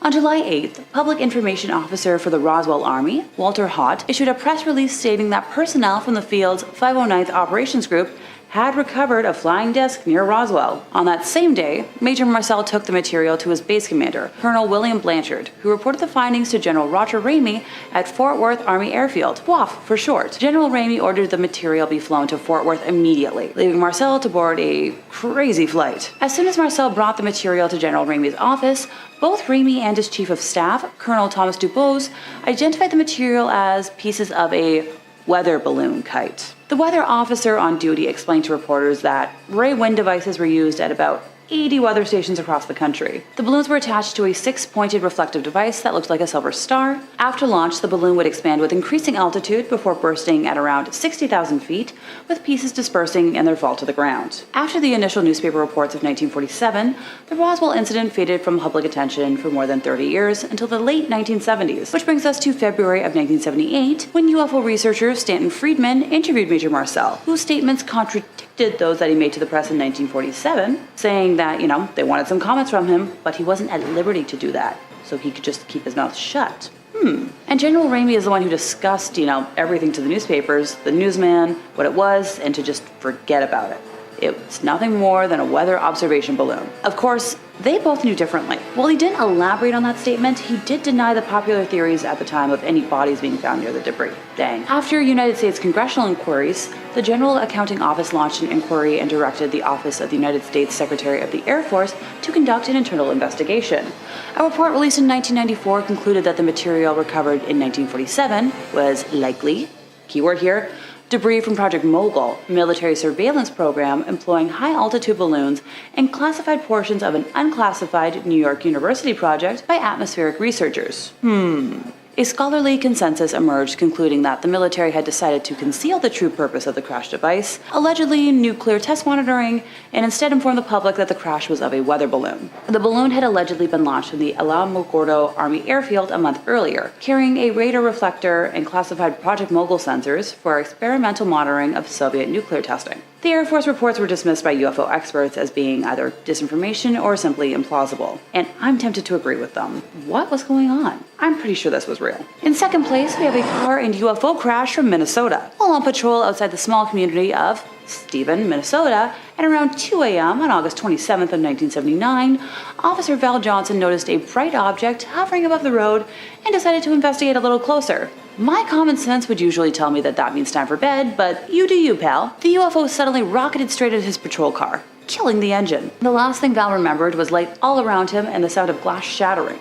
Speaker 1: On July 8th, Public Information Officer for the Roswell Army, Walter Hott, issued a press release stating that personnel from the field's 509th Operations Group had recovered a flying disc near Roswell. On that same day, Major Marcel took the material to his base commander, Colonel William Blanchard, who reported the findings to General Roger Ramey at Fort Worth Army Airfield, WAF for short. General Ramey ordered the material be flown to Fort Worth immediately, leaving Marcel to board a crazy flight. As soon as Marcel brought the material to General Ramey's office, both Ramey and his chief of staff, Colonel Thomas Dubose, identified the material as pieces of a weather balloon kite. The weather officer on duty explained to reporters that ray wind devices were used at about 80 weather stations across the country. The balloons were attached to a 6-pointed reflective device that looked like a silver star. After launch, the balloon would expand with increasing altitude before bursting at around 60,000 feet, with pieces dispersing in their fall to the ground. After the initial newspaper reports of 1947, the Roswell incident faded from public attention for more than 30 years until the late 1970s, which brings us to February of 1978, when UFO researcher Stanton Friedman interviewed Major Marcel, whose statements contradicted those that he made to the press in 1947, saying that, they wanted some comments from him, but he wasn't at liberty to do that, so he could just keep his mouth shut. And General Ramey is the one who discussed, everything to the newspapers, the newsman, what it was, and to just forget about it. It's nothing more than a weather observation balloon. Of course, they both knew differently. While he didn't elaborate on that statement, he did deny the popular theories at the time of any bodies being found near the debris. Dang. After United States congressional inquiries, the General Accounting Office launched an inquiry and directed the Office of the United States Secretary of the Air Force to conduct an internal investigation. A report released in 1994 concluded that the material recovered in 1947 was likely, keyword here, debris from Project Mogul, a military surveillance program employing high-altitude balloons and classified portions of an unclassified New York University project by atmospheric researchers. A scholarly consensus emerged concluding that the military had decided to conceal the true purpose of the crash device, allegedly nuclear test monitoring, and instead inform the public that the crash was of a weather balloon. The balloon had allegedly been launched from the Alamogordo Army Airfield a month earlier, carrying a radar reflector and classified Project Mogul sensors for experimental monitoring of Soviet nuclear testing. The Air Force reports were dismissed by UFO experts as being either disinformation or simply implausible, and I'm tempted to agree with them. What was going on? I'm pretty sure this was real. In second place, we have a car and UFO crash from Minnesota. While on patrol outside the small community of Stephen, Minnesota, at around 2 a.m. on August 27th of 1979, Officer Val Johnson noticed a bright object hovering above the road and decided to investigate a little closer. My common sense would usually tell me that that means time for bed, but you do you, pal. The UFO suddenly rocketed straight at his patrol car, killing the engine. The last thing Val remembered was light all around him and the sound of glass shattering.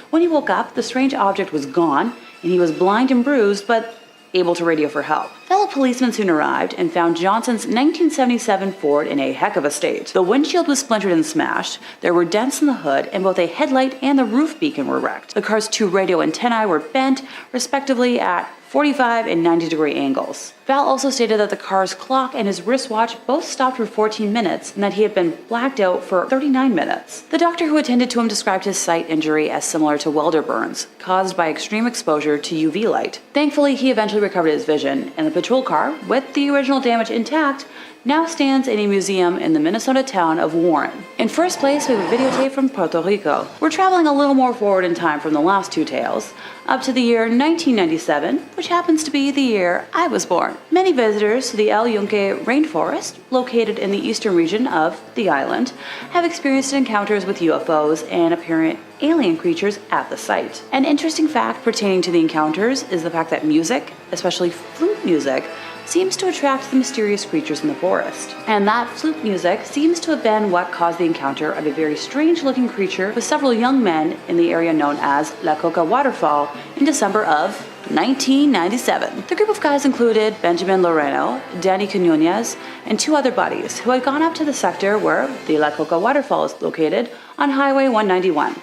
Speaker 1: When he woke up, the strange object was gone, and he was blind and bruised, but able to radio for help. Fellow policemen soon arrived and found Johnson's 1977 Ford in a heck of a state. The windshield was splintered and smashed, there were dents in the hood, and both a headlight and the roof beacon were wrecked. The car's 2 radio antennae were bent, respectively at 45 and 90 degree angles. Val also stated that the car's clock and his wristwatch both stopped for 14 minutes and that he had been blacked out for 39 minutes. The doctor who attended to him described his sight injury as similar to welder burns, caused by extreme exposure to UV light. Thankfully, he eventually recovered his vision, and the patrol car, with the original damage intact, now stands in a museum in the Minnesota town of Warren. In first place, we have a videotape from Puerto Rico. We're traveling a little more forward in time from the last 2 tales, up to the year 1997, which happens to be the year I was born. Many visitors to the El Yunque rainforest, located in the eastern region of the island, have experienced encounters with UFOs and apparent alien creatures at the site. An interesting fact pertaining to the encounters is the fact that music, especially flute music, seems to attract the mysterious creatures in the forest. And that flute music seems to have been what caused the encounter of a very strange-looking creature with several young men in the area known as La Coca Waterfall in December of 1997. The group of guys included Benjamin Loreno, Danny Quinones, and 2 other buddies who had gone up to the sector where the La Coca Waterfall is located on Highway 191.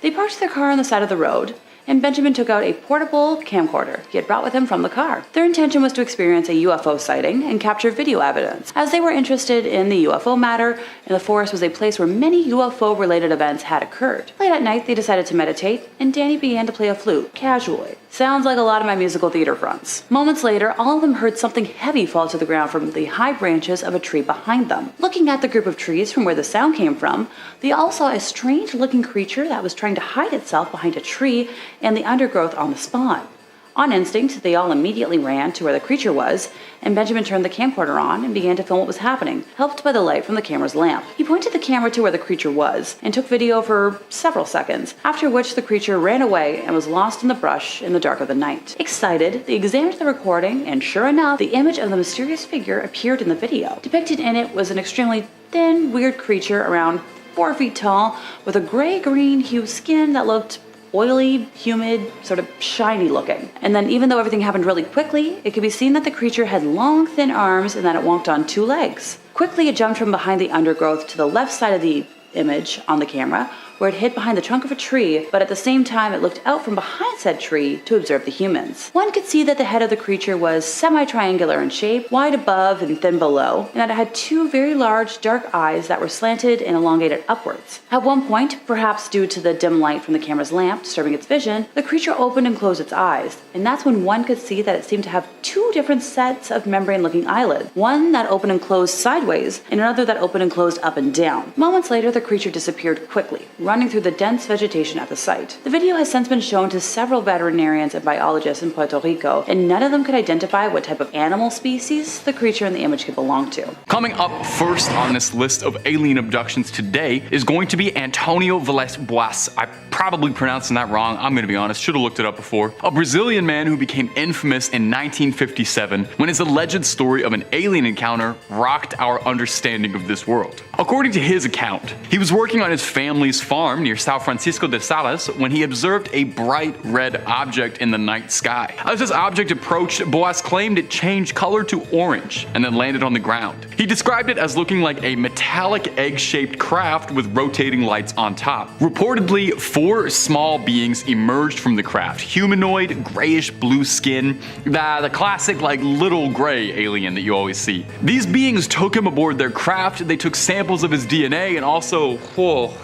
Speaker 1: They parked their car on the side of the road, and Benjamin took out a portable camcorder he had brought with him from the car. Their intention was to experience a UFO sighting and capture video evidence, as they were interested in the UFO matter, and the forest was a place where many UFO-related events had occurred. Late at night, they decided to meditate, and Danny began to play a flute, casually. Sounds like a lot of my musical theater fronts. Moments later, all of them heard something heavy fall to the ground from the high branches of a tree behind them. Looking at the group of trees from where the sound came from, they all saw a strange-looking creature that was trying to hide itself behind a tree and the undergrowth on the spot. On instinct, they all immediately ran to where the creature was, and Benjamin turned the camcorder on and began to film what was happening, helped by the light from the camera's lamp. He pointed the camera to where the creature was, and took video for several seconds, after which the creature ran away and was lost in the brush in the dark of the night. Excited, they examined the recording, and sure enough, the image of the mysterious figure appeared in the video. Depicted in it was an extremely thin, weird creature around 4 feet tall, with a gray-green hue skin that looked oily, humid, sort of shiny looking. And then even though everything happened really quickly, it could be seen that the creature had long, thin arms and that it walked on 2 legs. Quickly, it jumped from behind the undergrowth to the left side of the image on the camera, where it hid behind the trunk of a tree, but at the same time it looked out from behind said tree to observe the humans. One could see that the head of the creature was semi-triangular in shape, wide above and thin below, and that it had 2 very large, dark eyes that were slanted and elongated upwards. At one point, perhaps due to the dim light from the camera's lamp disturbing its vision, the creature opened and closed its eyes, and that's when one could see that it seemed to have 2 different sets of membrane-looking eyelids, one that opened and closed sideways, and another that opened and closed up and down. Moments later, the creature disappeared quickly, running through the dense vegetation at the site. The video has since been shown to several veterinarians and biologists in Puerto Rico, and none of them could identify what type of animal species the creature in the image could belong to.
Speaker 5: Coming up first on this list of alien abductions today is going to be Antonio Villas-Boas. I probably pronouncing that wrong, I'm gonna be honest, should have looked it up before. A Brazilian man who became infamous in 1957 when his alleged story of an alien encounter rocked our understanding of this world. According to his account, he was working on his family's farm near São Francisco de Sales when he observed a bright red object in the night sky. As this object approached, Boas claimed it changed color to orange and then landed on the ground. He described it as looking like a metallic egg-shaped craft with rotating lights on top. Reportedly, 4 small beings emerged from the craft. Humanoid, grayish blue skin, the classic like little gray alien that you always see. These beings took him aboard their craft, they took samples of his DNA, and also,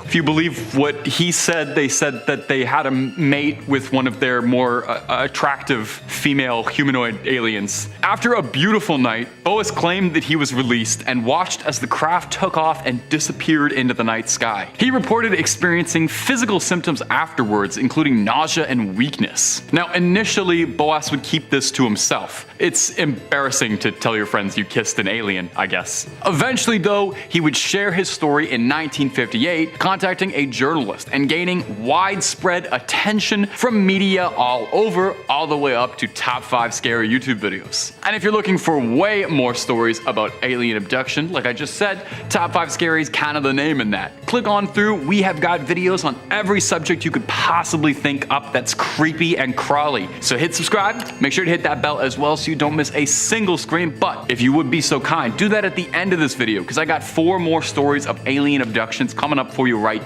Speaker 5: if you believe what he said, they said that they had him mate with one of their more attractive female humanoid aliens. After a beautiful night, Boas claimed that he was released and watched as the craft took off and disappeared into the night sky. He reported experiencing physical symptoms afterwards, including nausea and weakness. Now, initially, Boas would keep this to himself. It's embarrassing to tell your friends you kissed an alien, I guess. Eventually, though, he would share his story in 1958, contacting a journalist and gaining widespread attention from media all over, all the way up to top 5 scary YouTube videos. And if you're looking for way more stories about alien abduction, like I just said, top 5 scary is kind of the name in that. Click on through, we have got videos on every subject you could possibly think up that's creepy and crawly. So hit subscribe, make sure to hit that bell as well so you don't miss a single scream, but if you would be so kind, do that at the end of this video because I got 4 more stories of alien abductions coming up for you right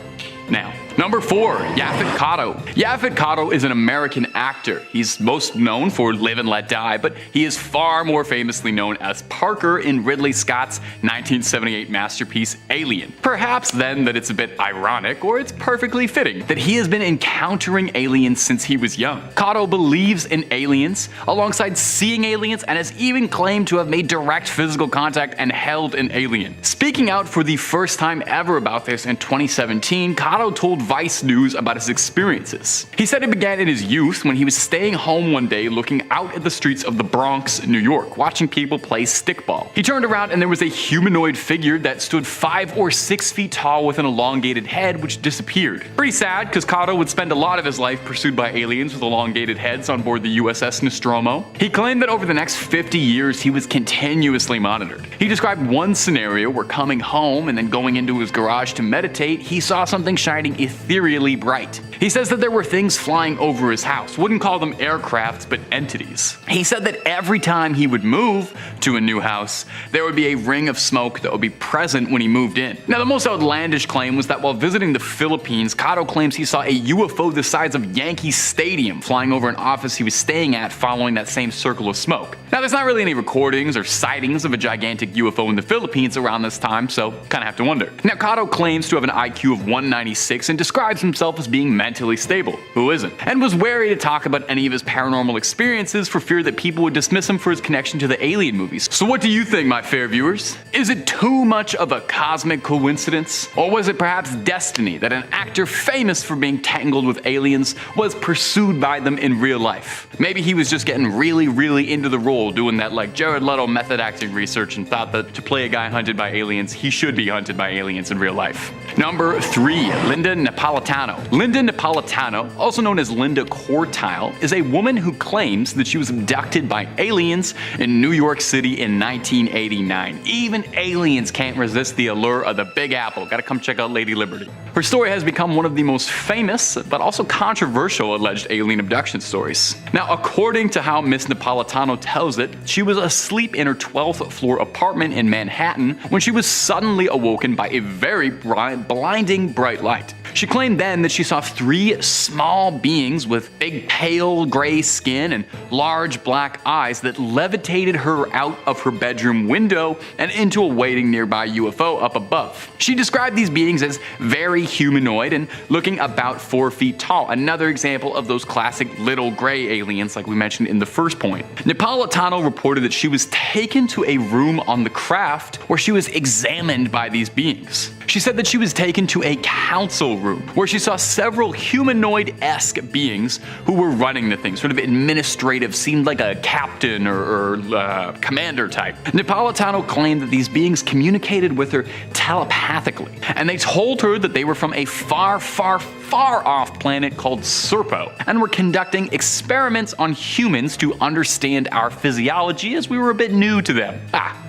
Speaker 5: now. Number 4, Yaphet Kotto. Yaphet Kotto is an American actor. He's most known for Live and Let Die, but he is far more famously known as Parker in Ridley Scott's 1978 masterpiece Alien. Perhaps then that it's a bit ironic, or it's perfectly fitting, that he has been encountering aliens since he was young. Kotto believes in aliens, alongside seeing aliens, and has even claimed to have made direct physical contact and held an alien. Speaking out for the first time ever about this in 2017, Kotto told Vice News about his experiences. He said it began in his youth when he was staying home one day looking out at the streets of the Bronx, New York, watching people play stickball. He turned around and there was a humanoid figure that stood 5 or 6 feet tall with an elongated head which disappeared. Pretty sad because Kotto would spend a lot of his life pursued by aliens with elongated heads on board the USS Nostromo. He claimed that over the next 50 years he was continuously monitored. He described one scenario where coming home and then going into his garage to meditate, he saw something shining ethereally bright. He says that there were things flying over his house, wouldn't call them aircrafts, but entities. He said that every time he would move to a new house, there would be a ring of smoke that would be present when he moved in. Now, the most outlandish claim was that while visiting the Philippines, Kotto claims he saw a UFO the size of Yankee Stadium flying over an office he was staying at following that same circle of smoke. Now, there's not really any recordings or sightings of a gigantic UFO in the Philippines around this time, so kinda have to wonder. Now, Kotto claims to have an IQ of 196 and describes himself as being mentally stable. Who isn't? And was wary to talk about any of his paranormal experiences for fear that people would dismiss him for his connection to the Alien movies. So what do you think, my fair viewers? Is it too much of a cosmic coincidence? Or was it perhaps destiny that an actor famous for being tangled with aliens was pursued by them in real life? Maybe he was just getting really into the role, doing that like Jared Leto method acting research and thought that to play a guy hunted by aliens, he should be hunted by aliens in real life. Number 3, Linda Napolitano. Linda Napolitano, also known as Linda Quartile, is a woman who claims that she was abducted by aliens in New York City in 1989. Even aliens can't resist the allure of the Big Apple. Gotta come check out Lady Liberty. Her story has become one of the most famous, but also controversial alleged alien abduction stories. Now, according to how Miss Napolitano tells it, she was asleep in her 12th floor apartment in Manhattan when she was suddenly awoken by a very blinding bright light. She claimed then that she saw 3 small beings with big pale gray skin and large black eyes that levitated her out of her bedroom window and into a waiting nearby UFO up above. She described these beings as very humanoid and looking about 4 feet tall, another example of those classic little gray aliens like we mentioned in the first point. Napolitano reported that she was taken to a room on the craft where she was examined by these beings. She said that she was taken to a council room where she saw several humanoid-esque beings who were running the thing, sort of administrative, seemed like a captain or commander type. Napolitano claimed that these beings communicated with her telepathically, and they told her that they were from a far off planet called Serpo, and were conducting experiments on humans to understand our physiology as we were a bit new to them.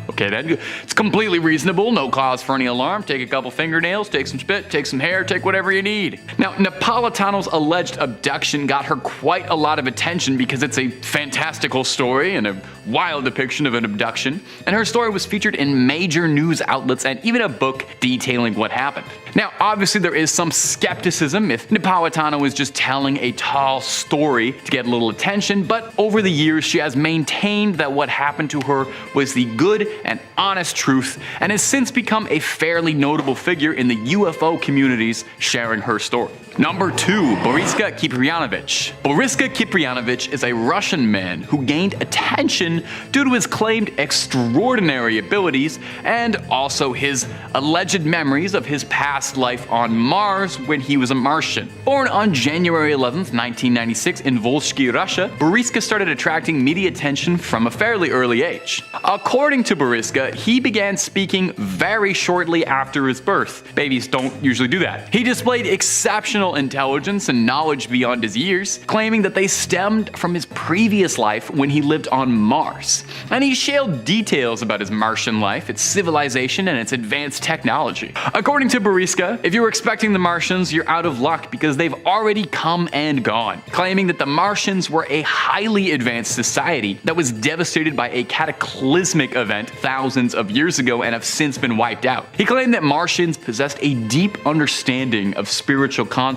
Speaker 5: Okay then, it's completely reasonable, no cause for any alarm. Take a couple fingernails, take some spit, take some hair, take whatever you need. Now, Napolitano's alleged abduction got her quite a lot of attention because it's a fantastical story and a wild depiction of an abduction, and her story was featured in major news outlets and even a book detailing what happened. Now, obviously there is some skepticism if Napolitano is just telling a tall story to get a little attention, but over the years she has maintained that what happened to her was the good and honest truth, and has since become a fairly notable figure in the UFO communities sharing her story. Number 2, Boriska Kiprianovich. Boriska Kiprianovich is a Russian man who gained attention due to his claimed extraordinary abilities and also his alleged memories of his past life on Mars when he was a Martian. Born on January 11th, 1996 in Volsky, Russia, Boriska started attracting media attention from a fairly early age. According to Boriska, he began speaking very shortly after his birth. Babies don't usually do that. He displayed exceptional intelligence and knowledge beyond his years, claiming that they stemmed from his previous life when he lived on Mars. And he shared details about his Martian life, its civilization, and its advanced technology. According to Boriska, if you were expecting the Martians, you're out of luck because they've already come and gone, claiming that the Martians were a highly advanced society that was devastated by a cataclysmic event thousands of years ago and have since been wiped out. He claimed that Martians possessed a deep understanding of spiritual concepts,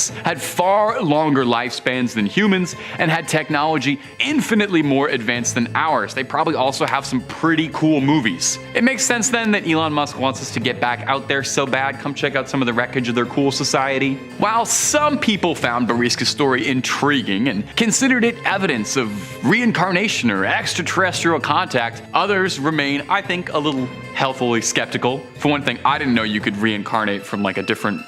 Speaker 5: had far longer lifespans than humans, and had technology infinitely more advanced than ours. They probably also have some pretty cool movies. It makes sense then that Elon Musk wants us to get back out there so bad. Come check out some of the wreckage of their cool society. While some people found Boriska's story intriguing and considered it evidence of reincarnation or extraterrestrial contact, others remain, I think, a little healthily skeptical. For one thing, I didn't know you could reincarnate from like a different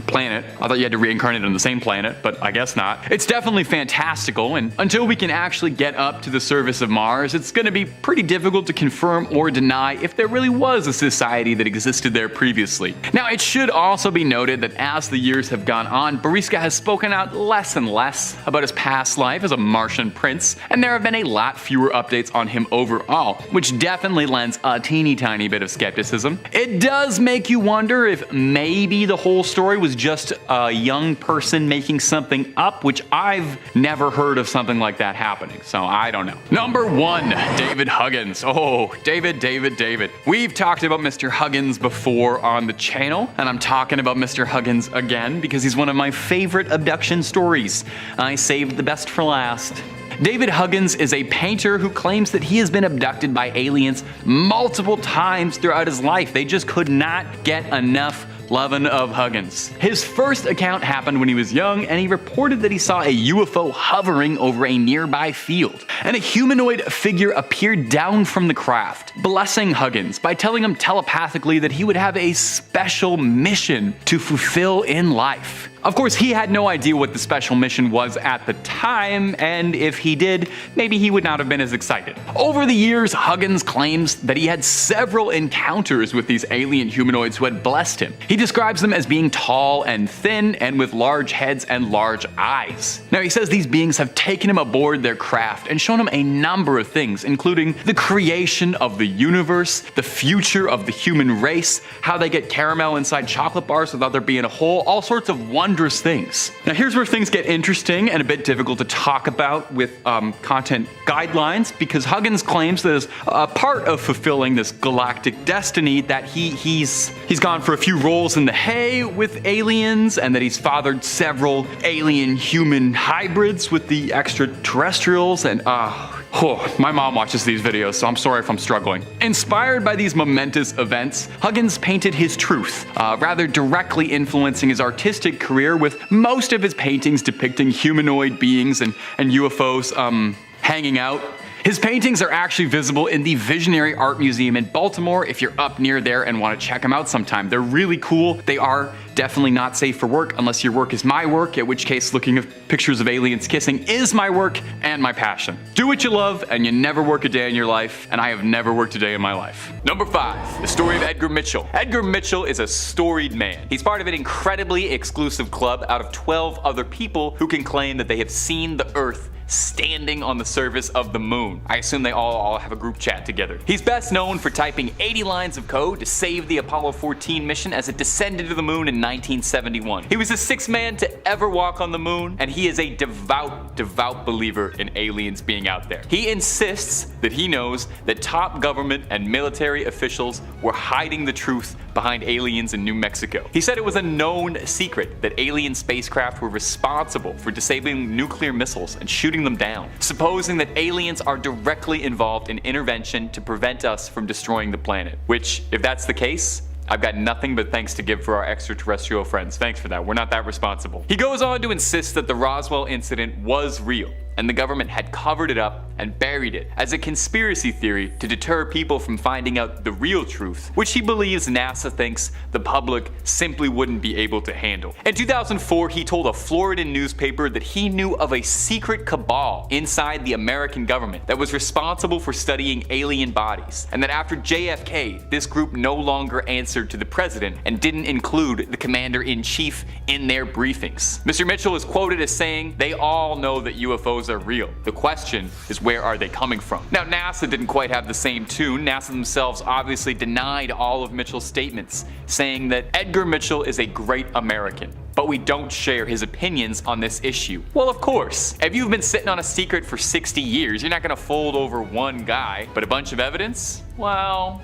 Speaker 5: planet. I thought you had to reincarnate on the same planet, but I guess not. It's definitely fantastical, and until we can actually get up to the surface of Mars, it's going to be pretty difficult to confirm or deny if there really was a society that existed there previously. Now, it should also be noted that as the years have gone on, Boriska has spoken out less and less about his past life as a Martian prince, and there have been a lot fewer updates on him overall, which definitely lends a teeny tiny bit of skepticism. It does make you wonder if maybe the whole story was just a young person making something up, which I've never heard of something like that happening, so I don't know. Number 1, David Huggins. Oh, David. We've talked about Mr. Huggins before on the channel, and I'm talking about Mr. Huggins again because he's one of my favorite abduction stories. I saved the best for last. David Huggins is a painter who claims that he has been abducted by aliens multiple times throughout his life. They just could not get enough lovin' of Huggins. His first account happened when he was young, and he reported that he saw a UFO hovering over a nearby field, and a humanoid figure appeared down from the craft, blessing Huggins by telling him telepathically that he would have a special mission to fulfill in life. Of course, he had no idea what the special mission was at the time, and if he did, maybe he would not have been as excited. Over the years, Huggins claims that he had several encounters with these alien humanoids who had blessed him. He describes them as being tall and thin and with large heads and large eyes. Now, he says these beings have taken him aboard their craft and shown him a number of things, including the creation of the universe, the future of the human race, how they get caramel inside chocolate bars without there being a hole, all sorts of wondrous things. Now, here's where things get interesting and a bit difficult to talk about with content guidelines, because Huggins claims that as a part of fulfilling this galactic destiny that he's gone for a few rolls in the hay with aliens, and that he's fathered several alien human hybrids with the extraterrestrials, and my mom watches these videos, so I'm sorry if I'm struggling. Inspired by these momentous events, Huggins painted his truth, rather directly influencing his artistic career, with most of his paintings depicting humanoid beings and UFOs hanging out. His paintings are actually visible in the Visionary Art Museum in Baltimore if you're up near there and want to check them out sometime. They're really cool. They are definitely not safe for work unless your work is my work, at which case looking at pictures of aliens kissing is my work and my passion. Do what you love and you never work a day in your life, and I have never worked a day in my life. Number 5, the story of Edgar Mitchell. Edgar Mitchell is a storied man. He's part of an incredibly exclusive club out of 12 other people who can claim that they have seen the Earth standing on the surface of the moon. I assume they all have a group chat together. He's best known for typing 80 lines of code to save the Apollo 14 mission as it descended to the moon in 1971. He was the 6th man to ever walk on the moon, and he is a devout believer in aliens being out there. He insists that he knows that top government and military officials were hiding the truth behind aliens in New Mexico. He said it was a known secret that alien spacecraft were responsible for disabling nuclear missiles and shooting them down, supposing that aliens are directly involved in intervention to prevent us from destroying the planet. Which, if that's the case, I've got nothing but thanks to give for our extraterrestrial friends. Thanks for that. We're not that responsible. He goes on to insist that the Roswell incident was real, and the government had covered it up and buried it as a conspiracy theory to deter people from finding out the real truth, which he believes NASA thinks the public simply wouldn't be able to handle. In 2004, he told a Floridan newspaper that he knew of a secret cabal inside the American government that was responsible for studying alien bodies, and that after JFK, this group no longer answered to the president and didn't include the commander-in-chief in their briefings. Mr. Mitchell is quoted as saying, "They all know that UFOs are real. The question is, where are they coming from?" Now, NASA didn't quite have the same tune. NASA themselves obviously denied all of Mitchell's statements, saying that Edgar Mitchell is a great American, but we don't share his opinions on this issue. Well, of course. If you've been sitting on a secret for 60 years, you're not gonna fold over one guy, but a bunch of evidence? Well,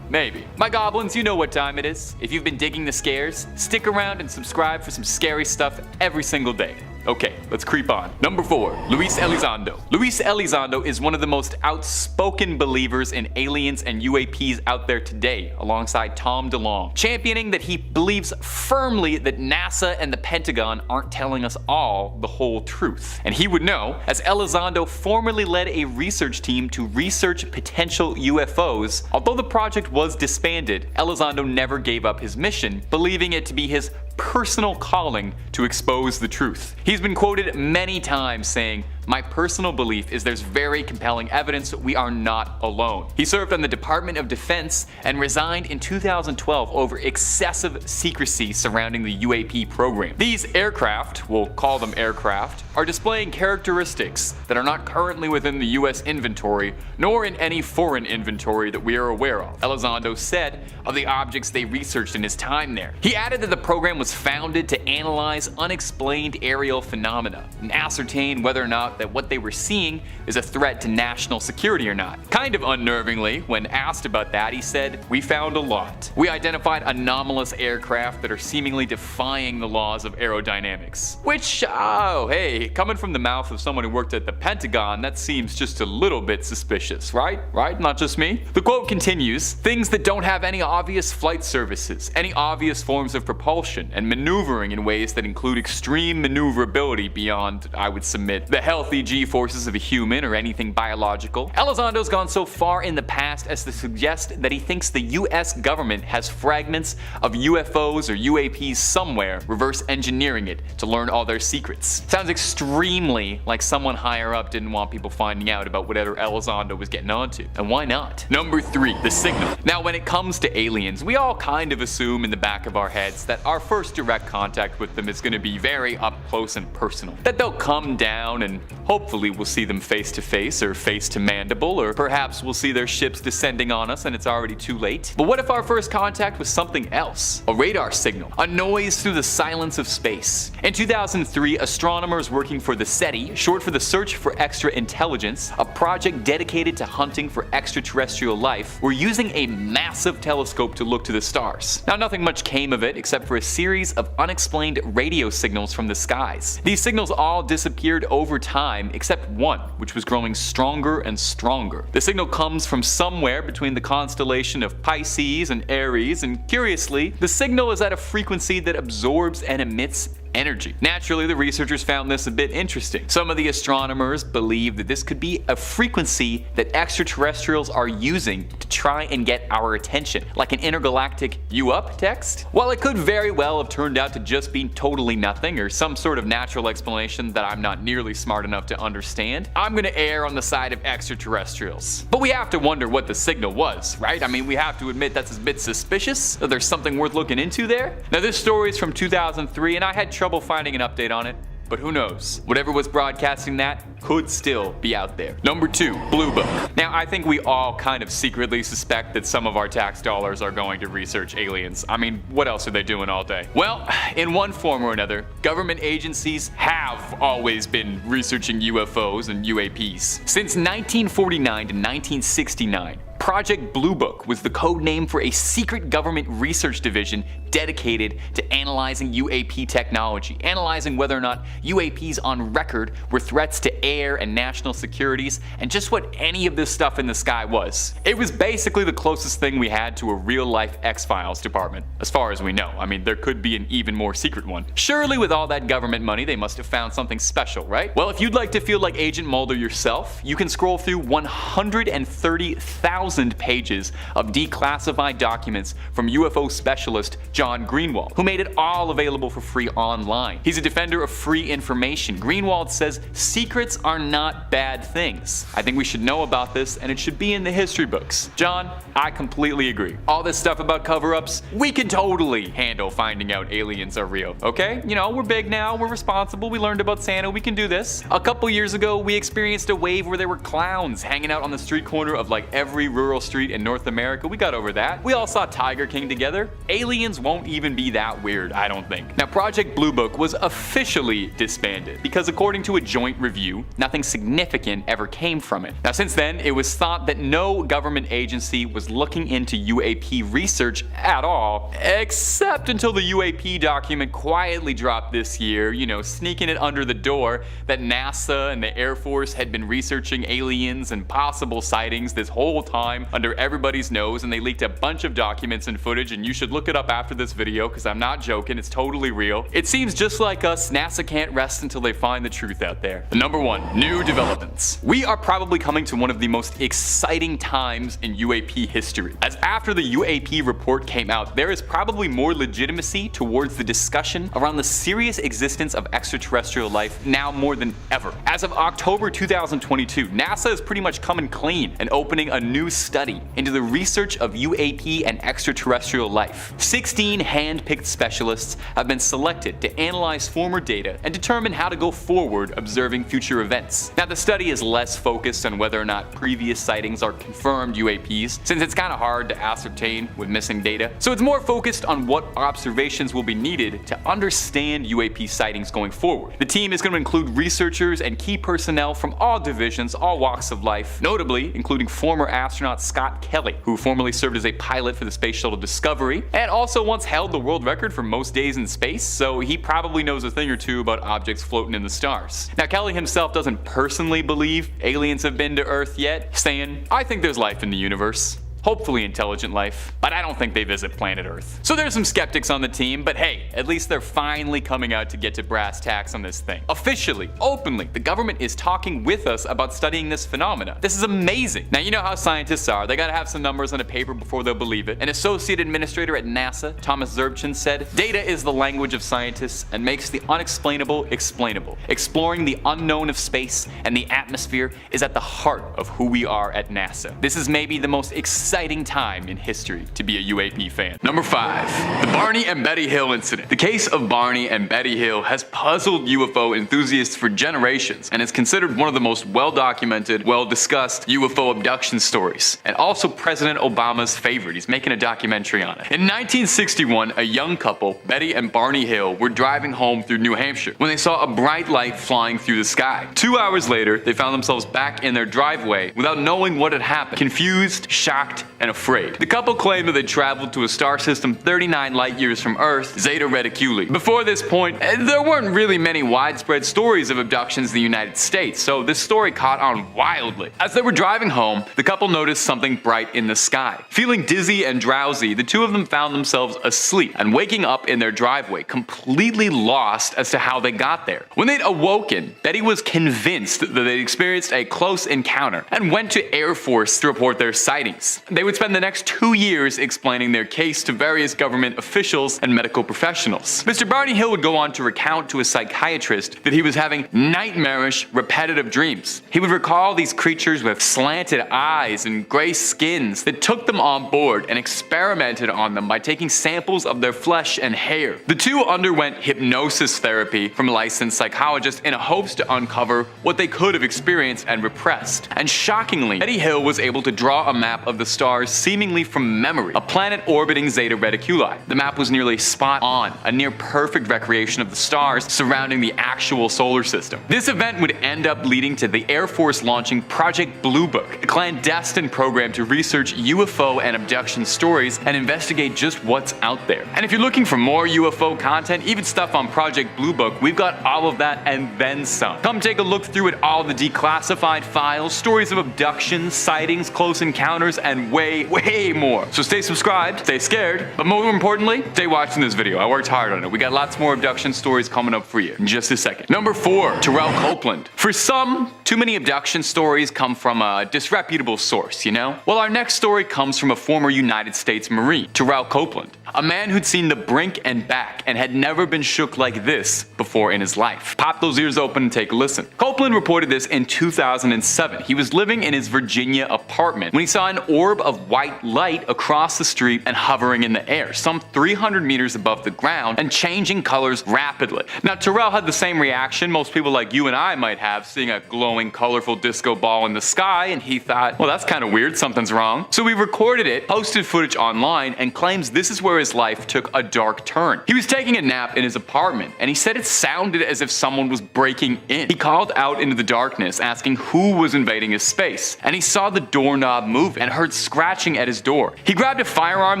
Speaker 5: maybe. My goblins, you know what time it is. If you've been digging the scares, stick around and subscribe for some scary stuff every single day. Okay, let's creep on. Number 4, Luis Elizondo. Luis Elizondo is one of the most outspoken believers in aliens and UAPs out there today, alongside Tom DeLonge, championing that he believes firmly that NASA and the Pentagon aren't telling us all the whole truth. And he would know, as Elizondo formerly led a research team to research potential UFOs. Although the project was disbanded, Elizondo never gave up his mission, believing it to be his personal calling to expose the truth. He's been quoted many times saying, "My personal belief is there's very compelling evidence we are not alone." He served on the Department of Defense and resigned in 2012 over excessive secrecy surrounding the UAP program. These aircraft, we'll call them aircraft, are displaying characteristics that are not currently within the US inventory, nor in any foreign inventory that we are aware of, Elizondo said of the objects they researched in his time there. He added that the program was founded to analyze unexplained aerial phenomena and ascertain whether or not that what they were seeing is a threat to national security or not. Kind of unnervingly, when asked about that, he said, "We found a lot. We identified anomalous aircraft that are seemingly defying the laws of aerodynamics." Which, oh hey, coming from the mouth of someone who worked at the Pentagon, that seems just a little bit suspicious, right? Right? Not just me? The quote continues, "Things that don't have any obvious flight surfaces, any obvious forms of propulsion, and maneuvering in ways that include extreme maneuverability beyond, I would submit, the healthy G-forces of a human or anything biological." Elizondo's gone so far in the past as to suggest that he thinks the US government has fragments of UFOs or UAPs somewhere, reverse engineering it to learn all their secrets. Sounds extremely like someone higher up didn't want people finding out about whatever Elizondo was getting onto. And why not? Number 3, the signal. Now, when it comes to aliens, we all kind of assume in the back of our heads that our first direct contact with them is going to be very up close and personal. That they'll come down and hopefully we'll see them face to face or face to mandible, or perhaps we'll see their ships descending on us and it's already too late. But what if our first contact was something else? A radar signal, a noise through the silence of space. In 2003, astronomers working for the SETI, short for the Search for Extra Intelligence, a project dedicated to hunting for extraterrestrial life, were using a massive telescope to look to the stars. Now, nothing much came of it except for a series of unexplained radio signals from the skies. These signals all disappeared over time except one, which was growing stronger and stronger. The signal comes from somewhere between the constellation of Pisces and Aries, and curiously, the signal is at a frequency that absorbs and emits energy. Naturally, the researchers found this a bit interesting. Some of the astronomers believe that this could be a frequency that extraterrestrials are using to try and get our attention, like an intergalactic "you up" text. While it could very well have turned out to just be totally nothing or some sort of natural explanation that I'm not nearly smart enough to understand, I'm gonna err on the side of extraterrestrials. But we have to wonder what the signal was, right? I mean, we have to admit that's a bit suspicious, that there's something worth looking into there. Now, this story is from 2003 and I had trouble finding an update on it, but who knows? Whatever was broadcasting that could still be out there. Number 2, Blue Book. Now, I think we all kind of secretly suspect that some of our tax dollars are going to research aliens. I mean, what else are they doing all day? Well, in one form or another, government agencies have always been researching UFOs and UAPs. Since 1949 to 1969, Project Blue Book was the code name for a secret government research division dedicated to analyzing UAP technology, analyzing whether or not UAPs on record were threats to air and national securities, and just what any of this stuff in the sky was. It was basically the closest thing we had to a real-life X-Files department, as far as we know. I mean, there could be an even more secret one. Surely with all that government money, they must have found something special, right? Well, if you'd like to feel like Agent Mulder yourself, you can scroll through 130,000 pages of declassified documents from UFO specialist John Greenwald, who made it all available for free online. He's a defender of free information. Greenwald says secrets are not bad things. I think we should know about this, and it should be in the history books. John, I completely agree. All this stuff about cover-ups, we can totally handle finding out aliens are real, okay? You know, we're big now, we're responsible, we learned about Santa, we can do this. A couple years ago, we experienced a wave where there were clowns hanging out on the street corner of like every rural street in North America. We got over that. We all saw Tiger King together. Aliens won't even be that weird, I don't think. Now, Project Blue Book was officially disbanded because according to a joint review, nothing significant ever came from it. Now, since then, it was thought that no government agency was looking into UAP research at all, except until the UAP document quietly dropped this year, you know, sneaking it under the door that NASA and the Air Force had been researching aliens and possible sightings this whole time under everybody's nose, and they leaked a bunch of documents and footage, and you should look it up after this video because I'm not joking, it's totally real. It seems just like us, NASA can't rest until they find the truth out there. Number 1, new developments. We are probably coming to one of the most exciting times in UAP history, as after the UAP report came out, there is probably more legitimacy towards the discussion around the serious existence of extraterrestrial life now more than ever. As of October 2022, NASA is pretty much coming clean and opening a new study into the research of UAP and extraterrestrial life. 16 hand-picked specialists have been selected to analyze former data and determine how to go forward observing future events. Now, the study is less focused on whether or not previous sightings are confirmed UAPs, since it's kind of hard to ascertain with missing data. So it's more focused on what observations will be needed to understand UAP sightings going forward. The team is going to include researchers and key personnel from all divisions, all walks of life, notably including former astronaut Scott Kelly, who formerly served as a pilot for the Space Shuttle Discovery, and also once held the world record for most days in space, so he probably knows a thing or two about objects floating in the stars. Now, Kelly himself doesn't personally believe aliens have been to Earth yet, saying, "I think there's life in the universe. Hopefully intelligent life, but I don't think they visit planet Earth." So there's some skeptics on the team, but hey, at least they're finally coming out to get to brass tacks on this thing. Officially, openly, the government is talking with us about studying this phenomena. This is amazing. Now, you know how scientists are. They gotta have some numbers on a paper before they'll believe it. An associate administrator at NASA, Thomas Zerbchin, said, "Data is the language of scientists and makes the unexplainable explainable. Exploring the unknown of space and the atmosphere is at the heart of who we are at NASA. This is maybe the most exciting time in history to be a UAP fan." Number 5, the Barney and Betty Hill incident. The case of Barney and Betty Hill has puzzled UFO enthusiasts for generations and is considered one of the most well-documented, well-discussed UFO abduction stories, and also President Obama's favorite. He's making a documentary on it. In 1961, a young couple, Betty and Barney Hill, were driving home through New Hampshire when they saw a bright light flying through the sky. 2 hours later, they found themselves back in their driveway without knowing what had happened, confused, shocked, and afraid. The couple claimed that they traveled to a star system 39 light years from Earth, Zeta Reticuli. Before this point, there weren't really many widespread stories of abductions in the United States, so this story caught on wildly. As they were driving home, the couple noticed something bright in the sky. Feeling dizzy and drowsy, the two of them found themselves asleep and waking up in their driveway, completely lost as to how they got there. When they'd awoken, Betty was convinced that they'd experienced a close encounter and went to Air Force to report their sightings. They would spend the next 2 years explaining their case to various government officials and medical professionals. Mr. Barney Hill would go on to recount to a psychiatrist that he was having nightmarish, repetitive dreams. He would recall these creatures with slanted eyes and gray skins that took them on board and experimented on them by taking samples of their flesh and hair. The two underwent hypnosis therapy from licensed psychologists in hopes to uncover what they could have experienced and repressed. And shockingly, Betty Hill was able to draw a map of the stars seemingly from memory, a planet orbiting Zeta Reticuli. The map was nearly spot on, a near perfect recreation of the stars surrounding the actual solar system. This event would end up leading to the Air Force launching Project Blue Book, a clandestine program to research UFO and abduction stories and investigate just what's out there. And if you're looking for more UFO content, even stuff on Project Blue Book, we've got all of that and then some. Come take a look through at all the declassified files, stories of abductions, sightings, close encounters, and way more. So stay subscribed, stay scared, but more importantly, stay watching this video. I worked hard on it. We got lots more abduction stories coming up for you in just a second. Number 4, Terrell Copeland. For some, too many abduction stories come from a disreputable source, you know? Well, our next story comes from a former United States Marine, Terrell Copeland, a man who'd seen the brink and back and had never been shook like this before in his life. Pop those ears open and take a listen. Copeland reported this in 2007. He was living in his Virginia apartment when he saw an orb of white light across the street and hovering in the air, some 300 meters above the ground and changing colors rapidly. Now, Terrell had the same reaction most people like you and I might have seeing a glowing, colorful disco ball in the sky, and he thought, well, that's kind of weird, something's wrong. So he recorded it, posted footage online, and claims this is where his life took a dark turn. He was taking a nap in his apartment, and he said it sounded as if someone was breaking in. He called out into the darkness, asking who was invading his space, and he saw the doorknob move and heard scratching at his door. He grabbed a firearm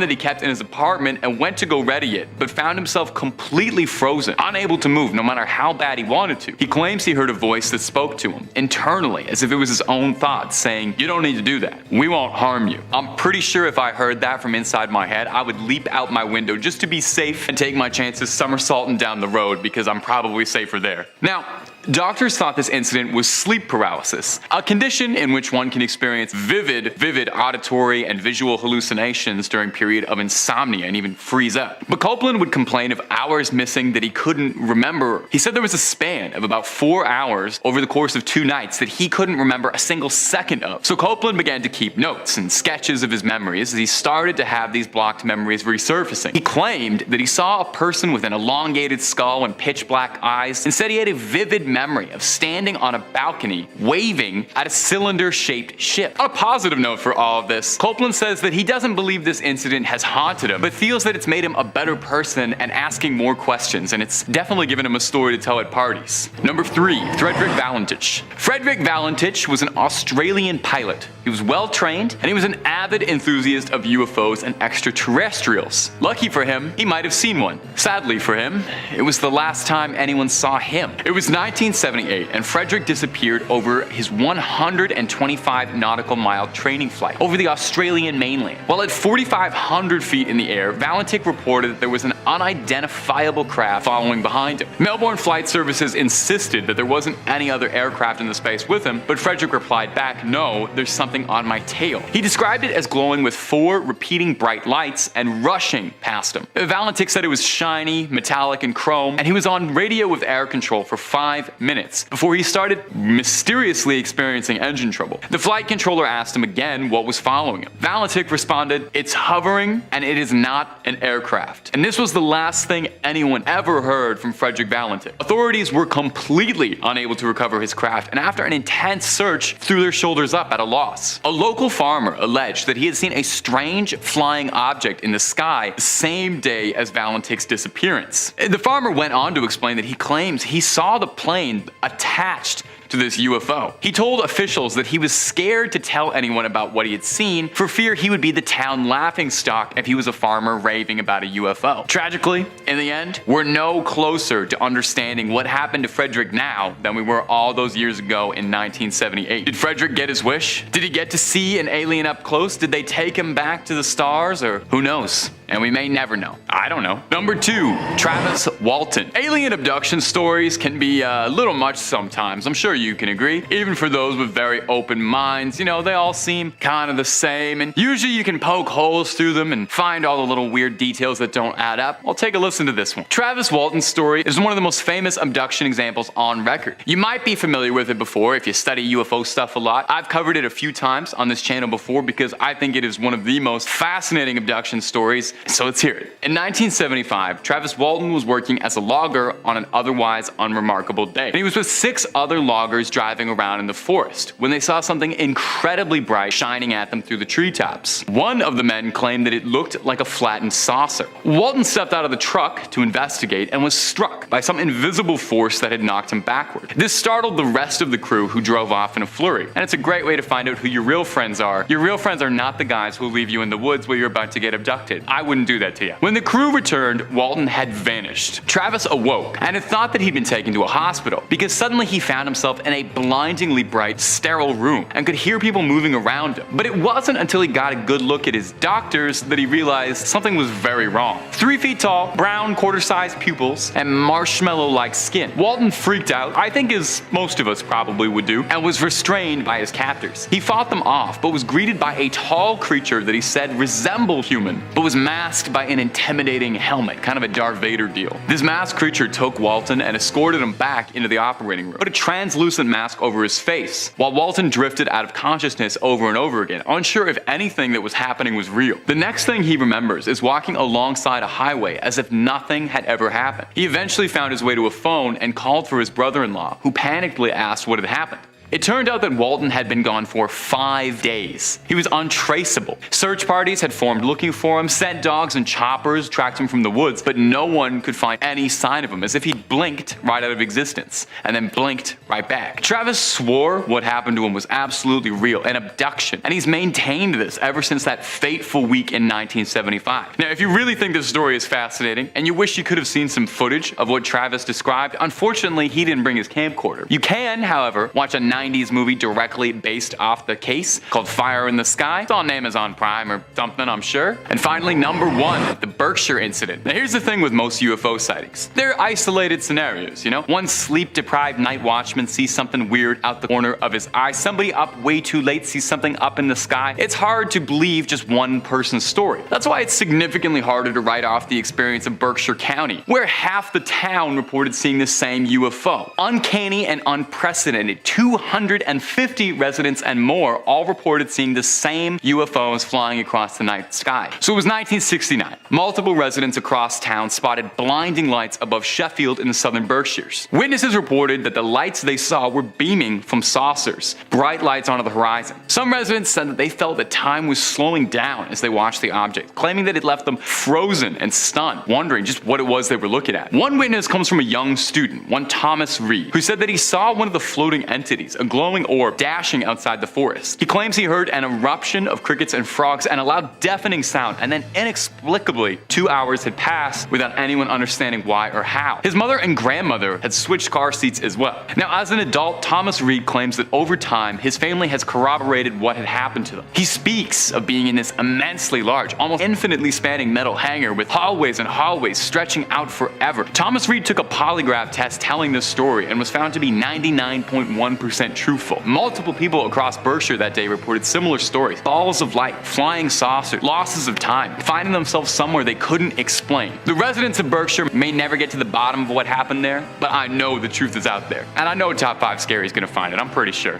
Speaker 5: that he kept in his apartment and went to go ready it, but found himself completely frozen, unable to move no matter how bad he wanted to. He claims he heard a voice that spoke to him, internally, as if it was his own thoughts, saying, "You don't need to do that. We won't harm you." I'm pretty sure if I heard that from inside my head, I would leap out my window just to be safe and take my chances somersaulting down the road because I'm probably safer there. Now, doctors thought this incident was sleep paralysis, a condition in which one can experience vivid auditory and visual hallucinations during a period of insomnia and even freeze up. But Copeland would complain of hours missing that he couldn't remember. He said there was a span of about 4 hours over the course of 2 nights that he couldn't remember a single second of. So Copeland began to keep notes and sketches of his memories as he started to have these blocked memories resurfacing. He claimed that he saw a person with an elongated skull and pitch black eyes, and said he had a vivid memory of standing on a balcony waving at a cylinder-shaped ship. On a positive note for all of this, Copeland says that he doesn't believe this incident has haunted him, but feels that it's made him a better person and asking more questions, and it's definitely given him a story to tell at parties. Number 3, Frederick Valentich. Frederick Valentich was an Australian pilot. He was well trained, and he was an avid enthusiast of UFOs and extraterrestrials. Lucky for him, he might have seen one. Sadly for him, it was the last time anyone saw him. It was 1978, and Frederick disappeared over his 125 nautical mile training flight over the Australian mainland. While at 4,500 feet in the air, Valentich reported that there was an unidentifiable craft following behind him. Melbourne Flight Services insisted that there wasn't any other aircraft in the space with him, but Frederick replied back, "No, there's something on my tail." He described it as glowing with 4 repeating bright lights and rushing past him. Valentich said it was shiny, metallic, and chrome, and he was on radio with air control for 5 minutes before he started mysteriously experiencing engine trouble. The flight controller asked him again what was following him. Valentich responded, "It's hovering and it is not an aircraft." And this was the last thing anyone ever heard from Frederick Valentich. Authorities were completely unable to recover his craft, and after an intense search, threw their shoulders up at a loss. A local farmer alleged that he had seen a strange flying object in the sky the same day as Valentich's disappearance. The farmer went on to explain that he claims he saw the plane attached to this UFO. He told officials that he was scared to tell anyone about what he had seen for fear he would be the town laughingstock if he was a farmer raving about a UFO. Tragically, in the end, we're no closer to understanding what happened to Frederick now than we were all those years ago in 1978. Did Frederick get his wish? Did he get to see an alien up close? Did they take him back to the stars? Or who knows? And we may never know. I don't know. Number 2, Travis Walton. Alien abduction stories can be a little much sometimes. I'm sure you can agree. Even for those with very open minds, you know, they all seem kind of the same, and usually you can poke holes through them and find all the little weird details that don't add up. Well, take a listen to this one. Travis Walton's story is one of the most famous abduction examples on record. You might be familiar with it before if you study UFO stuff a lot. I've covered it a few times on this channel before because I think it is one of the most fascinating abduction stories So let's hear it. In 1975, Travis Walton was working as a logger on an otherwise unremarkable day. And he was with 6 other loggers driving around in the forest when they saw something incredibly bright shining at them through the treetops. One of the men claimed that it looked like a flattened saucer. Walton stepped out of the truck to investigate and was struck by some invisible force that had knocked him backward. This startled the rest of the crew, who drove off in a flurry. And it's a great way to find out who your real friends are. Your real friends are not the guys who will leave you in the woods where you're about to get abducted. I wouldn't do that to you. When the crew returned, Walton had vanished. Travis awoke and had thought that he'd been taken to a hospital because suddenly he found himself in a blindingly bright, sterile room and could hear people moving around him. But it wasn't until he got a good look at his doctors that he realized something was very wrong. 3 feet tall, brown quarter-sized pupils, and marshmallow-like skin. Walton freaked out, I think as most of us probably would do, and was restrained by his captors. He fought them off, but was greeted by a tall creature that he said resembled human, but was masked by an intimidating helmet, kind of a Darth Vader deal. This masked creature took Walton and escorted him back into the operating room, put a translucent mask over his face, while Walton drifted out of consciousness over and over again, unsure if anything that was happening was real. The next thing he remembers is walking alongside a highway as if nothing had ever happened. He eventually found his way to a phone and called for his brother-in-law, who panickedly asked what had happened. It turned out that Walton had been gone for 5 days. He was untraceable. Search parties had formed looking for him, sent dogs and choppers, tracked him from the woods, but no one could find any sign of him, as if he'd blinked right out of existence, and then blinked right back. Travis swore what happened to him was absolutely real, an abduction, and he's maintained this ever since that fateful week in 1975. Now, if you really think this story is fascinating, and you wish you could have seen some footage of what Travis described, unfortunately, he didn't bring his camcorder. You can, however, watch a 90s movie directly based off the case called Fire in the Sky. It's on Amazon Prime or something, I'm sure. And finally, number 1, the Berkshire incident. Now here's the thing with most UFO sightings. They're isolated scenarios, you know? One sleep-deprived night watchman sees something weird out the corner of his eye. Somebody up way too late sees something up in the sky. It's hard to believe just one person's story. That's why it's significantly harder to write off the experience of Berkshire County, where half the town reported seeing the same UFO. Uncanny and unprecedented. 250 residents and more all reported seeing the same UFOs flying across the night sky. So it was 1969. Multiple residents across town spotted blinding lights above Sheffield in the southern Berkshires. Witnesses reported that the lights they saw were beaming from saucers, bright lights onto the horizon. Some residents said that they felt that time was slowing down as they watched the object, claiming that it left them frozen and stunned, wondering just what it was they were looking at. One witness comes from a young student, one Thomas Reed, who said that he saw one of the floating entities, a glowing orb, dashing outside the forest. He claims he heard an eruption of crickets and frogs and a loud deafening sound, and then inexplicably 2 hours had passed without anyone understanding why or how. His mother and grandmother had switched car seats as well. Now, as an adult, Thomas Reed claims that over time, his family has corroborated what had happened to them. He speaks of being in this immensely large, almost infinitely spanning metal hangar with hallways and hallways stretching out forever. Thomas Reed took a polygraph test telling this story and was found to be 99.1% truthful. Multiple people across Berkshire that day reported similar stories. Balls of light, flying saucers, losses of time, finding themselves somewhere they couldn't explain. The residents of Berkshire may never get to the bottom of what happened there, but I know the truth is out there. And I know Top 5 Scary is gonna find it, I'm pretty sure.